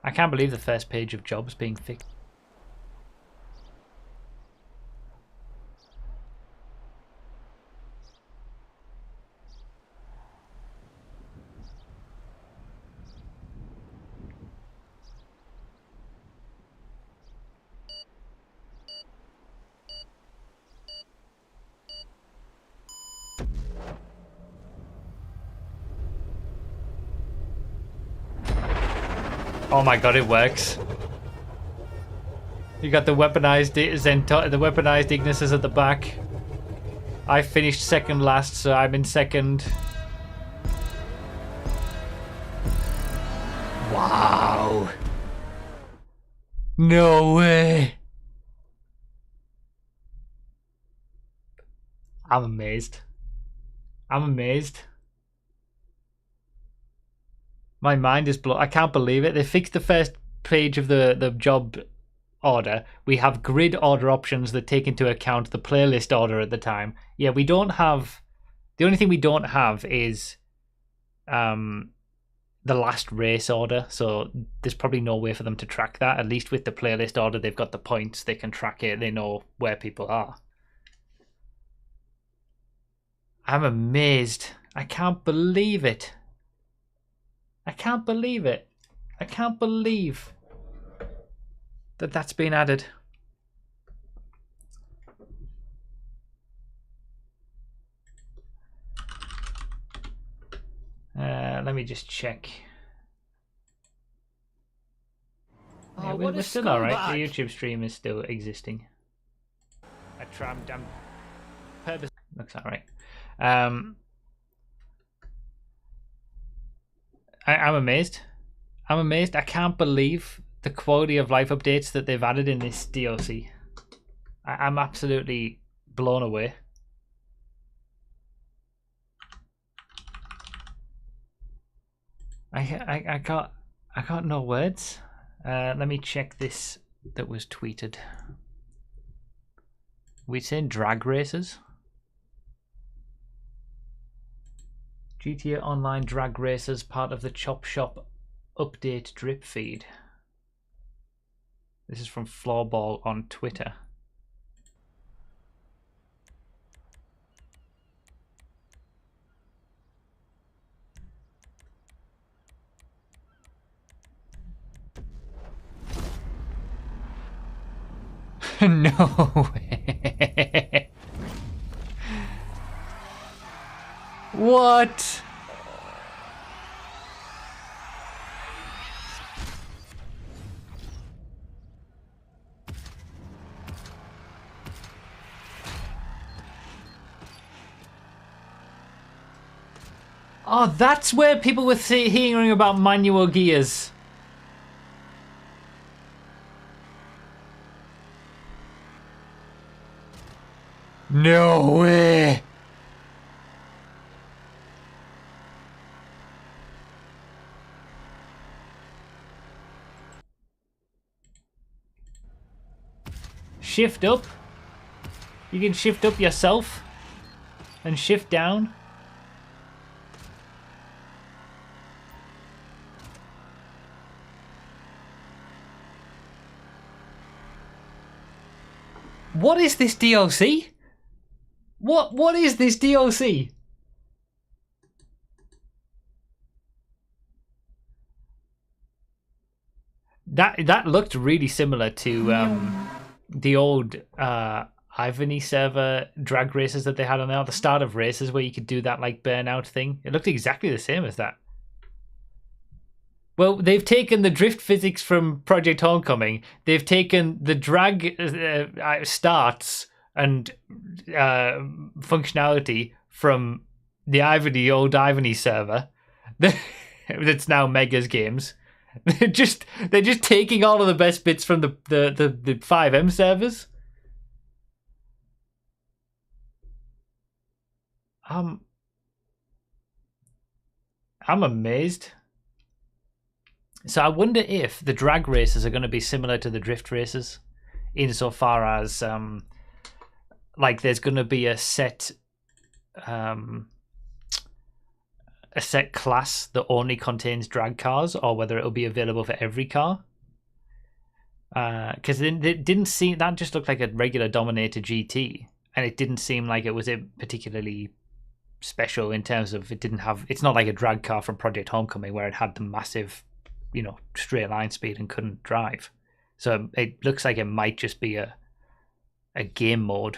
I can't believe the first page of jobs being fixed. Oh my god, it works. You got the weaponized the weaponized Ignises at the back. I finished second last, so I'm in second. Wow. No way. I'm amazed. I'm amazed. My mind is blown. I can't believe it. They fixed the first page of the job order. We have grid order options that take into account the playlist order at the time. Yeah, we don't have... The only thing we don't have is the last race order. So there's probably no way for them to track that. At least with the playlist order, they've got the points. They can track it. They know where people are. I'm amazed. I can't believe it. I can't believe it. I can't believe that that's been added. Let me just check. Yeah, we're still alright. The YouTube stream is still existing. I trammed. I'm purpose. Looks alright. I'm amazed. I'm amazed. I can't believe the quality of life updates that they've added in this DLC. I'm absolutely blown away. I got no words. Let me check this that was tweeted. We saying drag races? GTA Online drag races, part of the Chop Shop update drip feed. This is from Floorball on Twitter. No way. What? Oh, that's where people were hearing about manual gears. No way. Shift up. You can shift up yourself and shift down. What is this DLC? What is this DLC? That looked really similar to the old Ivany server drag races that they had on there, the start of races where you could do that like burnout thing. It looked exactly the same as that. Well, they've taken the drift physics from Project Homecoming. They've taken the drag starts and functionality from the old Ivany server that's now Mega's games. They're just taking all of the best bits from the 5M servers. I'm amazed. So I wonder if the drag races are going to be similar to the drift races, insofar as like there's going to be a set class that only contains drag cars, or whether it'll be available for every car. Because it didn't seem, that just looked like a regular Dominator GT, and it didn't seem like it was a particularly special in terms of it's not like a drag car from Project Homecoming where it had the massive, straight line speed and couldn't drive. So it looks like it might just be a game mode.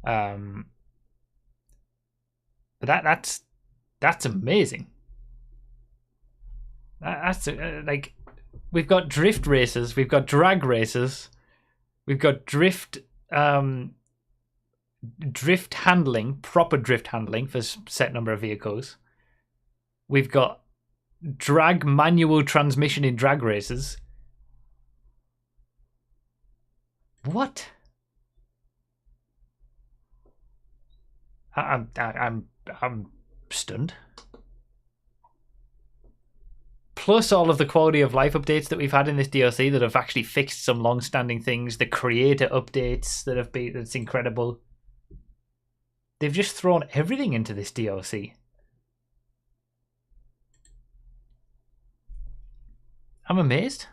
But that's amazing. That's like, we've got drift races, we've got drag races, we've got drift handling, proper drift handling for a set number of vehicles. We've got drag manual transmission in drag races. What? I'm stunned. Plus all of the quality of life updates that we've had in this DLC that have actually fixed some long-standing things. The creator updates that's incredible. They've just thrown everything into this DLC. I'm amazed.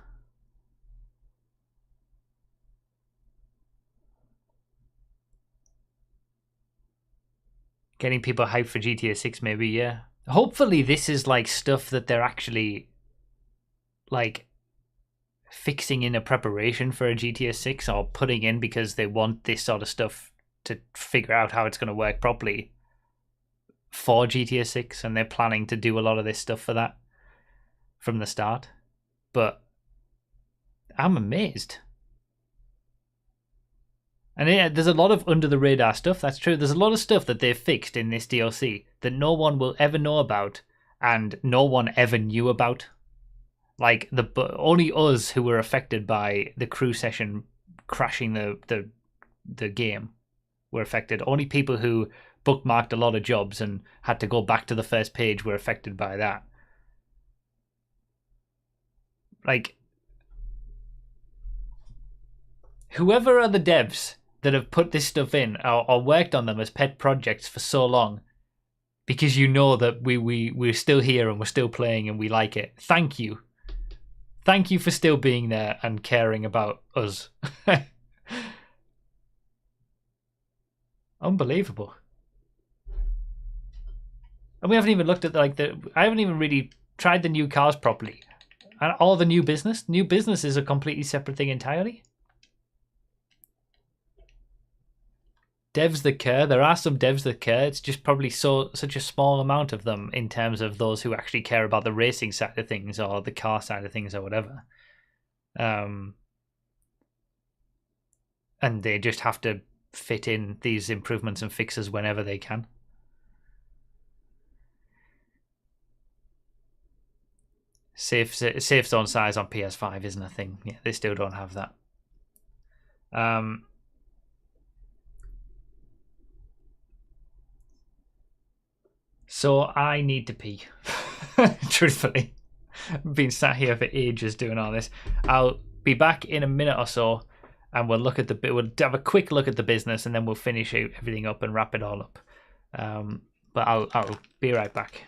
Getting people hyped for GTA 6 maybe, yeah. Hopefully this is like stuff that they're actually like fixing in a preparation for a GTA 6, or putting in because they want this sort of stuff to figure out how it's going to work properly for GTA 6, and they're planning to do a lot of this stuff for that from the start. But I'm amazed. And yeah, there's a lot of under the radar stuff, that's true. There's a lot of stuff that they've fixed in this DLC that no one will ever know about and no one ever knew about. Like, only us who were affected by the crew session crashing the game were affected. Only people who bookmarked a lot of jobs and had to go back to the first page were affected by that. Like, whoever are the devs that have put this stuff in or worked on them as pet projects for so long, because you know that we're still here and we're still playing and we like it. Thank you. Thank you for still being there and caring about us. Unbelievable. And we haven't even looked at I haven't even really tried the new cars properly. And all the new business. New business is a completely separate thing entirely. Devs that care. There are some devs that care. It's just probably such a small amount of them in terms of those who actually care about the racing side of things or the car side of things or whatever. And they just have to fit in these improvements and fixes whenever they can. Safe zone size on PS5 isn't a thing. Yeah, they still don't have that. So I need to pee. Truthfully, I've been sat here for ages doing all this. I'll be back in a minute or so, and we'll have a quick look at the business, and then we'll finish everything up and wrap it all up. But I'll be right back.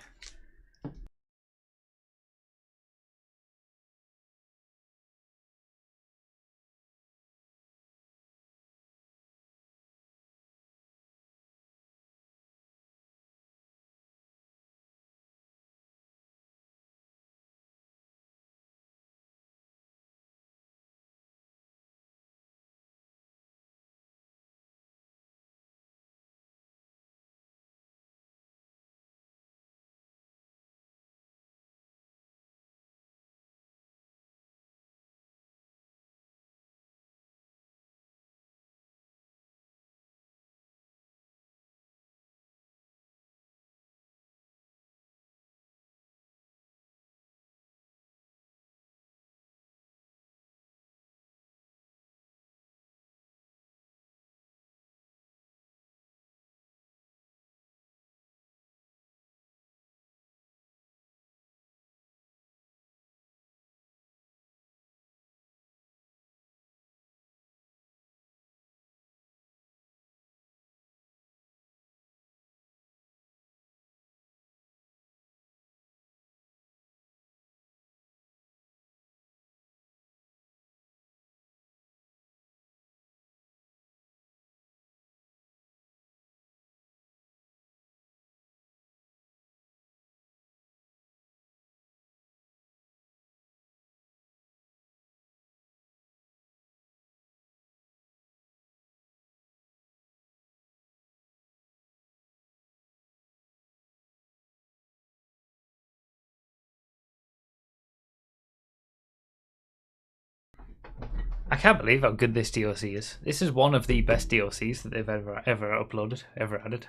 I can't believe how good this DLC is. This is one of the best DLCs that they've ever uploaded, ever added.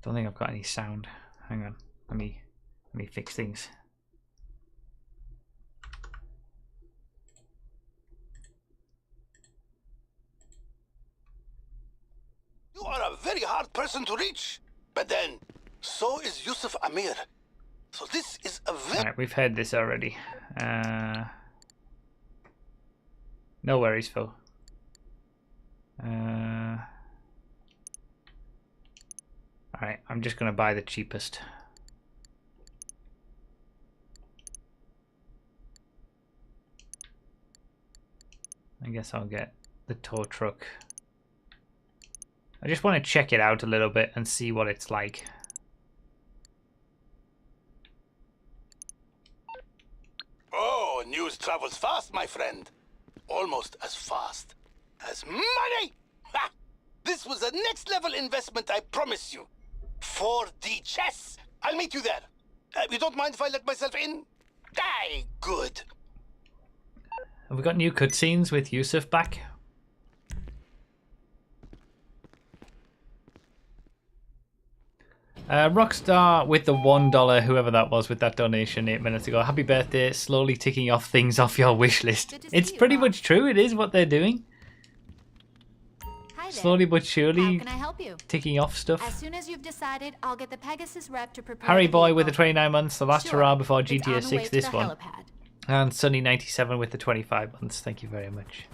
Don't think I've got any sound. Hang on, let me fix things. You are a very hard person to reach. But then, so is Yusuf Amir. So this is a very... Alright, we've heard this already. No worries, Phil. Alright, I'm just going to buy the cheapest. I guess I'll get the tow truck. I just want to check it out a little bit and see what it's like. Oh, news travels fast, my friend. Almost as fast as money! Ha! This was a next-level investment, I promise you. 4D chess! I'll meet you there. You don't mind if I let myself in? Aye, good. Have we got new cutscenes with Yusuf back? Rockstar with the $1, whoever that was with that donation 8 minutes ago. Happy birthday, slowly ticking off things off your wish list. It's pretty much true, it is what they're doing. Slowly but surely How can I help you? ticking off stuff. As soon as you've decided, I'll get the Pegasus rep to prepare Harry the Boy with the vehicle. 29 months, the last hurrah before It's on GTA the way 6 to this the one. helipad. And Sunny97 with the 25 months, thank you very much.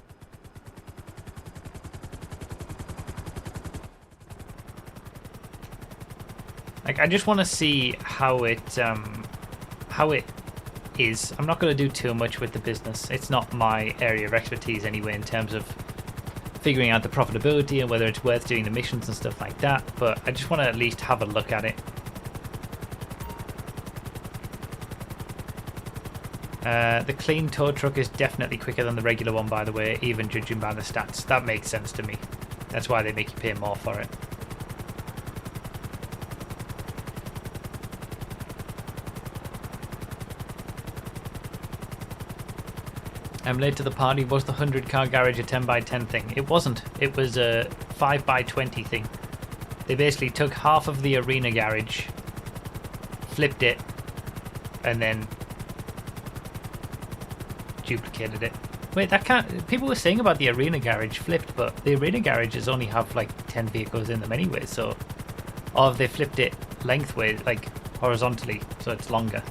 Like, I just want to see how it is. I'm not going to do too much with the business. It's not my area of expertise anyway in terms of figuring out the profitability and whether it's worth doing the missions and stuff like that. But I just want to at least have a look at it. The clean tow truck is definitely quicker than the regular one, by the way, even judging by the stats. That makes sense to me. That's why they make you pay more for it. I'm late to the party. Was the 100-car garage a 10x10 thing? It wasn't. It was a 5x20 thing. They basically took half of the arena garage, flipped it, and then duplicated it. Wait, that can't... People were saying about the arena garage flipped, but the arena garages only have like 10 vehicles in them anyway, so... Or have they flipped it lengthways, like horizontally, so it's longer?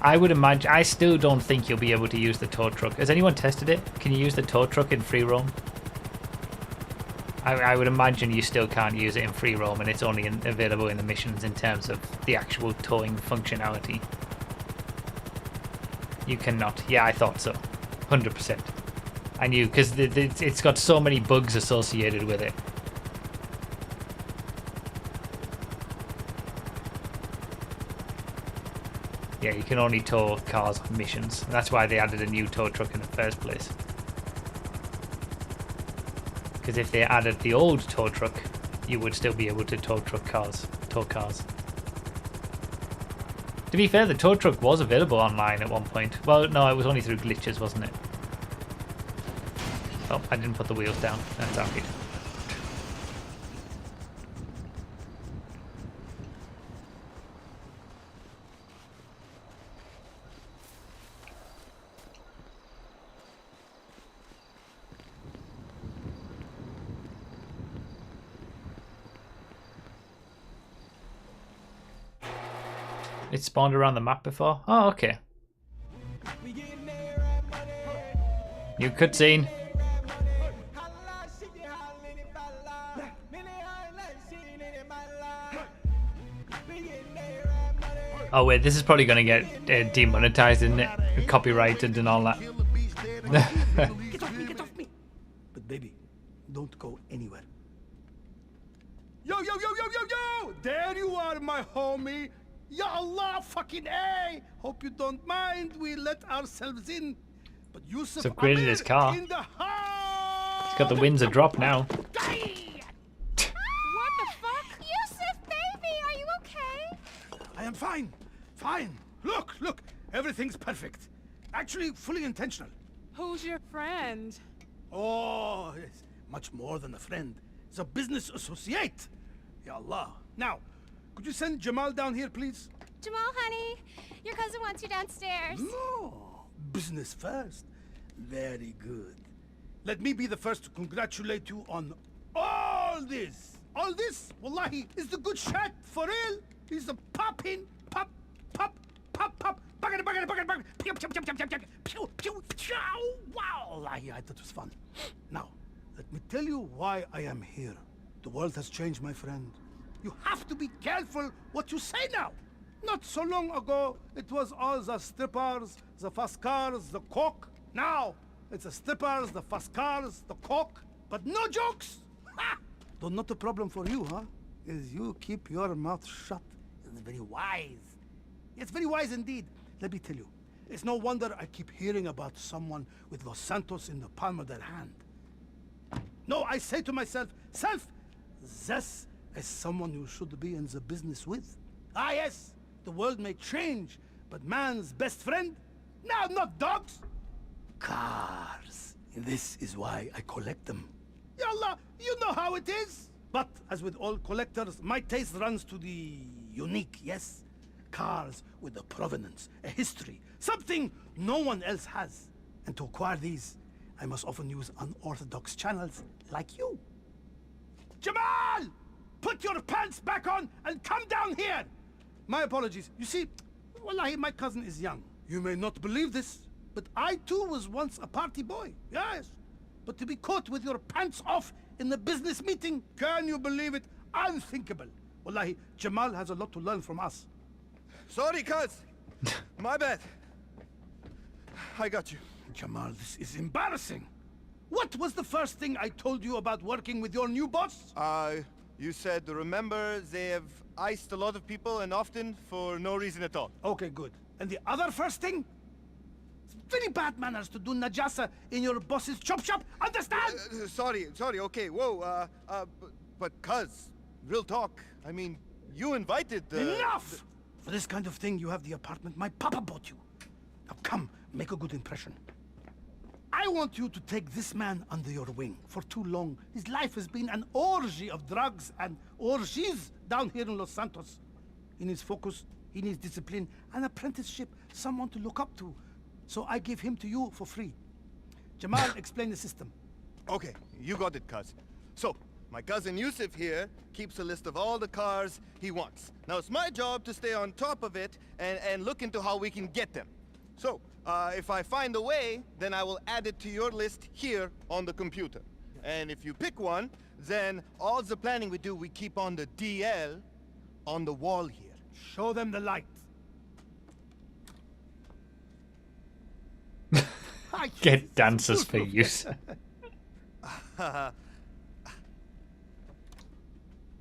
I would imagine... I still don't think you'll be able to use the tow truck. Has anyone tested it? Can you use the tow truck in free roam? I would imagine you still can't use it in free roam, and it's only available in the missions in terms of the actual towing functionality. You cannot. Yeah, I thought so. 100%. I knew, because it's got so many bugs associated with it. Yeah, you can only tow cars on missions. And that's why they added a new tow truck in the first place. Because if they added the old tow truck, you would still be able to tow cars. To be fair, the tow truck was available online at one point. Well, no, it was only through glitches, wasn't it? Oh, I didn't put the wheels down. That's alright. It spawned around the map before? Oh, okay. New cutscene. Oh wait, this is probably gonna get demonetized, isn't it? Copyrighted and all that. Get off me! But baby, don't go anywhere. Yo, yo, yo, yo, yo, yo! There you are, my homie. Ya Allah, fucking A! Hope you don't mind. We let ourselves in. But Yusuf He's upgraded Amir his car. in the house. He's got the Windsor drop now. What the fuck? Yusuf, baby, are you okay? I am fine. Fine. Look, look. Everything's perfect. Actually, fully intentional. Who's your friend? Oh, it's much more than a friend. It's a business associate. Ya Allah. Now, could you send Jamal down here, please? Jamal, honey, your cousin wants you downstairs. No. Business first. Very good. Let me be the first to congratulate you on all this. All this, wallahi, is the good shit, for real. He's a popping, pop, pop, pop, pop. Buggity, buggity, buggity, buggity. Pew, pew, pew, pew, pew, pew, pew, pew, pew. Wow, wallahi, I thought it was fun. Now, let me tell you why I am here. The world has changed, my friend. You have to be careful what you say now. Not so long ago, it was all the strippers, the fast cars, the coke. Now, it's the strippers, the fast cars, the coke, but no jokes. Ha! Though not a problem for you, huh? Is you keep your mouth shut. It's very wise. It's very wise indeed. Let me tell you, it's no wonder I keep hearing about someone with Los Santos in the palm of their hand. No, I say to myself, self, this is someone you should be in the business with. Ah, yes, the world may change, but man's best friend? No, not dogs. Cars. And this is why I collect them. Yallah, you know how it is. But as with all collectors, my taste runs to the unique, yes? Cars with a provenance, a history, something no one else has. And to acquire these, I must often use unorthodox channels like you. Jamal! Put your pants back on and come down here! My apologies. You see, wallahi, my cousin is young. You may not believe this, but I too was once a party boy. Yes. But to be caught with your pants off in the business meeting, can you believe it? Unthinkable. Wallahi, Jamal has a lot to learn from us. Sorry, cuz. My bad. I got you. Jamal, this is embarrassing. What was the first thing I told you about working with your new boss? You said, remember, they have iced a lot of people and often for no reason at all. Okay, good. And the other first thing? It's very bad manners to do najasa in your boss's chop shop. Understand? Sorry, okay, whoa, but cuz, real talk, I mean, you invited Enough! For this kind of thing, you have the apartment my papa bought you. Now come, make a good impression. I want you to take this man under your wing. For too long, his life has been an orgy of drugs and orgies down here in Los Santos. He needs focus, he needs discipline, an apprenticeship, someone to look up to. So I give him to you for free. Jamal, explain the system. Okay, you got it, cuz. So, my cousin Yusuf here keeps a list of all the cars he wants. Now it's my job to stay on top of it and look into how we can get them. So, if I find a way, then I will add it to your list here on the computer. And if you pick one, then all the planning we do, we keep on the DL on the wall here. Show them the light. Get dancers for use.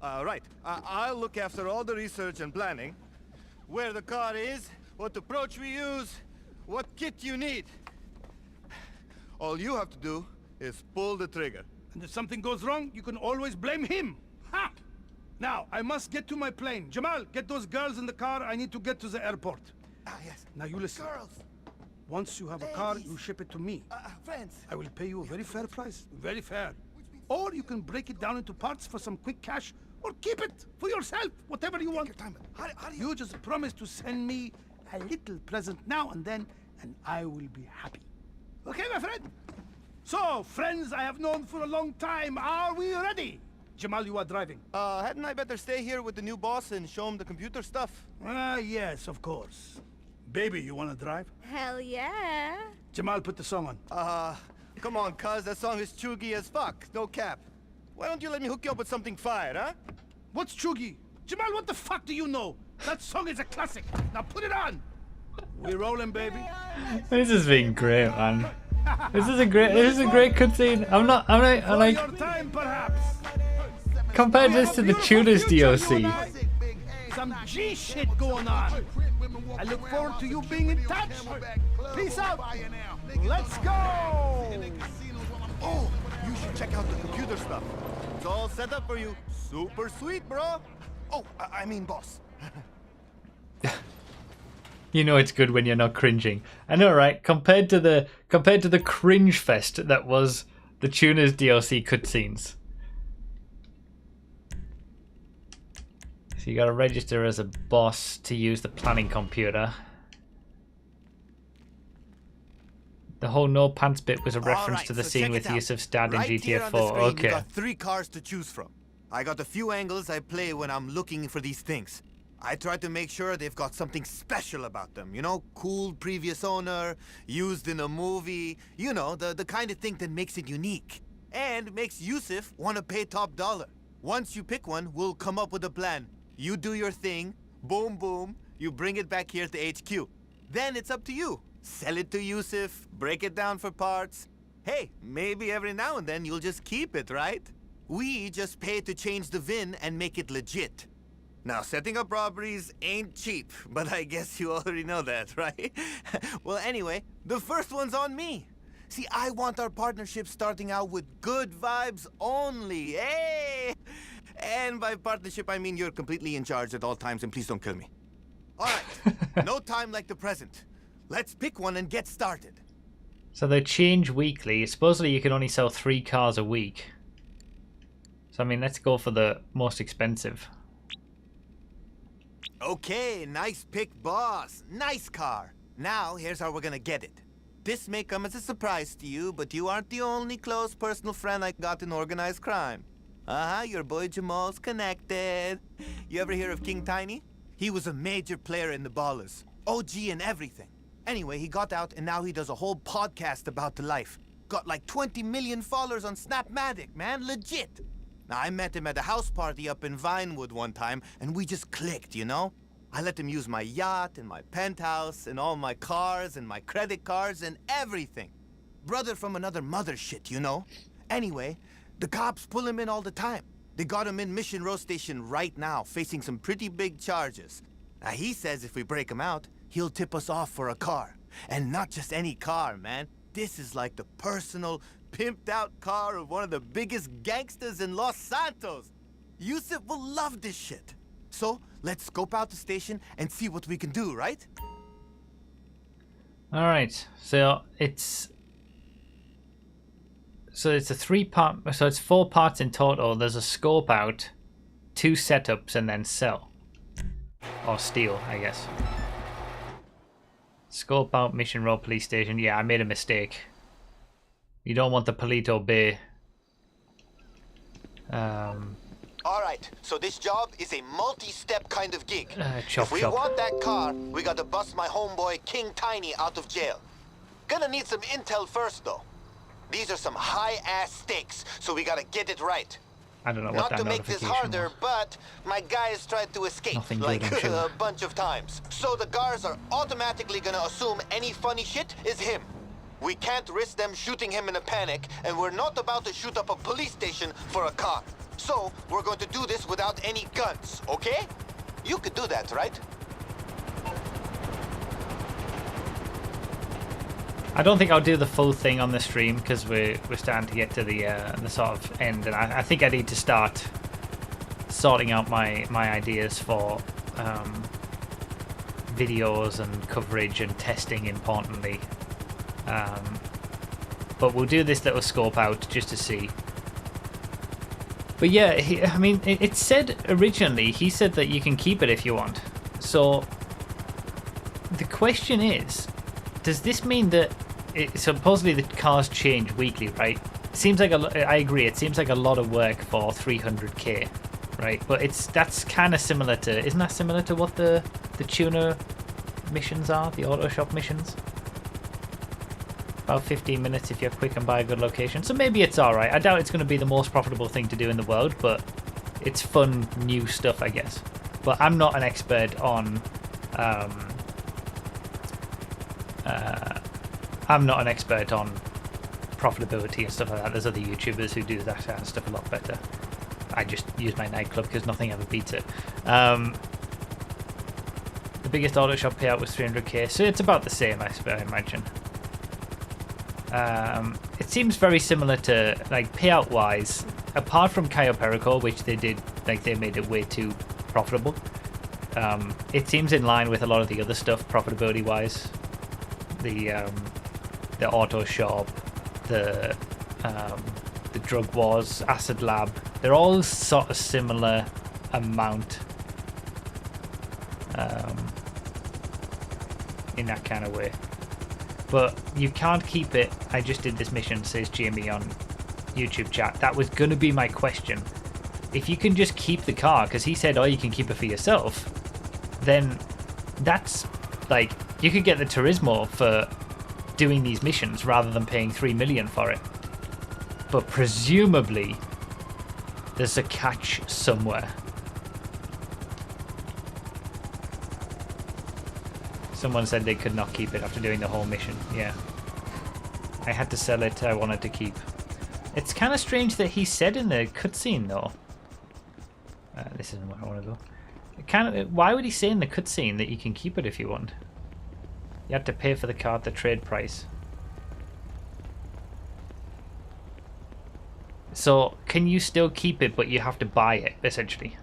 Right. I'll look after all the research and planning. Where the car is, what approach we use, what kit you need. All you have to do is pull the trigger. And if something goes wrong, you can always blame him. Ha! Now, I must get to my plane. Jamal, get those girls in the car. I need to get to the airport. Ah, yes. Now you listen. Girls. Once you have a car, you ship it to me. Friends. I will pay you a very fair price. Very fair. Or you can break it down into parts for some quick cash, or keep it for yourself, whatever you want. Take your time. How do you... You just promise to send me a little present now and then, and I will be happy. Okay, my friend? So, friends I have known for a long time, are we ready? Jamal, you are driving. Hadn't I better stay here with the new boss and show him the computer stuff? Yes, of course. Baby, you wanna drive? Hell yeah. Jamal, put the song on. Come on, cuz, that song is chuggy as fuck. No cap. Why don't you let me hook you up with something fire, huh? What's chuggy? Jamal, what the fuck do you know? That song is a classic. Now put it on. We're rolling, baby. This has been great, man. This is a great cutscene. I'm like Your time, perhaps. compared this to the Tunas DLC. Some G shit going on. I look forward to you being in touch. Peace out. Let's go. Oh, you should check out the computer stuff. It's all set up for you. Super sweet, bro. Oh, I mean, boss. You know it's good when you're not cringing. I know, right? Compared to the cringe fest that was the Tunas DLC cutscenes. So you got to register as a boss to use the planning computer. The whole no pants bit was a reference to the scene with Yusuf's dad in GTA 4. Okay. You got 3 cars to choose from. I got a few angles I play when I'm looking for these things. I try to make sure they've got something special about them. You know, cool previous owner, used in a movie. You know, the kind of thing that makes it unique. And makes Yusuf want to pay top dollar. Once you pick one, we'll come up with a plan. You do your thing, boom, boom, you bring it back here to HQ. Then it's up to you. Sell it to Yusuf, break it down for parts. Hey, maybe every now and then you'll just keep it, right? We just pay to change the VIN and make it legit. Now, setting up robberies ain't cheap, but I guess you already know that, right? Well, anyway, the first one's on me. See, I want our partnership starting out with good vibes only, hey! And by partnership, I mean you're completely in charge at all times, and please don't kill me. All right, no time like the present. Let's pick one and get started. So they change weekly. Supposedly you can only sell 3 cars a week. So I mean, let's go for the most expensive. Okay, nice pick, boss. Nice car. Now, here's how we're gonna get it. This may come as a surprise to you, but you aren't the only close personal friend I got in organized crime. Your boy Jamal's connected. You ever hear of King Tiny? He was a major player in the Ballers. OG and everything. Anyway, he got out and now he does a whole podcast about the life. Got like 20 million followers on Snapmatic, man. Legit. Now, I met him at a house party up in Vinewood one time, and we just clicked, you know? I let him use my yacht and my penthouse and all my cars and my credit cards and everything. Brother from another mother shit, you know? Anyway, the cops pull him in all the time. They got him in Mission Row Station right now, facing some pretty big charges. Now, he says if we break him out, he'll tip us off for a car. And not just any car, man. This is like the personal, pimped-out car of one of the biggest gangsters in Los Santos. Yusuf will love this shit. So, let's scope out the station and see what we can do, right? Alright, so it's a 3-part, so it's 4 parts in total. There's a scope out, 2 setups, and then sell. Or steal, I guess. Scope out, Mission Row Police Station. Yeah, I made a mistake. You don't want the Palito Bay. Alright, so this job is a multi-step kind of gig. Chop, if we chop. want that car, we gotta bust my homeboy King Tiny out of jail. Gonna need some intel first, though. These are some high-ass stakes, so we gotta get it right. I don't know what Not that to make this harder, was. but my guys tried to escape, Nothing like good, I'm sure. a bunch of times. So the guards are automatically gonna assume any funny shit is him. We can't risk them shooting him in a panic, and we're not about to shoot up a police station for a car. So, we're going to do this without any guns, okay? You could do that, right? I don't think I'll do the full thing on the stream because we're starting to get to the sort of end, and I think I need to start sorting out my ideas for videos and coverage and testing, importantly. But we'll do this little scope out just to see. But yeah, I mean, it said originally, he said that you can keep it if you want. So the question is, does this mean that supposedly the cars change weekly, right? Seems like I agree. It seems like a lot of work for 300k, right? But that's kind of similar to, isn't that similar to what the tuner missions are, the auto shop missions? About 15 minutes if you're quick and buy a good location. So maybe it's alright. I doubt it's going to be the most profitable thing to do in the world, but it's fun, new stuff, I guess. but I'm not an expert on. I'm not an expert on profitability and stuff like that. There's other YouTubers who do that kind of stuff a lot better. I just use my nightclub because nothing ever beats it. The biggest auto shop payout was 300k, so it's about the same, I imagine. It seems very similar to, like, payout wise, apart from Cayo Perico, which they did, like, they made it way too profitable. It seems in line with a lot of the other stuff profitability wise. The auto shop, the drug wars, acid lab, they're all sort of similar amount in that kind of way. But you can't keep it. I just did this mission, says Jamie on YouTube chat. That was going to be my question. If you can just keep the car, because he said, oh, you can keep it for yourself, then that's like, you could get the Turismo for doing these missions rather than paying 3 million for it. But presumably there's a catch somewhere. Someone said they could not keep it after doing the whole mission. Yeah, I had to sell it. I wanted to keep. It's kind of strange that he said in the cutscene though. This isn't where I want to go. Why would he say in the cutscene that you can keep it if you want? You had to pay for the car at the trade price. So, can you still keep it, but you have to buy it, essentially?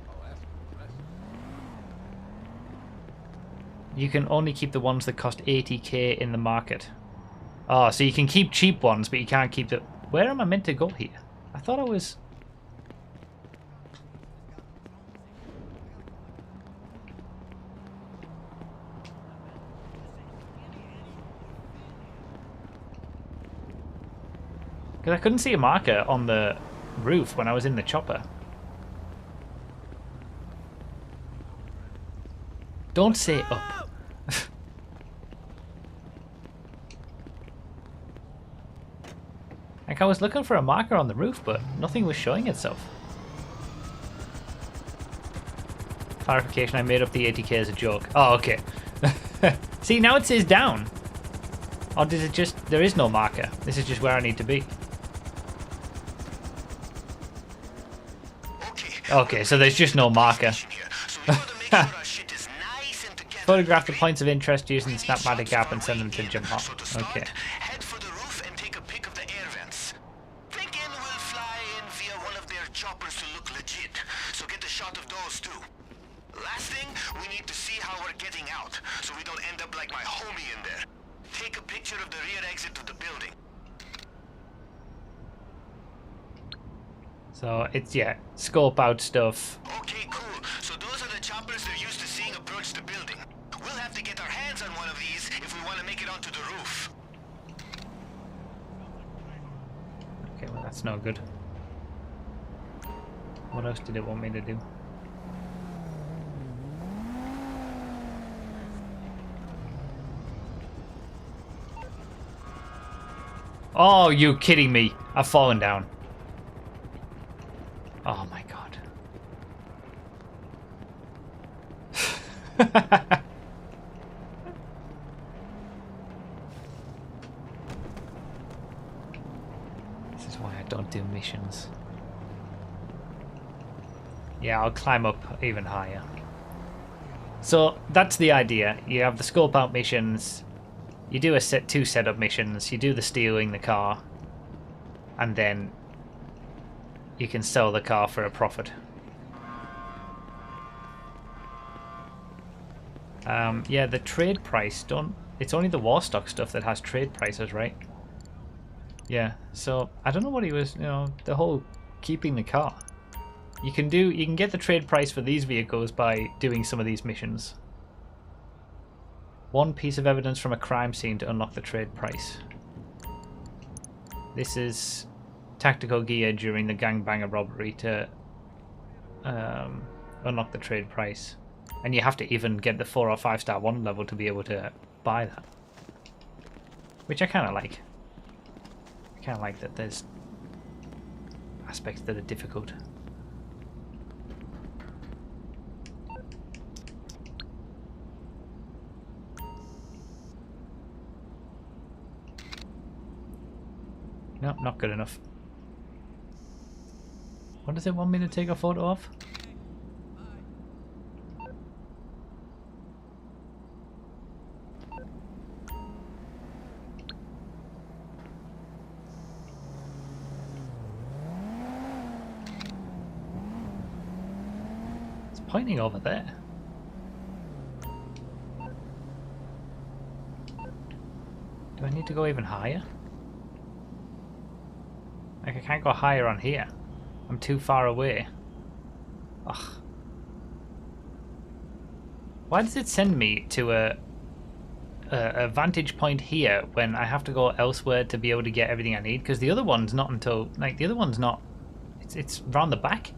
You can only keep the ones that cost 80k in the market. Oh, so you can keep cheap ones, but you can't keep the... Where am I meant to go here? I thought I was... Because I couldn't see a marker on the roof when I was in the chopper. Don't say up. Like, I was looking for a marker on the roof, but nothing was showing itself. Clarification, I made up the 80k as a joke. Oh, okay. See, now it says down. Or did it just... There is no marker. This is just where I need to be. Okay, so there's just no marker. Photograph the points of interest using the Snapmatic app and send them to Jim Hot. Okay. Head for the roof and take a pic of the air vents. Thinking we'll fly in via one of their choppers to look legit. So get a shot of those too. Last thing, we need to see how we're getting out, so we don't end up like my homie in there. Take a picture of the rear exit to the building. So it's, yeah, scope out stuff. Okay, cool. So those are the choppers they're used to seeing approach the building. We'll have to get our hands on one of these if we want to make it onto the roof. Okay, well that's no good. What else did it want me to do? Oh, you kidding me? I've fallen down. Oh my god. This is why I don't do missions. Yeah, I'll climb up even higher. So that's the idea. You have the scope out missions. You do two setup missions. You do the stealing the car, and then you can sell the car for a profit. Yeah, the trade price it's only the war stock stuff that has trade prices, right? Yeah, so I don't know what he was, the whole keeping the car. You can get the trade price for these vehicles by doing some of these missions. One piece of evidence from a crime scene to unlock the trade price. This is tactical gear during the gangbanger robbery to unlock the trade price. And you have to even get the 4 or 5 star 1 level to be able to buy that. Which I kind of like. I kind of like that there's aspects that are difficult. Nope, not good enough. What does it want me to take a photo of? It's pointing over there. Do I need to go even higher? Like, I can't go higher on here. I'm too far away. Ugh. Why does it send me to a vantage point here when I have to go elsewhere to be able to get everything I need? Because the other one's not until... Like, the other one's not... It's round the back.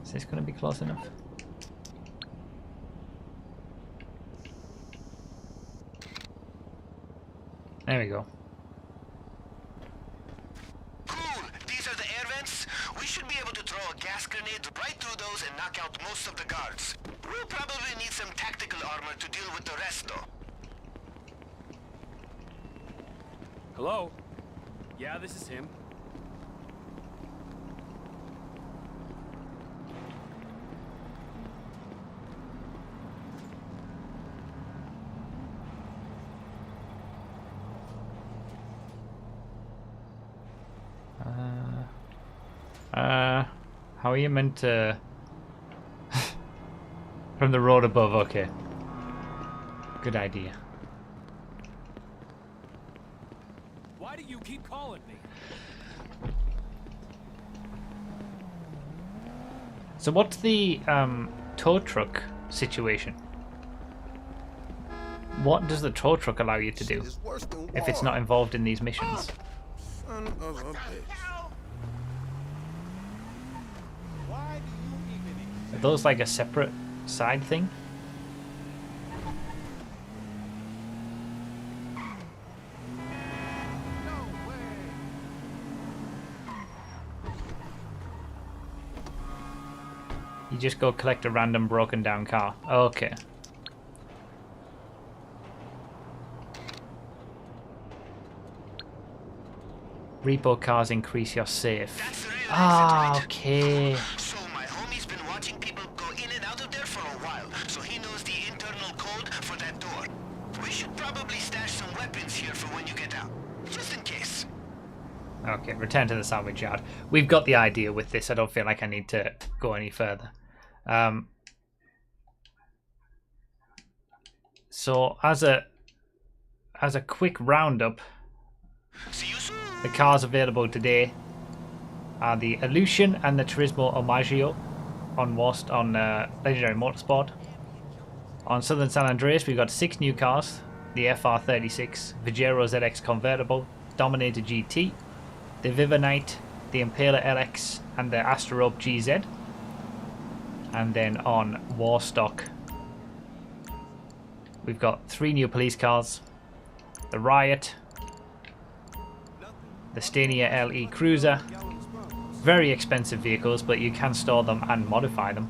Is this going to be close enough? There we go. Cool. These are the air vents. We should be able to throw a gas grenade right through those and knock out most of the guards. We'll probably need some tactical armor to deal with the rest, though. Hello? Yeah, this is him. How are you meant to... From the road above, okay. Good idea. Why do you keep calling me? So what's the tow truck situation? What does the tow truck allow you to do if it's not involved in these missions? Son of a bitch. Are those like a separate side thing? You just go collect a random broken down car. Okay. Repo cars increase your safe. Ah, okay. So my homie's been watching people go in and out of there for a while, so he knows the internal code for that door. We should probably stash some weapons here for when you get out, just in case. Okay, return to the salvage yard. We've got the idea with this. I don't feel like I need to go any further. So as a quick roundup, the cars available today are the Illusion and the Turismo Omaggio on Legendary Motorsport. On Southern San Andreas, we've got 6 new cars: the FR36, Vigero ZX Convertible, Dominator GT, the Viva Knight, the Impaler LX, and the Asterope GZ. And then on Warstock, we've got 3 new police cars: the Riot, the Stania LE Cruiser. Very expensive vehicles, but you can store them and modify them.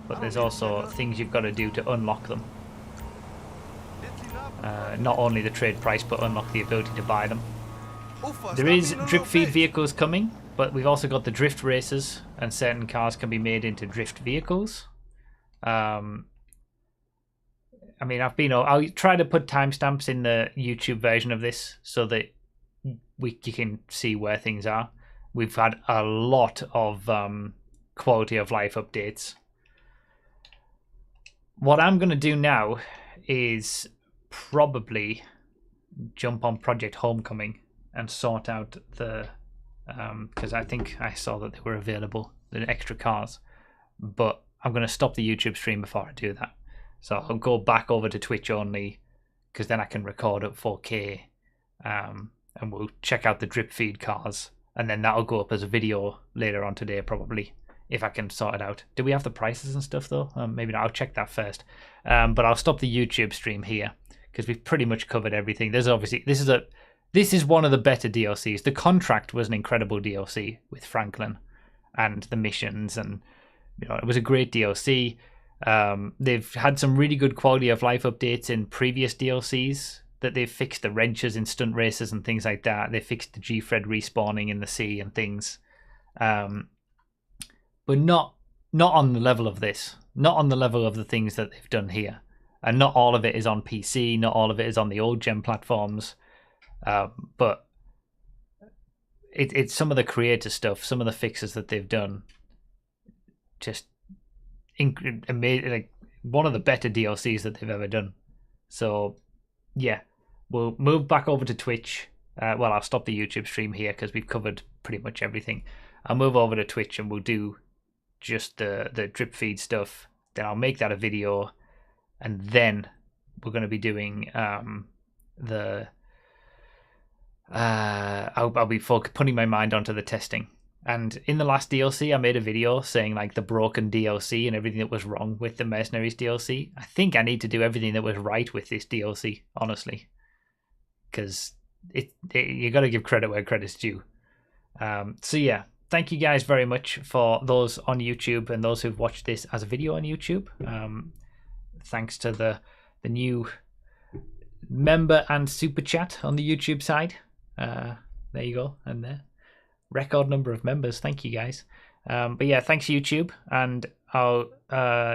But there's also things you've got to do to unlock them. Not only the trade price, but unlock the ability to buy them. There is drip feed vehicles coming, but we've also got the drift races, and certain cars can be made into drift vehicles. I mean, I'll try to put timestamps in the YouTube version of this so that you can see where things are. We've had a lot of quality of life updates. What I'm going to do now is probably jump on Project Homecoming and sort out the... because I think I saw that they were available, the extra cars. But I'm going to stop the YouTube stream before I do that. So I'll go back over to Twitch only, because then I can record at 4K. And we'll check out the drip feed cars. And then that'll go up as a video later on today, probably, if I can sort it out. Do we have the prices and stuff, though? Maybe not. I'll check that first. But I'll stop the YouTube stream here, because we've pretty much covered everything. There's obviously... This is one of the better DLCs. The Contract was an incredible DLC with Franklin and the missions and it was a great DLC. They've had some really good quality of life updates in previous DLCs. That they've fixed the wrenches in stunt races and things like that. They fixed the G-Fred respawning in the sea and things, but not on the level of this. Not on the level of the things that they've done here. And not all of it is on PC. Not all of it is on the old gen platforms. But it's some of the creator stuff, some of the fixes that they've done. Just amazing, like one of the better DLCs that they've ever done. So yeah, we'll move back over to Twitch. Well, I'll stop the YouTube stream here because we've covered pretty much everything. I'll move over to Twitch and we'll do just the drip feed stuff. Then I'll make that a video, and then we're going to be doing I'll be putting my mind onto the testing. And in the last DLC, I made a video saying like the broken DLC and everything that was wrong with the Mercenaries DLC. I think I need to do everything that was right with this DLC, honestly, because you got to give credit where credit's due. So yeah, thank you guys very much for those on YouTube and those who've watched this as a video on YouTube. Thanks to the new member and super chat on the YouTube side. There you go, and there. Record number of members. Thank you guys. But yeah, thanks YouTube. And I'll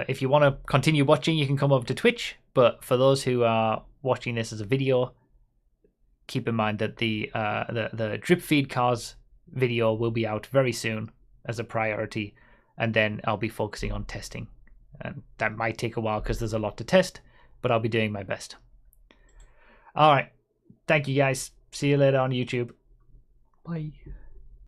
if you want to continue watching, you can come over to Twitch. But for those who are watching this as a video, keep in mind that the drip feed cars video will be out very soon as a priority, and then I'll be focusing on testing. And that might take a while because there's a lot to test, but I'll be doing my best. All right. Thank you guys. See you later on YouTube. Bye.